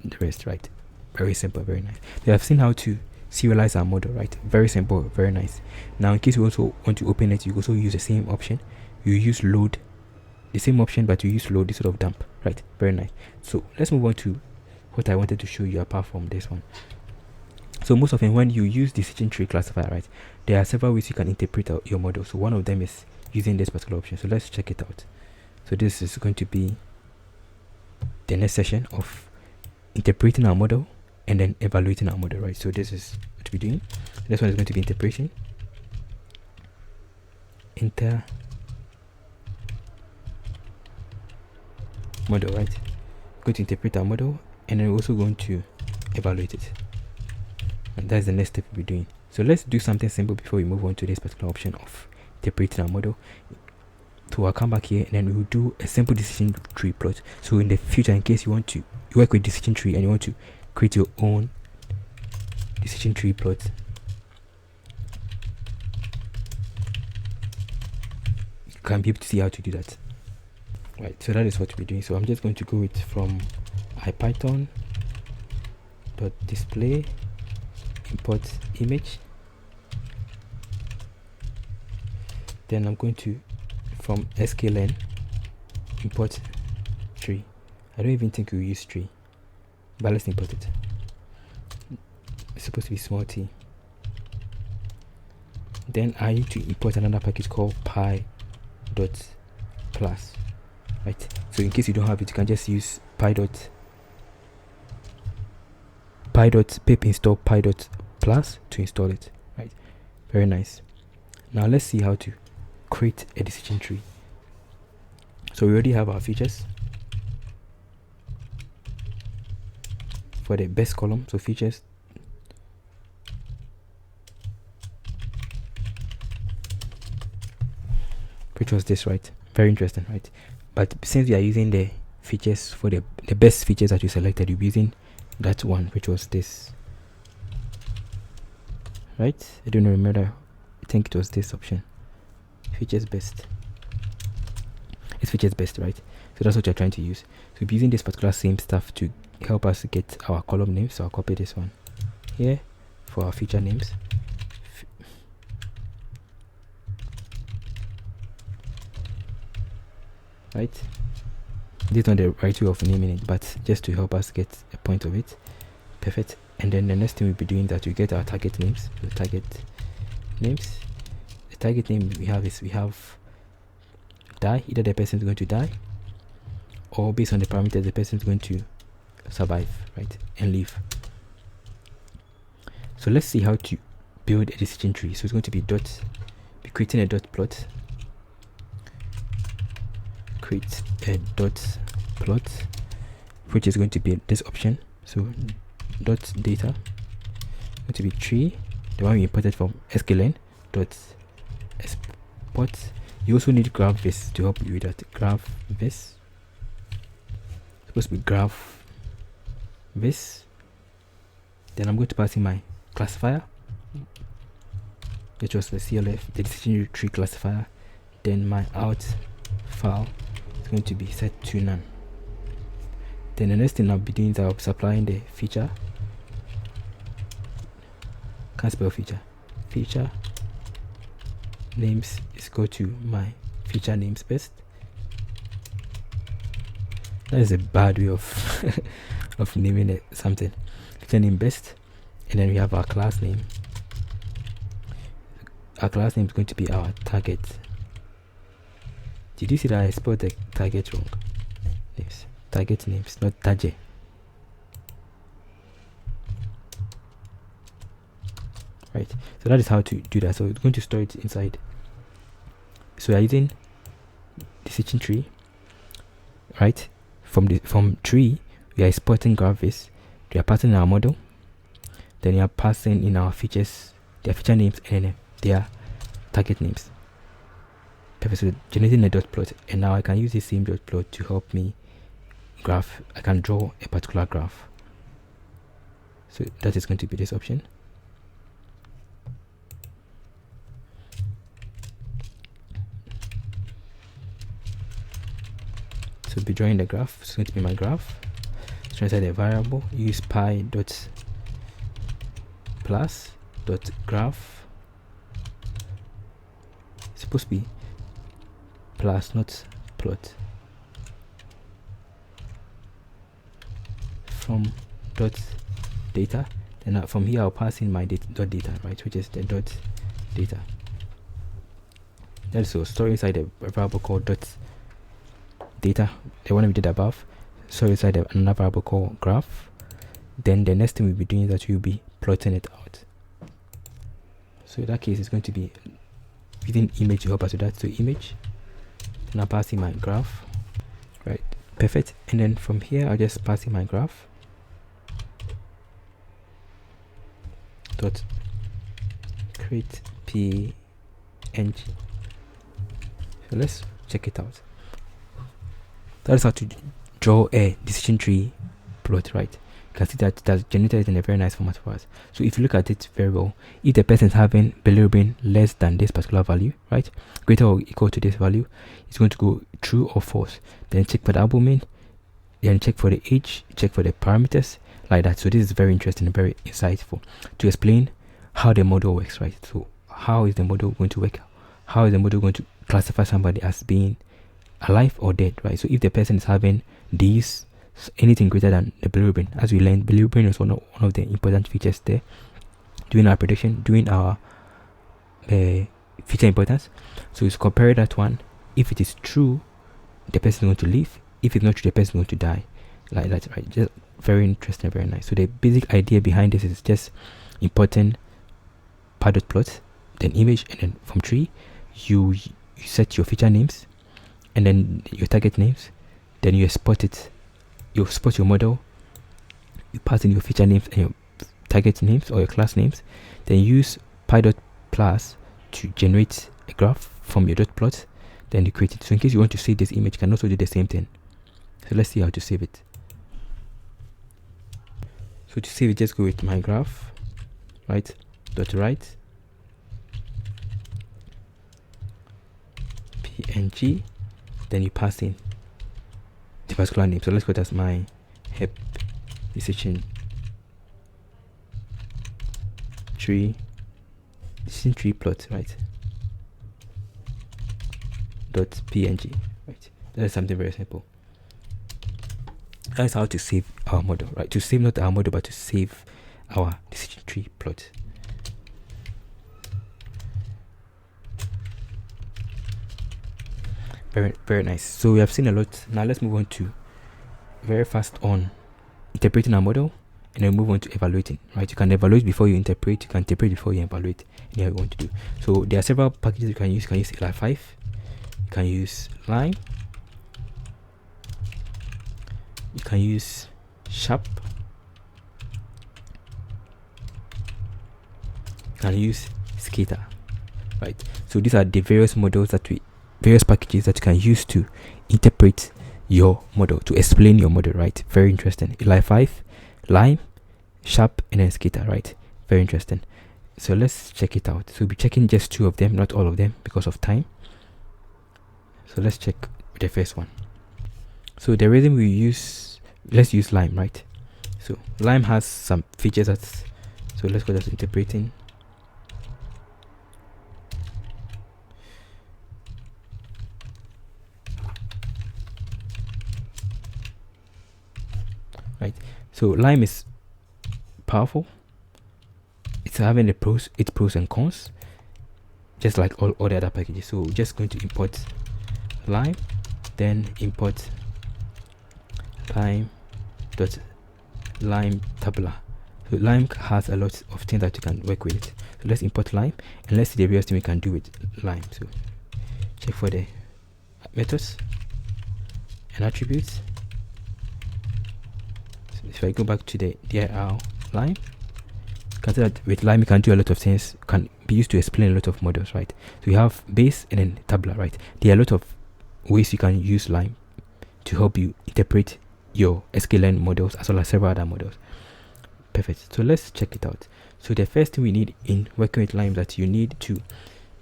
The rest, right? Very simple, very nice. So I've seen how to serialize our model, right? Very simple, very nice. Now in case you also want to open it, you also use the same option. You use load, the same option, but you use load instead of dump, right? Very nice. So let's move on to what I wanted to show you apart from this one. So most often when you use decision tree classifier, right, there are several ways you can interpret your model. So one of them is using this particular option. So let's check it out. So this is going to be the next session of interpreting our model and then evaluating our model, right? So this is what we're doing. This one is going to be interpretation. Model, right? Going to interpret our model, and then we're also going to evaluate it. And that's the next step we'll be doing. So let's do something simple before we move on to this particular option of interpreting our model. So I'll come back here, and then we'll do a simple decision tree plot. So in the future, in case you want to work with decision tree and you want to create your own decision tree plot, you can be able to see how to do that, right? So that is what we're doing. So I'm just going to go with from ipython.display import image. Then I'm going to from sklearn import tree. I don't even think we'll use tree, but let's import it. It's supposed to be small t. Then I need to import another package called py.plus, right? So in case you don't have it, you can just use pip install py.plus to install it, right? Very nice. Now let's see how to create a decision tree. So we already have our features for the best column. So features, which was this, right? Very interesting, right? But since we are using the features for the best features that you selected, you'll be using that one, which was this, right? I don't remember. I think it was this option, features best. It's features best, right? So that's what you're trying to use. So we'll be using this particular same stuff to help us get our column names. So I'll copy this one here for our feature names. Right, this is not the right way of naming it, but just to help us get a point of it. Perfect. And then the next thing we'll be doing is that we get our target names. So target names, the target name we have is, we have die, either the person is going to die, or based on the parameters the person is going to survive, right, and live. So let's see how to build a decision tree. So it's going to be creating a dot plot. Create a dot plot, which is going to be this option. So dot data, going to be tree, the one we imported from sklearn dot export. You also need graph-vis to help you with that. Graph-vis, supposed to be graph-vis. Then I'm going to pass in my classifier, which was the CLF, the decision tree classifier. Then my out file is going to be set to none. Then the next thing I'll be doing is I'll be supplying the feature. Can't spell feature. Feature names is go to my feature names best. That is a bad way of of naming it something. Feature name best, and then we have our class name. Our class name is going to be our target. Did you see that I spelled the target wrong? Yes, target names, not target. Right, so that is how to do that. So it's going to store it inside. So we are using decision tree, right? From tree we are exporting graph-vis. We are passing in our model, then we are passing in our features, their feature names, and then their target names. Perfect. So generating a dot plot, and now I can use the same dot plot to help me graph. I can draw a particular graph. So that is going to be this option. So be drawing the graph. It's going to be my graph. So inside the variable, use pi dot plus dot graph. It's supposed to be plus, not plot. From dot data, then from here I'll pass in my dot data, right, which is the dot data. Also store inside a variable called dot data, the one we did above. So inside another variable called graph. Then the next thing we'll be doing is that we'll be plotting it out. So in that case it's going to be using image to help us with that. So image, then I'll pass in my graph, right? Perfect. And then from here I'll just pass in my graph dot create png. So let's check it out. That's how to draw a decision tree plot, right? You can see that that's generated in a very nice format for us. So if you look at it very well, if the person is having bilirubin less than this particular value, right, greater or equal to this value, it's going to go true or false. Then check for the albumin, then check for the age, check for the parameters, like that. So this is very interesting and very insightful to explain how the model works, right? So how is the model going to work? How is the model going to classify somebody as being alive or dead, right? So if the person is having these, anything greater than the bilirubin, as we learned, bilirubin is one of the important features there during our prediction, during our feature importance. So it's compare that one. If it is true, the person is going to live. If it's not true, the person is going to die, like that, right? Just very interesting, very nice. So the basic idea behind this is just importing pi dot plot, then image, and then from tree you you set your feature names and then your target names, then you export it. You export your model, you pass in your feature names and your target names or your class names, then use py.plus to generate a graph from your dot plot, then you create it. So in case you want to save this image, you can also do the same thing. So let's see how to save it. So to save it, just go with my graph, right, dot write png, then you pass in the particular name. So let's put as my hep decision tree plot, right, dot png, right. That's something very simple. That's how to save our model, right? To save not our model, but to save our decision tree plot. Very nice. So we have seen a lot. Now let's move on to very fast on interpreting our model, and then move on to evaluating, right? You can evaluate before you interpret, you can interpret before you evaluate, and you want to do. So there are several packages you can use. You can use Li5, you can use Lime, you can use Sharp, you can use Skater, right? So these are the various models various packages that you can use to interpret your model, to explain your model, right? Very interesting. Li5, Lime, Sharp, and then Skater, right? Very interesting. So let's check it out. So we'll be checking just 2 of them, not all of them, because of time. So let's check the first one. So the reason let's use Lime, right? So Lime has some features so let's go to interpreting. Right, so Lime is powerful. It's having its pros and cons, just like all the other packages. So we're just going to import Lime, then import Lime tabular. So Lime has a lot of things that you can work with it. So let's import Lime, and let's see the various things we can do with Lime. So check for the methods and attributes. If I go back to the dir Lime, you can see that with Lime you can do a lot of things, can be used to explain a lot of models, right? So you have base and then tabular, right? There are a lot of ways you can use Lime to help you interpret your sklearn models as well as several other models. Perfect. So let's check it out. So the first thing we need in working with Lime, that you need to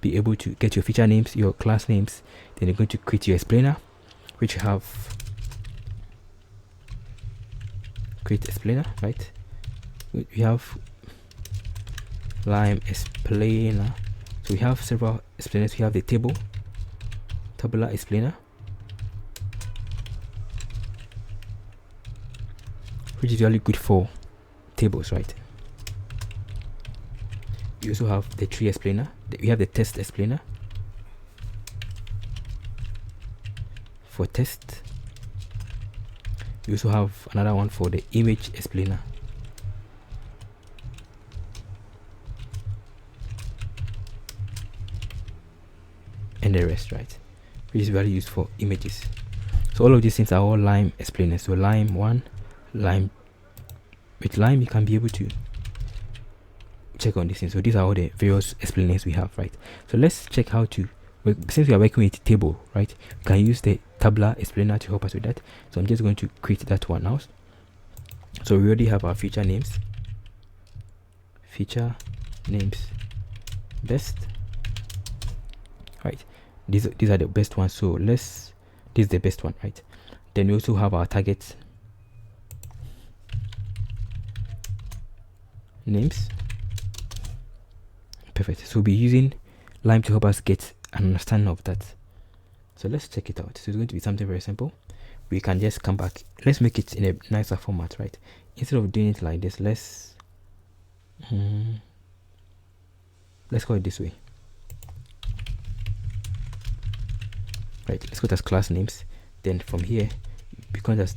be able to get your feature names, your class names, then you're going to create your explainer, which you have create explainer, right? We have Lime explainer. So we have several explainers. We have the tabular explainer, which is really good for tables, right? You also have the tree explainer. We have the test explainer for test. We also have another one for the image explainer. And the rest, right? Which is very used for images. So all of these things are all Lime explainers. So Lime 1, Lime. With Lime you can be able to check on these things. So these are all the various explainers we have, right? So let's check how to work. Since we are working with table, right, we can use the tabular explainer to help us with that. So I'm just going to create that one now. So we already have our feature names best, right? These are the best ones. So this is the best one, right? Then we also have our target names. Perfect. So we'll be using Lime to help us get an understanding of that. So let's check it out. So it's going to be something very simple. We can just come back. Let's make it in a nicer format, right? Instead of doing it like this, let's go it this way. Right, let's go to class names. Then from here, because that's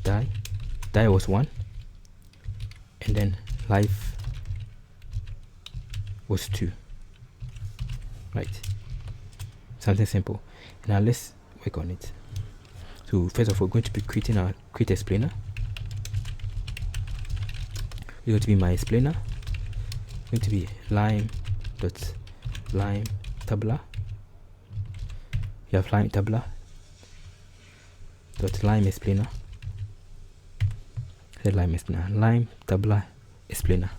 die was 1, and then life was 2. Right, something simple. Now let's work on it. So first of all, we're going to be creating our create explainer. It's going to be my explainer. It's going to be lime tabular. You have lime tabular dot lime explainer. Lime explainer, lime tabular explainer.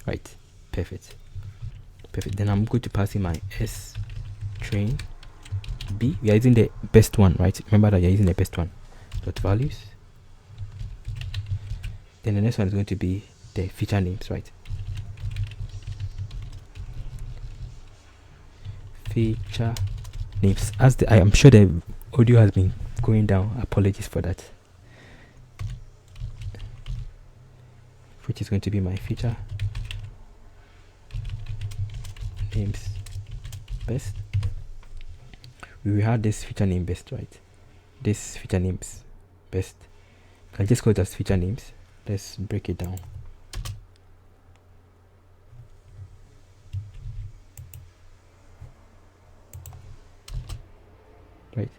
Right, perfect. Then I'm going to pass in my s train b. We are using the best one, right? Remember that you're using the best one. Dot values. Then the next one is going to be the feature names, right? Feature names. As I am sure the audio has been going down. Apologies for that. Which is going to be my feature names best. We will have this feature name best, right? This feature names best. I'll just call it as feature names. Let's break it down. Right.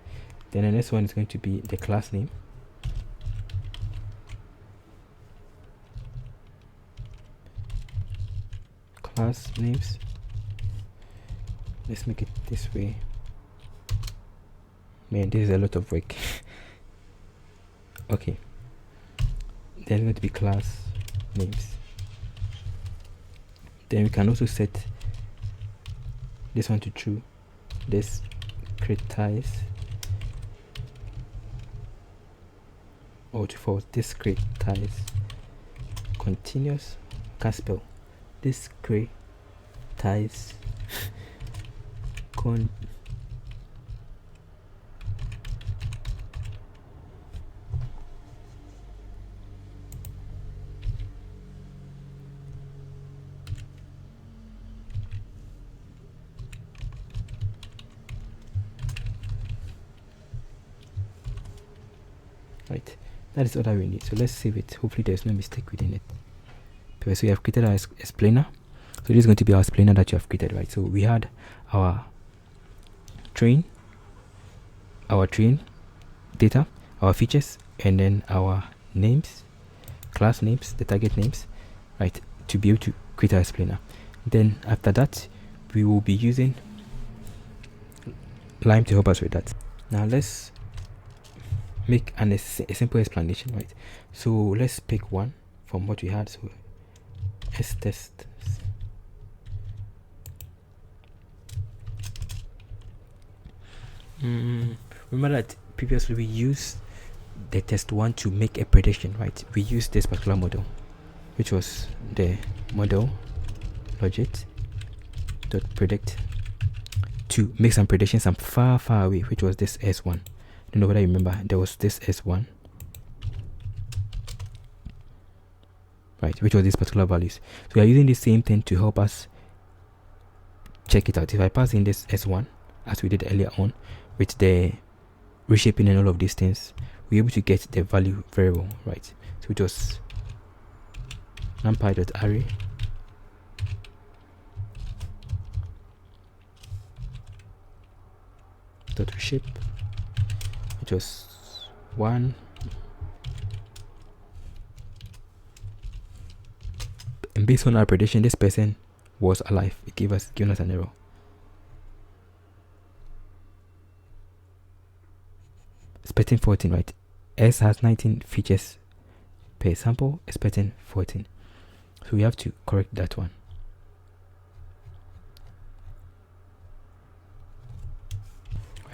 Then the next one is going to be the class name. Class names. Let's make it this way. Man, this is a lot of work. Okay. Then it's going to be class names. Then we can also set this one to true. This creatize or to false. This creatize continuous. Can't spell. This creatize right. That is all that we need. So let's save it. Hopefully there's no mistake within it. Okay, so we have created our explainer. So this is going to be our explainer that you have created, right? So we had our train data, our features, and then our names, class names, the target names, right, to be able to create our explainer. Then after that, we will be using Lime to help us with that. Now let's make a simple explanation, right? So let's pick one from what we had. So test. Remember that previously we used the test one to make a prediction, right? We used this particular model, which was the model logit dot predict to make some predictions some far away, which was this S1. I don't know whether you remember, there was this S1, right, which was these particular values. So we are using the same thing to help us check it out. If I pass in this S1 as we did earlier on with the reshaping and all of these things, we're able to get the value very well, right? So it was numpy.array dot reshape, which was 1, and based on our prediction, this person was alive. It gave us an error. Expecting 14, right? S has 19 features per sample, expecting 14. So we have to correct that one.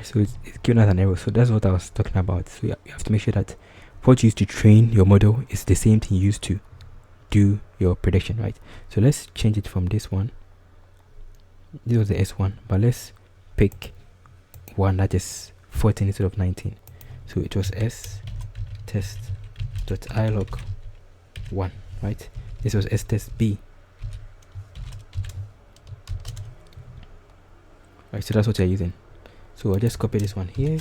So it's giving us an error. So that's what I was talking about. So you have to make sure that what you use to train your model is the same thing you use to do your prediction, right? So let's change it from this one. This was the S1, but let's pick one that is 14 instead of 19. So it was s test.ilog1, right? This was s test b, right? So that's what you're using. So I'll just copy this one here,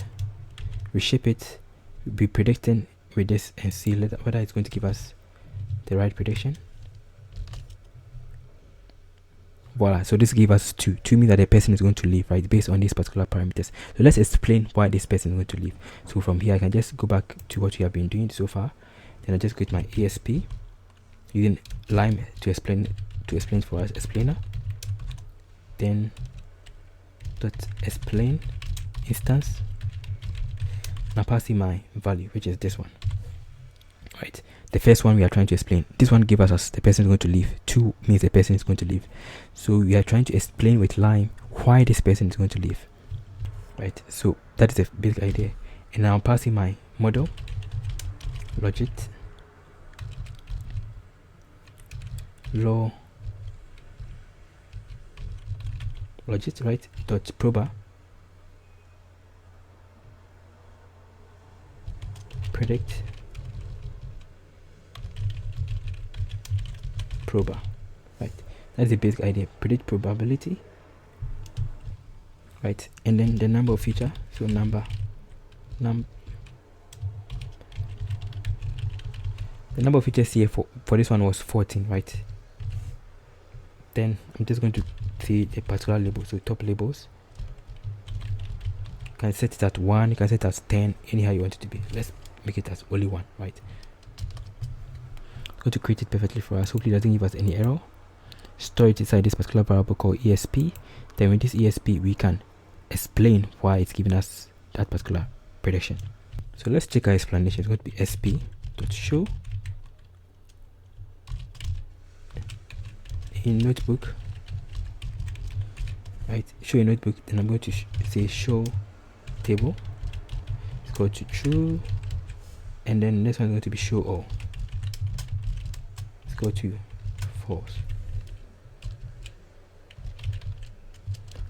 reshape it, we'll be predicting with this and see whether it's going to give us the right prediction. Voila. So this gives us 2. 2 means that the person is going to leave, right, based on these particular parameters. So let's explain why this person is going to leave. So from here I can just go back to what we have been doing so far. Then I just go to my ASP using Lime to explain for us, explainer. Then dot explain instance. Now passing my value, which is this one, right? The first one we are trying to explain. This one gives us the person is going to leave. 2 means the person is going to leave. So we are trying to explain with Lime why this person is going to leave, right? So that is the basic idea. And now passing my model logit logit, right, dot prober predict prober, right? That's the basic idea. Predict probability, right? And then the number of feature. So the number of features here for this one was 14, right? Then I'm just going to see a particular label. So top labels, you can set it at 1, you can set it as 10, anyhow you want it to be. Let's make it as only 1, right? Going to create it perfectly for us. Hopefully it doesn't give us any error. Store it inside this particular variable called ESP. Then with this ESP we can explain why it's giving us that particular prediction. So let's check our explanation. It's going to be sp.show in notebook, right? Show a notebook. Then I'm going to say show table. It's go to true, and then this one is going to be show all. Let's go to false.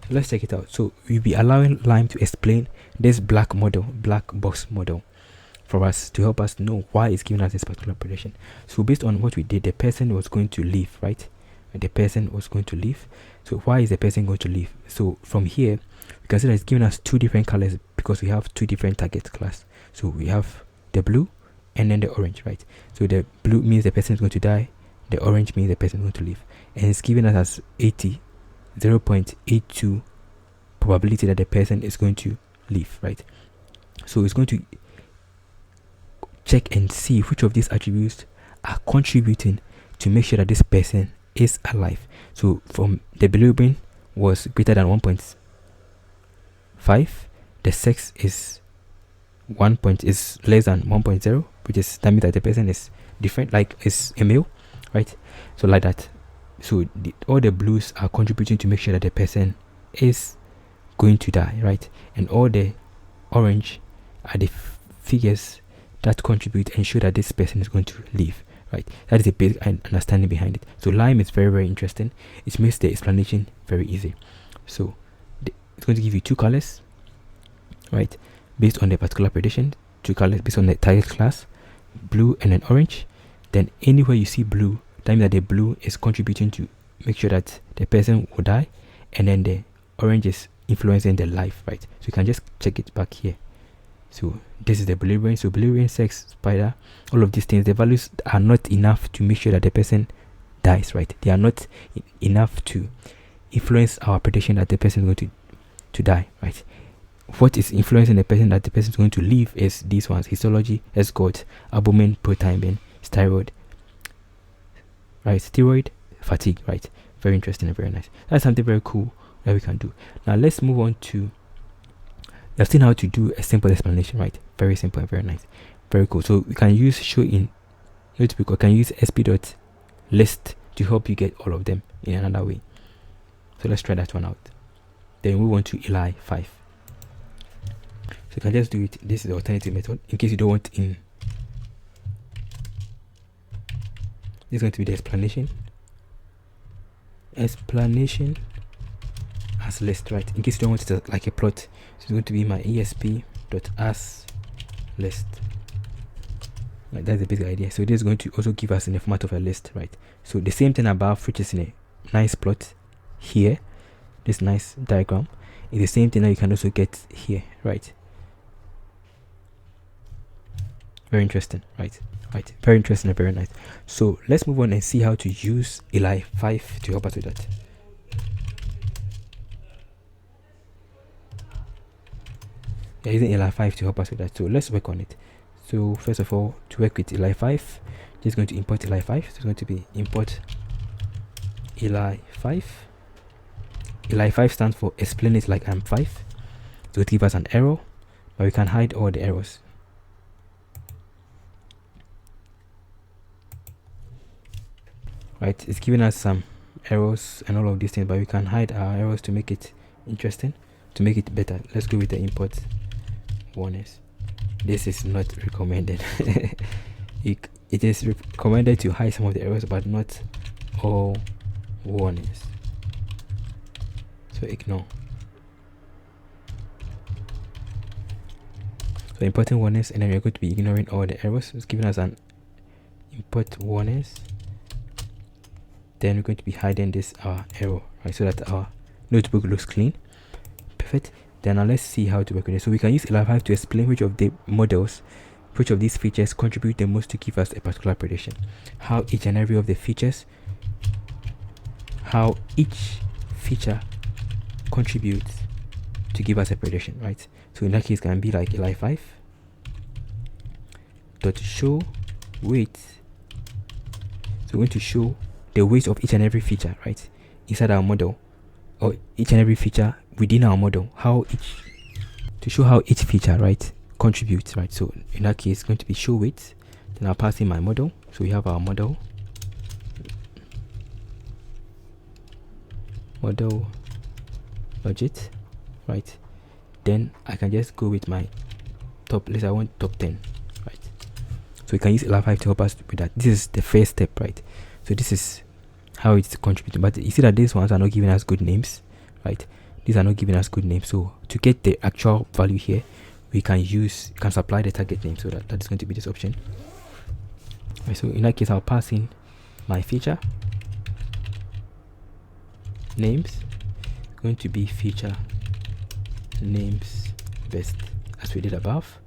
So let's check it out. So we'll be allowing Lime to explain this black box model for us to help us know why it's giving us this particular prediction. So based on what we did, the person was going to leave, right? The person was going to leave. So why is the person going to leave? So from here we can see that it's giving us 2 different colors because we have 2 different target class. So we have the blue and then the orange, right? So the blue means the person is going to die, the orange means the person is going to leave, and it's giving us as 0.82 probability that the person is going to leave, right? So it's going to check and see which of these attributes are contributing to make sure that this person is alive. So from the bilirubin was greater than 1.5, the sex is less than 1.0, which is that means that the person is different, like is a male, right? So like that. So all the blues are contributing to make sure that the person is going to die, right? And all the orange are the figures that contribute and show that this person is going to live, right? That is a basic understanding behind it. So Lime is very, very interesting. It makes the explanation very easy. So it's going to give you 2 colors, right, based on the particular prediction. 2 colors based on the target class, blue and then orange. Then anywhere you see blue, that means that the blue is contributing to make sure that the person will die, and then the orange is influencing the life, right? So you can just check it back here. So this is the bilirubin. So bilirubin, sex, spider, all of these things, the values are not enough to make sure that the person dies, right? They are not enough to influence our prediction that the person is going to die, right? What is influencing the person that the person is going to live is these ones: histology, escort, albumin, prothymine, steroid, right? Steroid, fatigue, right? Very interesting and very nice. That's something very cool that we can do. Now let's move on to, you've seen how to do a simple explanation, right? Very simple and very nice, very cool. So we can use show in notebook, or can use sp.list to help you get all of them in another way. So let's try that one out. Then we want to Eli 5. So you can just do it. This is the alternative method in case you don't want in. This is going to be the explanation as list, right? In case you don't want it like a plot, so it's going to be my esp.as list. Right, that's the basic idea. So this is going to also give us in the format of a list, right? So the same thing above, which is in a nice plot here, this nice diagram, is the same thing that you can also get here, right? Very interesting, right? Right, very interesting and very nice. So let's move on and see how to use Eli 5 to help us with that. We're using Li5 to help us with that. So let's work on it. So first of all, to work with Li5, just going to import Li5. So it's going to be import Li5. Li5 stands for explain it like I'm 5. So it gives us an error, but we can hide all the errors. Right, it's giving us some errors and all of these things, but we can hide our errors to make it interesting, to make it better. Let's go with the import warnings. This is not recommended. It is recommended to hide some of the errors, but not all warnings. So ignore. So importing warnings, and then we're going to be ignoring all the errors. It's giving us an import warnings. Then we're going to be hiding this error, right, so that our notebook looks clean. Perfect. Then now let's see how to work with it. So we can use Li5 to explain which of the models, which of these features contribute the most to give us a particular prediction. How each and every of the features, how each feature contributes to give us a prediction, right? So in that case, it can be like Li5 dot show weight. So we're going to show the weight of each and every feature, right, inside our model, or each and every feature within our model, to show how each feature, right, contributes, right? So in that case, it's going to be show weight. Then I'll pass in my model. So we have our model budget, right? Then I can just go with my top. Let's say I want top 10, right? So we can use Li5 to help us with that. This is the first step, right? So this is how it's contributing, but you see that these ones are not giving us good names, right? These are not giving us good names. So to get the actual value here, we can supply the target name. So that is going to be this option. Right, so in that case, I'll pass in my feature names. It's going to be feature names best, as we did above.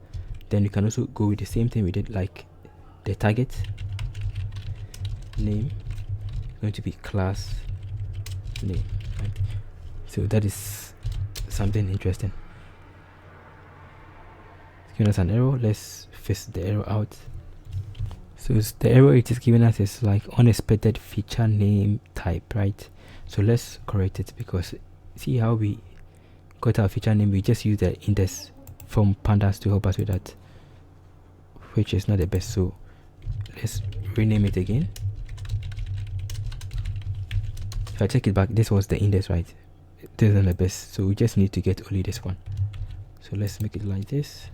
Then we can also go with the same thing we did, like the target name going to be class name, right? So that is something interesting. It's giving us an error. Let's fix the error out. So the error it is giving us is like unexpected feature name type, right? So let's correct it, because see how we got our feature name, we just use the index from pandas to help us with that, which is not the best. So let's rename it again. If I check it back, this was the index, right? This isn't the best, so we just need to get only this one. So let's make it like this.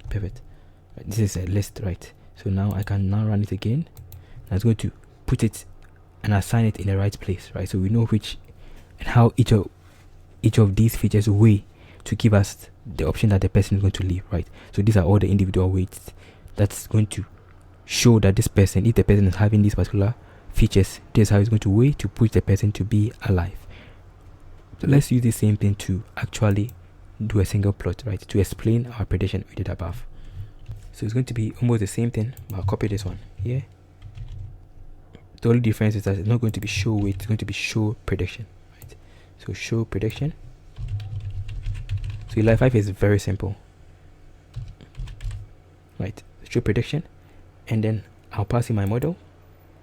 Perfect. Right, this is a list, right? So now I can now run it again. I was going to put it and assign it in the right place, right? So we know which and how each of these features weigh to give us the option that the person is going to leave, right? So these are all the individual weights that's going to show that this person, if the person is having these particular features, this is how it's going to weigh to push the person to be alive. So let's use the same thing to actually do a single plot, right, to explain our prediction we did above. So it's going to be almost the same thing, but I'll copy this one here. The only difference is that it's not going to be show weight, it's going to be show prediction, right? So show prediction. So Li5 is very simple, right? Show prediction, and then I'll pass in my model,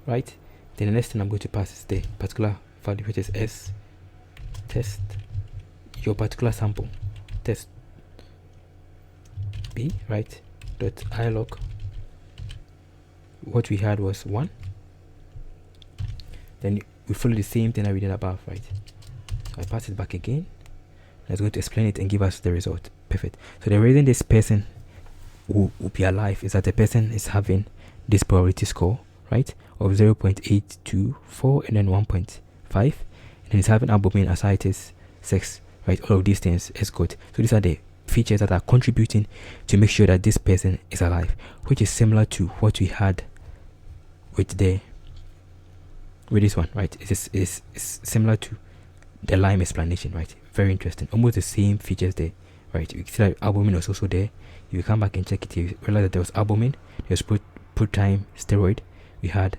right? Then the next thing I'm going to pass is the particular value, which is s test your particular sample test b, right, dot ilog. What we had was 1. Then we follow the same thing that we did above, right? So I pass it back again. It's going to explain it and give us the result. Perfect. So the reason this person will be alive is that the person is having this probability score, right, of 0.824 and then 1.5, and then it's having albumin, ascites, sex, right? All of these things is good. So these are the features that are contributing to make sure that this person is alive, which is similar to what we had with this one, right? It's similar to the Lime explanation, right? Very interesting. Almost the same features there, right? You see that albumin was also there. If you come back and check it, you realize that there was albumin, there was protein steroid, we had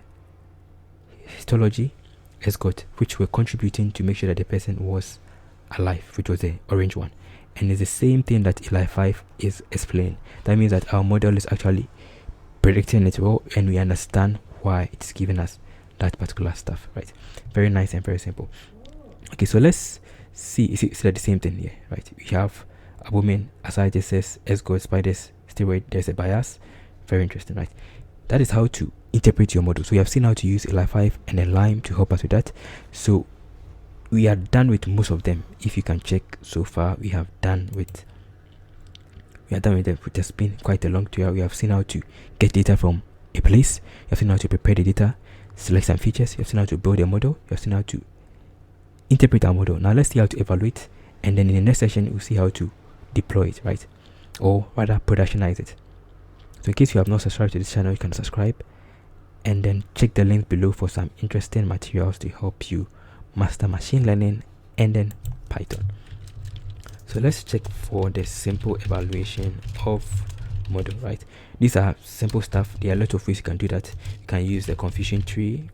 histology, escort, which were contributing to make sure that the person was alive, which was the orange one. And it's the same thing that Eli5 is explaining. That means that our model is actually predicting it well, and we understand why it's giving us that particular stuff, right? Very nice and very simple. Okay, so let's see that the same thing here, right? We have albumin, ascites, escort, spiders, steroid. There's a bias. Very interesting, right? That is how to interpret your model. So we have seen how to use Eli5 and then Lime to help us with that. So we are done with most of them. If you can check so far, we are done with them. It has been quite a long tutorial. We have seen how to get data from a place. You have seen how to prepare the data, select some features. You have seen how to build a model. You have seen how to interpret our model. Now let's see how to evaluate, and then in the next session we'll see how to deploy it, right? Or rather productionize it. So in case you have not subscribed to this channel, you can subscribe and then check the link below for some interesting materials to help you master machine learning and then Python. So let's check for the simple evaluation of model, right? These are simple stuff. There are a lot of ways you can do that. You can use the coefficient tree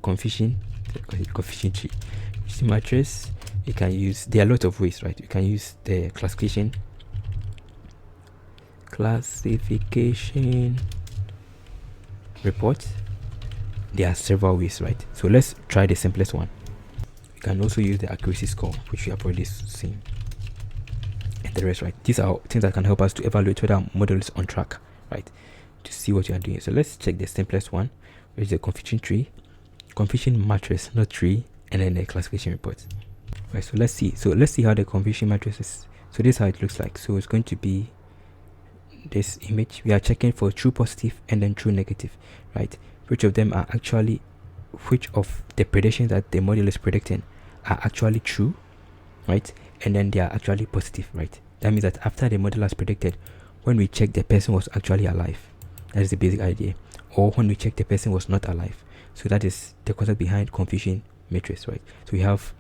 matrix. You can use, there are a lot of ways, right? You can use the classification report. There are several ways, right? So let's try the simplest one. You can also use the accuracy score, which we have already seen, and the rest, right? These are things that can help us to evaluate whether our model is on track, right? To see what you are doing. So let's check the simplest one, which is the confusion matrix, not tree, and then the classification report. Right, so let's see how the confusion matrix is. So this is how it looks like. So it's going to be this image. We are checking for true positive and then true negative, right? Which of the predictions that the model is predicting are actually true, right? And then they are actually positive, right? That means that after the model has predicted, when we check, the person was actually alive. That is the basic idea. Or when we check, the person was not alive. So that is the concept behind confusion matrix, right? So we have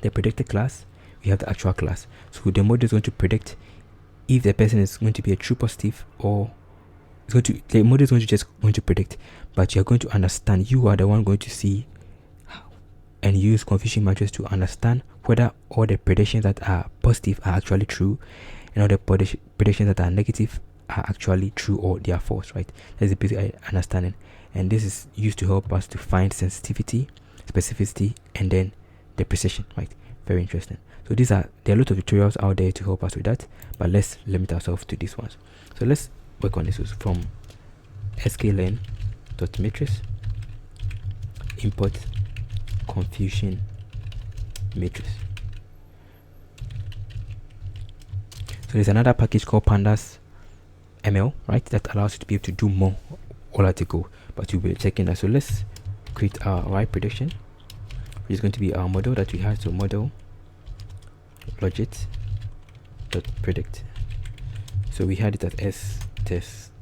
the predicted class, we have the actual class. So the model is going to predict if the person is going to be a true positive, or the model is going to predict, but you are going to understand. You are the one going to see and use confusion matrix to understand whether all the predictions that are positive are actually true, and all the predictions that are negative are actually true or they are false, right? That's the basic understanding, and this is used to help us to find sensitivity, specificity, and then the precision, right? Very interesting. So there are a lot of tutorials out there to help us with that, but let's limit ourselves to these ones. So let's work on this from sklearn.matrix import confusion matrix. So there's another package called Pandas-ml, right? That allows you to be able to do more all at a go, but you'll be checking that. So let's create our Y prediction, which is going to be our model that we have. So model logit.predict. So we had it as S test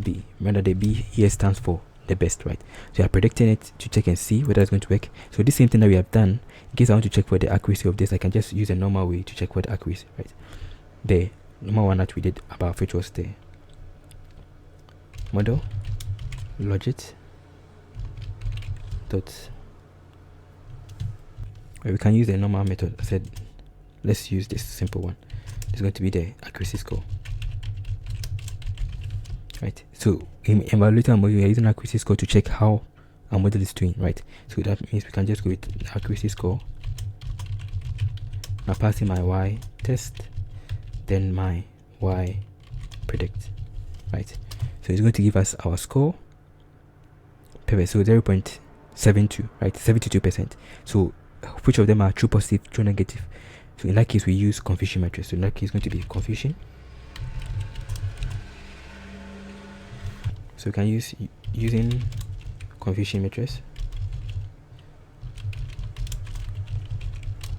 B. Remember the B here stands for the best, right? So you are predicting it to check and see whether it's going to work. So this same thing that we have done, in case I want to check for the accuracy of this, I can just use a normal way to check for the accuracy, right? The normal one that we did above, which was the model logit dot, where we can use the normal method. I said let's use this simple one. It's going to be the accuracy score, right? So in evaluating our model, we are using accuracy score to check how our model is doing, right? So that means we can just go with the accuracy score. Now passing my Y test, then my Y predict, right? So it's going to give us our score. Perfect. So 0.72, right? 72%. So which of them are true positive, true negative? So in that case, we use confusion matrix. So in that case, it's going to be confusion. So we can use using confusion matrix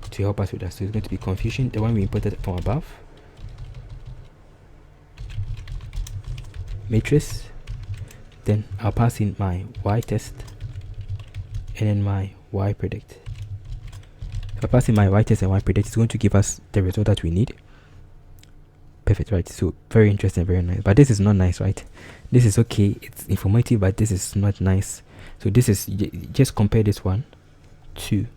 to help us with that. So it's going to be confusion, the one we imported from above, matrix, then I'll pass in my Y test, and then my Y predict. If I pass in my Y test and Y predict, it's going to give us the result that we need. Perfect, right? So very interesting, very nice. But this is not nice, right? This is okay, it's informative, but this is not nice. So this is just compare this one to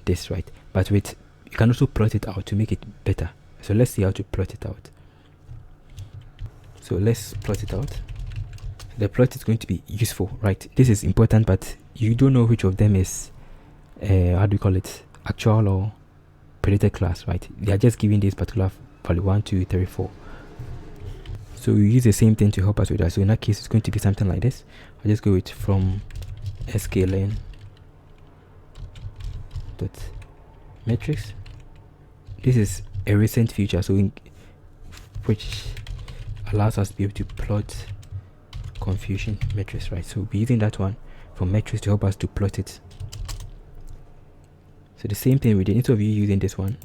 this, right? but with you can also plot it out to make it better. So let's see how to plot it out. So let's plot it out. The plot is going to be useful, right? This is important, but you don't know which of them is how do you call it, actual or predicted class, right? They are just giving this particular value 1, 2, 3, 4. So we use the same thing to help us with that. So in that case, it's going to be something like this. I'll just go with from sklearn dot metrics. This is a recent feature, so which allows us to be able to plot confusion metrics, right? So we'll be using that one from metrics to help us to plot it. So the same thing we did, instead of you using this one,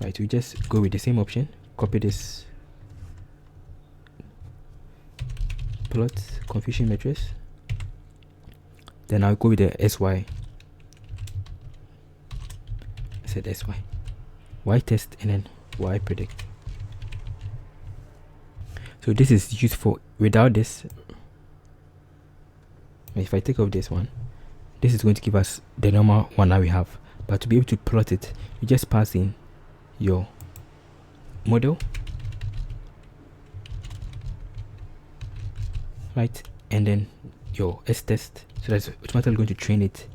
right, we just go with the same option, copy this, plot confusion metrics, then I'll go with the SY. I said SY, Y test, and then Y predict. So this is useful. Without this, if I take off this one, this is going to give us the normal one that we have. But to be able to plot it, you just pass in your model, right, and then your S test. So that's automatically going to train it.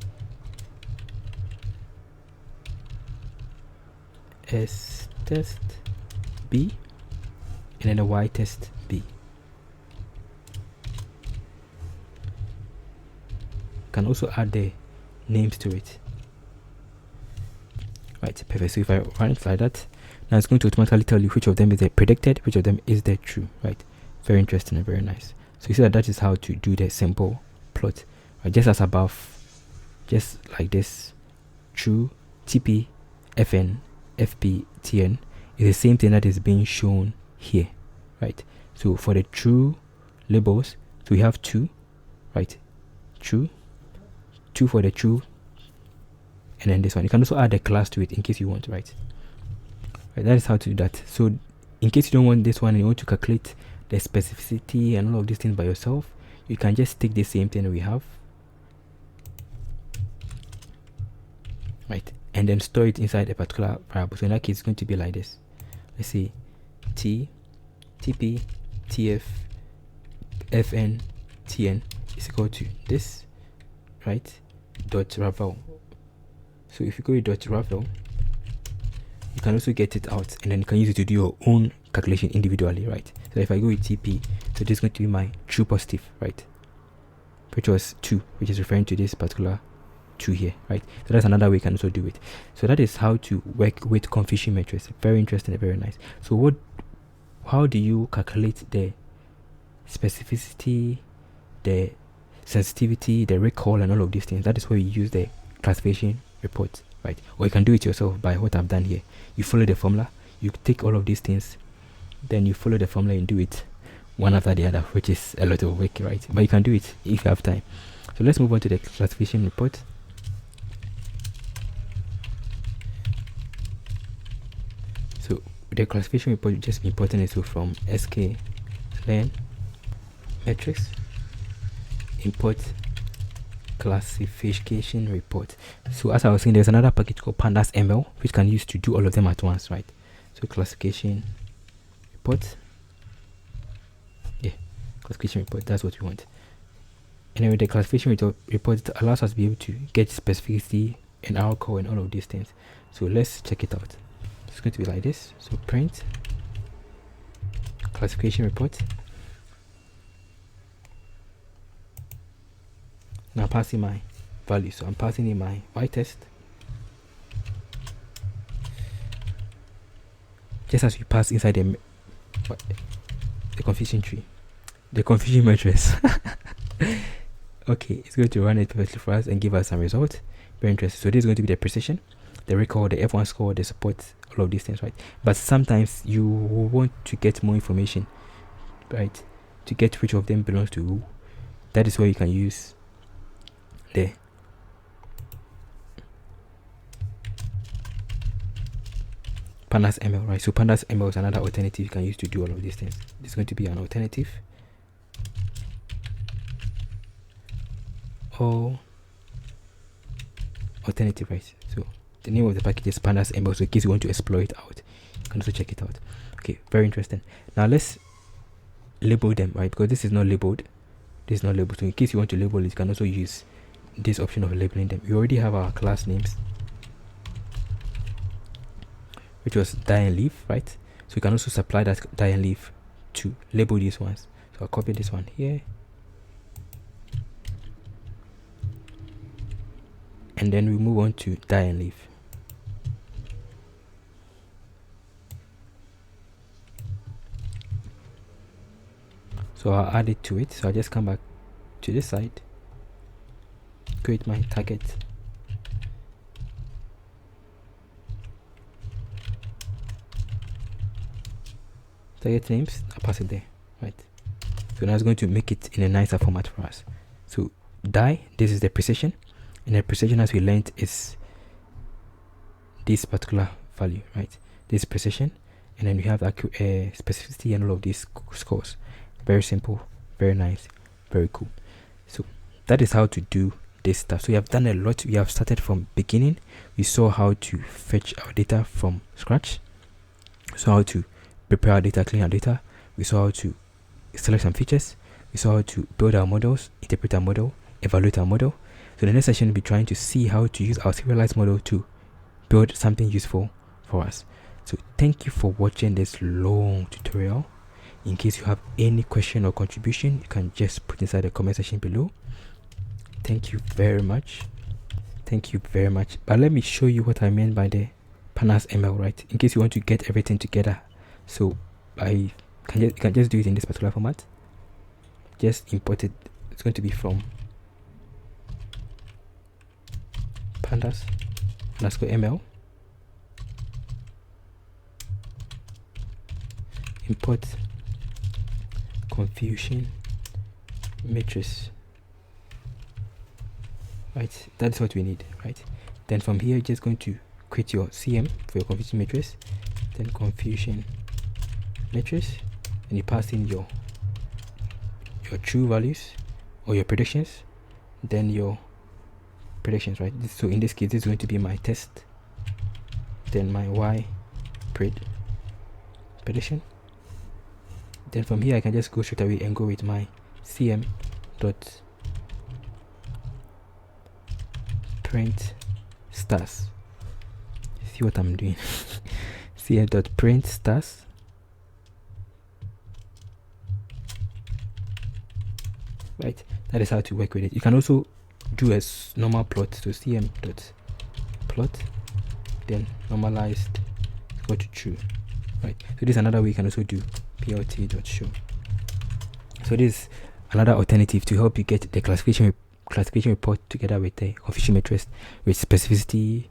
S test B, and then the Y test B. Can also add the names to it. Right, perfect. So if I run it like that, now it's going to automatically tell you which of them is the predicted, which of them is the true, right? Very interesting and very nice. So you see that is how to do the simple plot, right? Just as above, just like this. True, TP, FN, FP, TN is the same thing that is being shown here, right? So for the true labels, so we have 2, right? True, 2 for the true, and then this one. You can also add a class to it in case you want, right? That is how to do that. So in case you don't want this one and you want to calculate the specificity and all of these things by yourself, you can just take the same thing we have, right, and then store it inside a particular variable. So in that case, it's going to be like this. Let's see, TP, TF, FN, TN is equal to this, right, dot ravel. So if you go with dot ravel, you can also get it out, and then you can use it to do your own calculation individually, right? So if I go with TP, so this is going to be my true positive, right, which was 2, which is referring to this particular 2 here, right? So that's another way you can also do it. So that is how to work with confusion metrics. Very interesting and very nice. So how do you calculate the specificity, the sensitivity, the recall, and all of these things? That is where you use the classification report, right? Or you can do it yourself by what I've done here. You follow the formula, you take all of these things, then you follow the formula and do it one after the other, which is a lot of work, right? But you can do it if you have time. So let's move on to the classification report. So the classification report, you just importing it from sklearn metrics, import classification report. So as I was saying, there's another package called Pandas-ml which can use to do all of them at once, right? So classification report, classification report, that's what we want. Anyway, the classification report allows us to be able to get specificity and alcohol and all of these things. So let's check it out. It's going to be like this. So print classification report. Now passing my value. So I'm passing in my Y test, just as we pass inside the confusion tree, the confusion matrix. Okay, it's going to run it perfectly for us and give us some result. Very interesting. So this is going to be the precision, the recall, the F1 score, the support, all of these things, right? But sometimes you want to get more information, right, to get which of them belongs to who. That is where you can use the Pandas-ml, right? So Pandas-ml is another alternative you can use to do all of these things. This is going to be an alternative, or alternative, right? So The name of the package is Pandas-ml, so in case you want to explore it out, you can also check it out. Okay, very interesting. Now let's label them, right? Because this is not labeled. This is not labeled. So in case you want to label it, you can also use this option of labeling them. We already have our class names, which was die and leave, right? So you can also supply that die and leave to label these ones. So I'll copy this one here, and then we move on to die and leave. So I'll add it to it. So I'll just come back to this side, create my target, names, I'll pass it there, right? So now it's going to make it in a nicer format for us. So die, this is the precision, and the precision, as we learned, is this particular value, right? This precision, and then we have specificity and all of these scores. Very simple, very nice, very cool. So that is how to do this stuff. So we have done a lot. We have started from beginning. We saw how to fetch our data from scratch. We saw how to prepare our data, clean our data. We saw how to select some features. We saw how to build our models, interpret our model, evaluate our model. So the next session, we'll be trying to see how to use our serialized model to build something useful for us. So thank you for watching this long tutorial. In case you have any question or contribution, you can just put inside the comment section below. Thank you very much. Thank you very much. But let me show you what I meant by the Pandas-ml, right? In case you want to get everything together. So you can just do it in this particular format. Just import it. It's going to be from Pandas_ml. Import confusion matrix, right? That's what we need, right? Then from here, you're just going to create your CM for your confusion matrix, then confusion matrix, and you pass in your true values or your predictions, then your predictions, right? So in this case, this is going to be my test, then my y prediction. Then from here, I can just go straight away and go with my cm dot print stars. See what I'm doing? cm dot print stars. Right, that is how to work with it. You can also do a normal plot. So cm dot plot, then normalized equal to true. Right, so this is another way you can also do plt.show. So this is another alternative to help you get the classification report together with the confusion matrix, with specificity,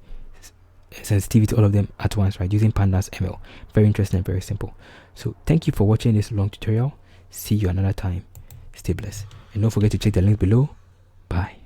sensitivity, all of them at once, right? Using Pandas-ml. Very interesting and very simple. So thank you for watching this long tutorial. See you another time. Stay blessed, and don't forget to check the link below. Bye.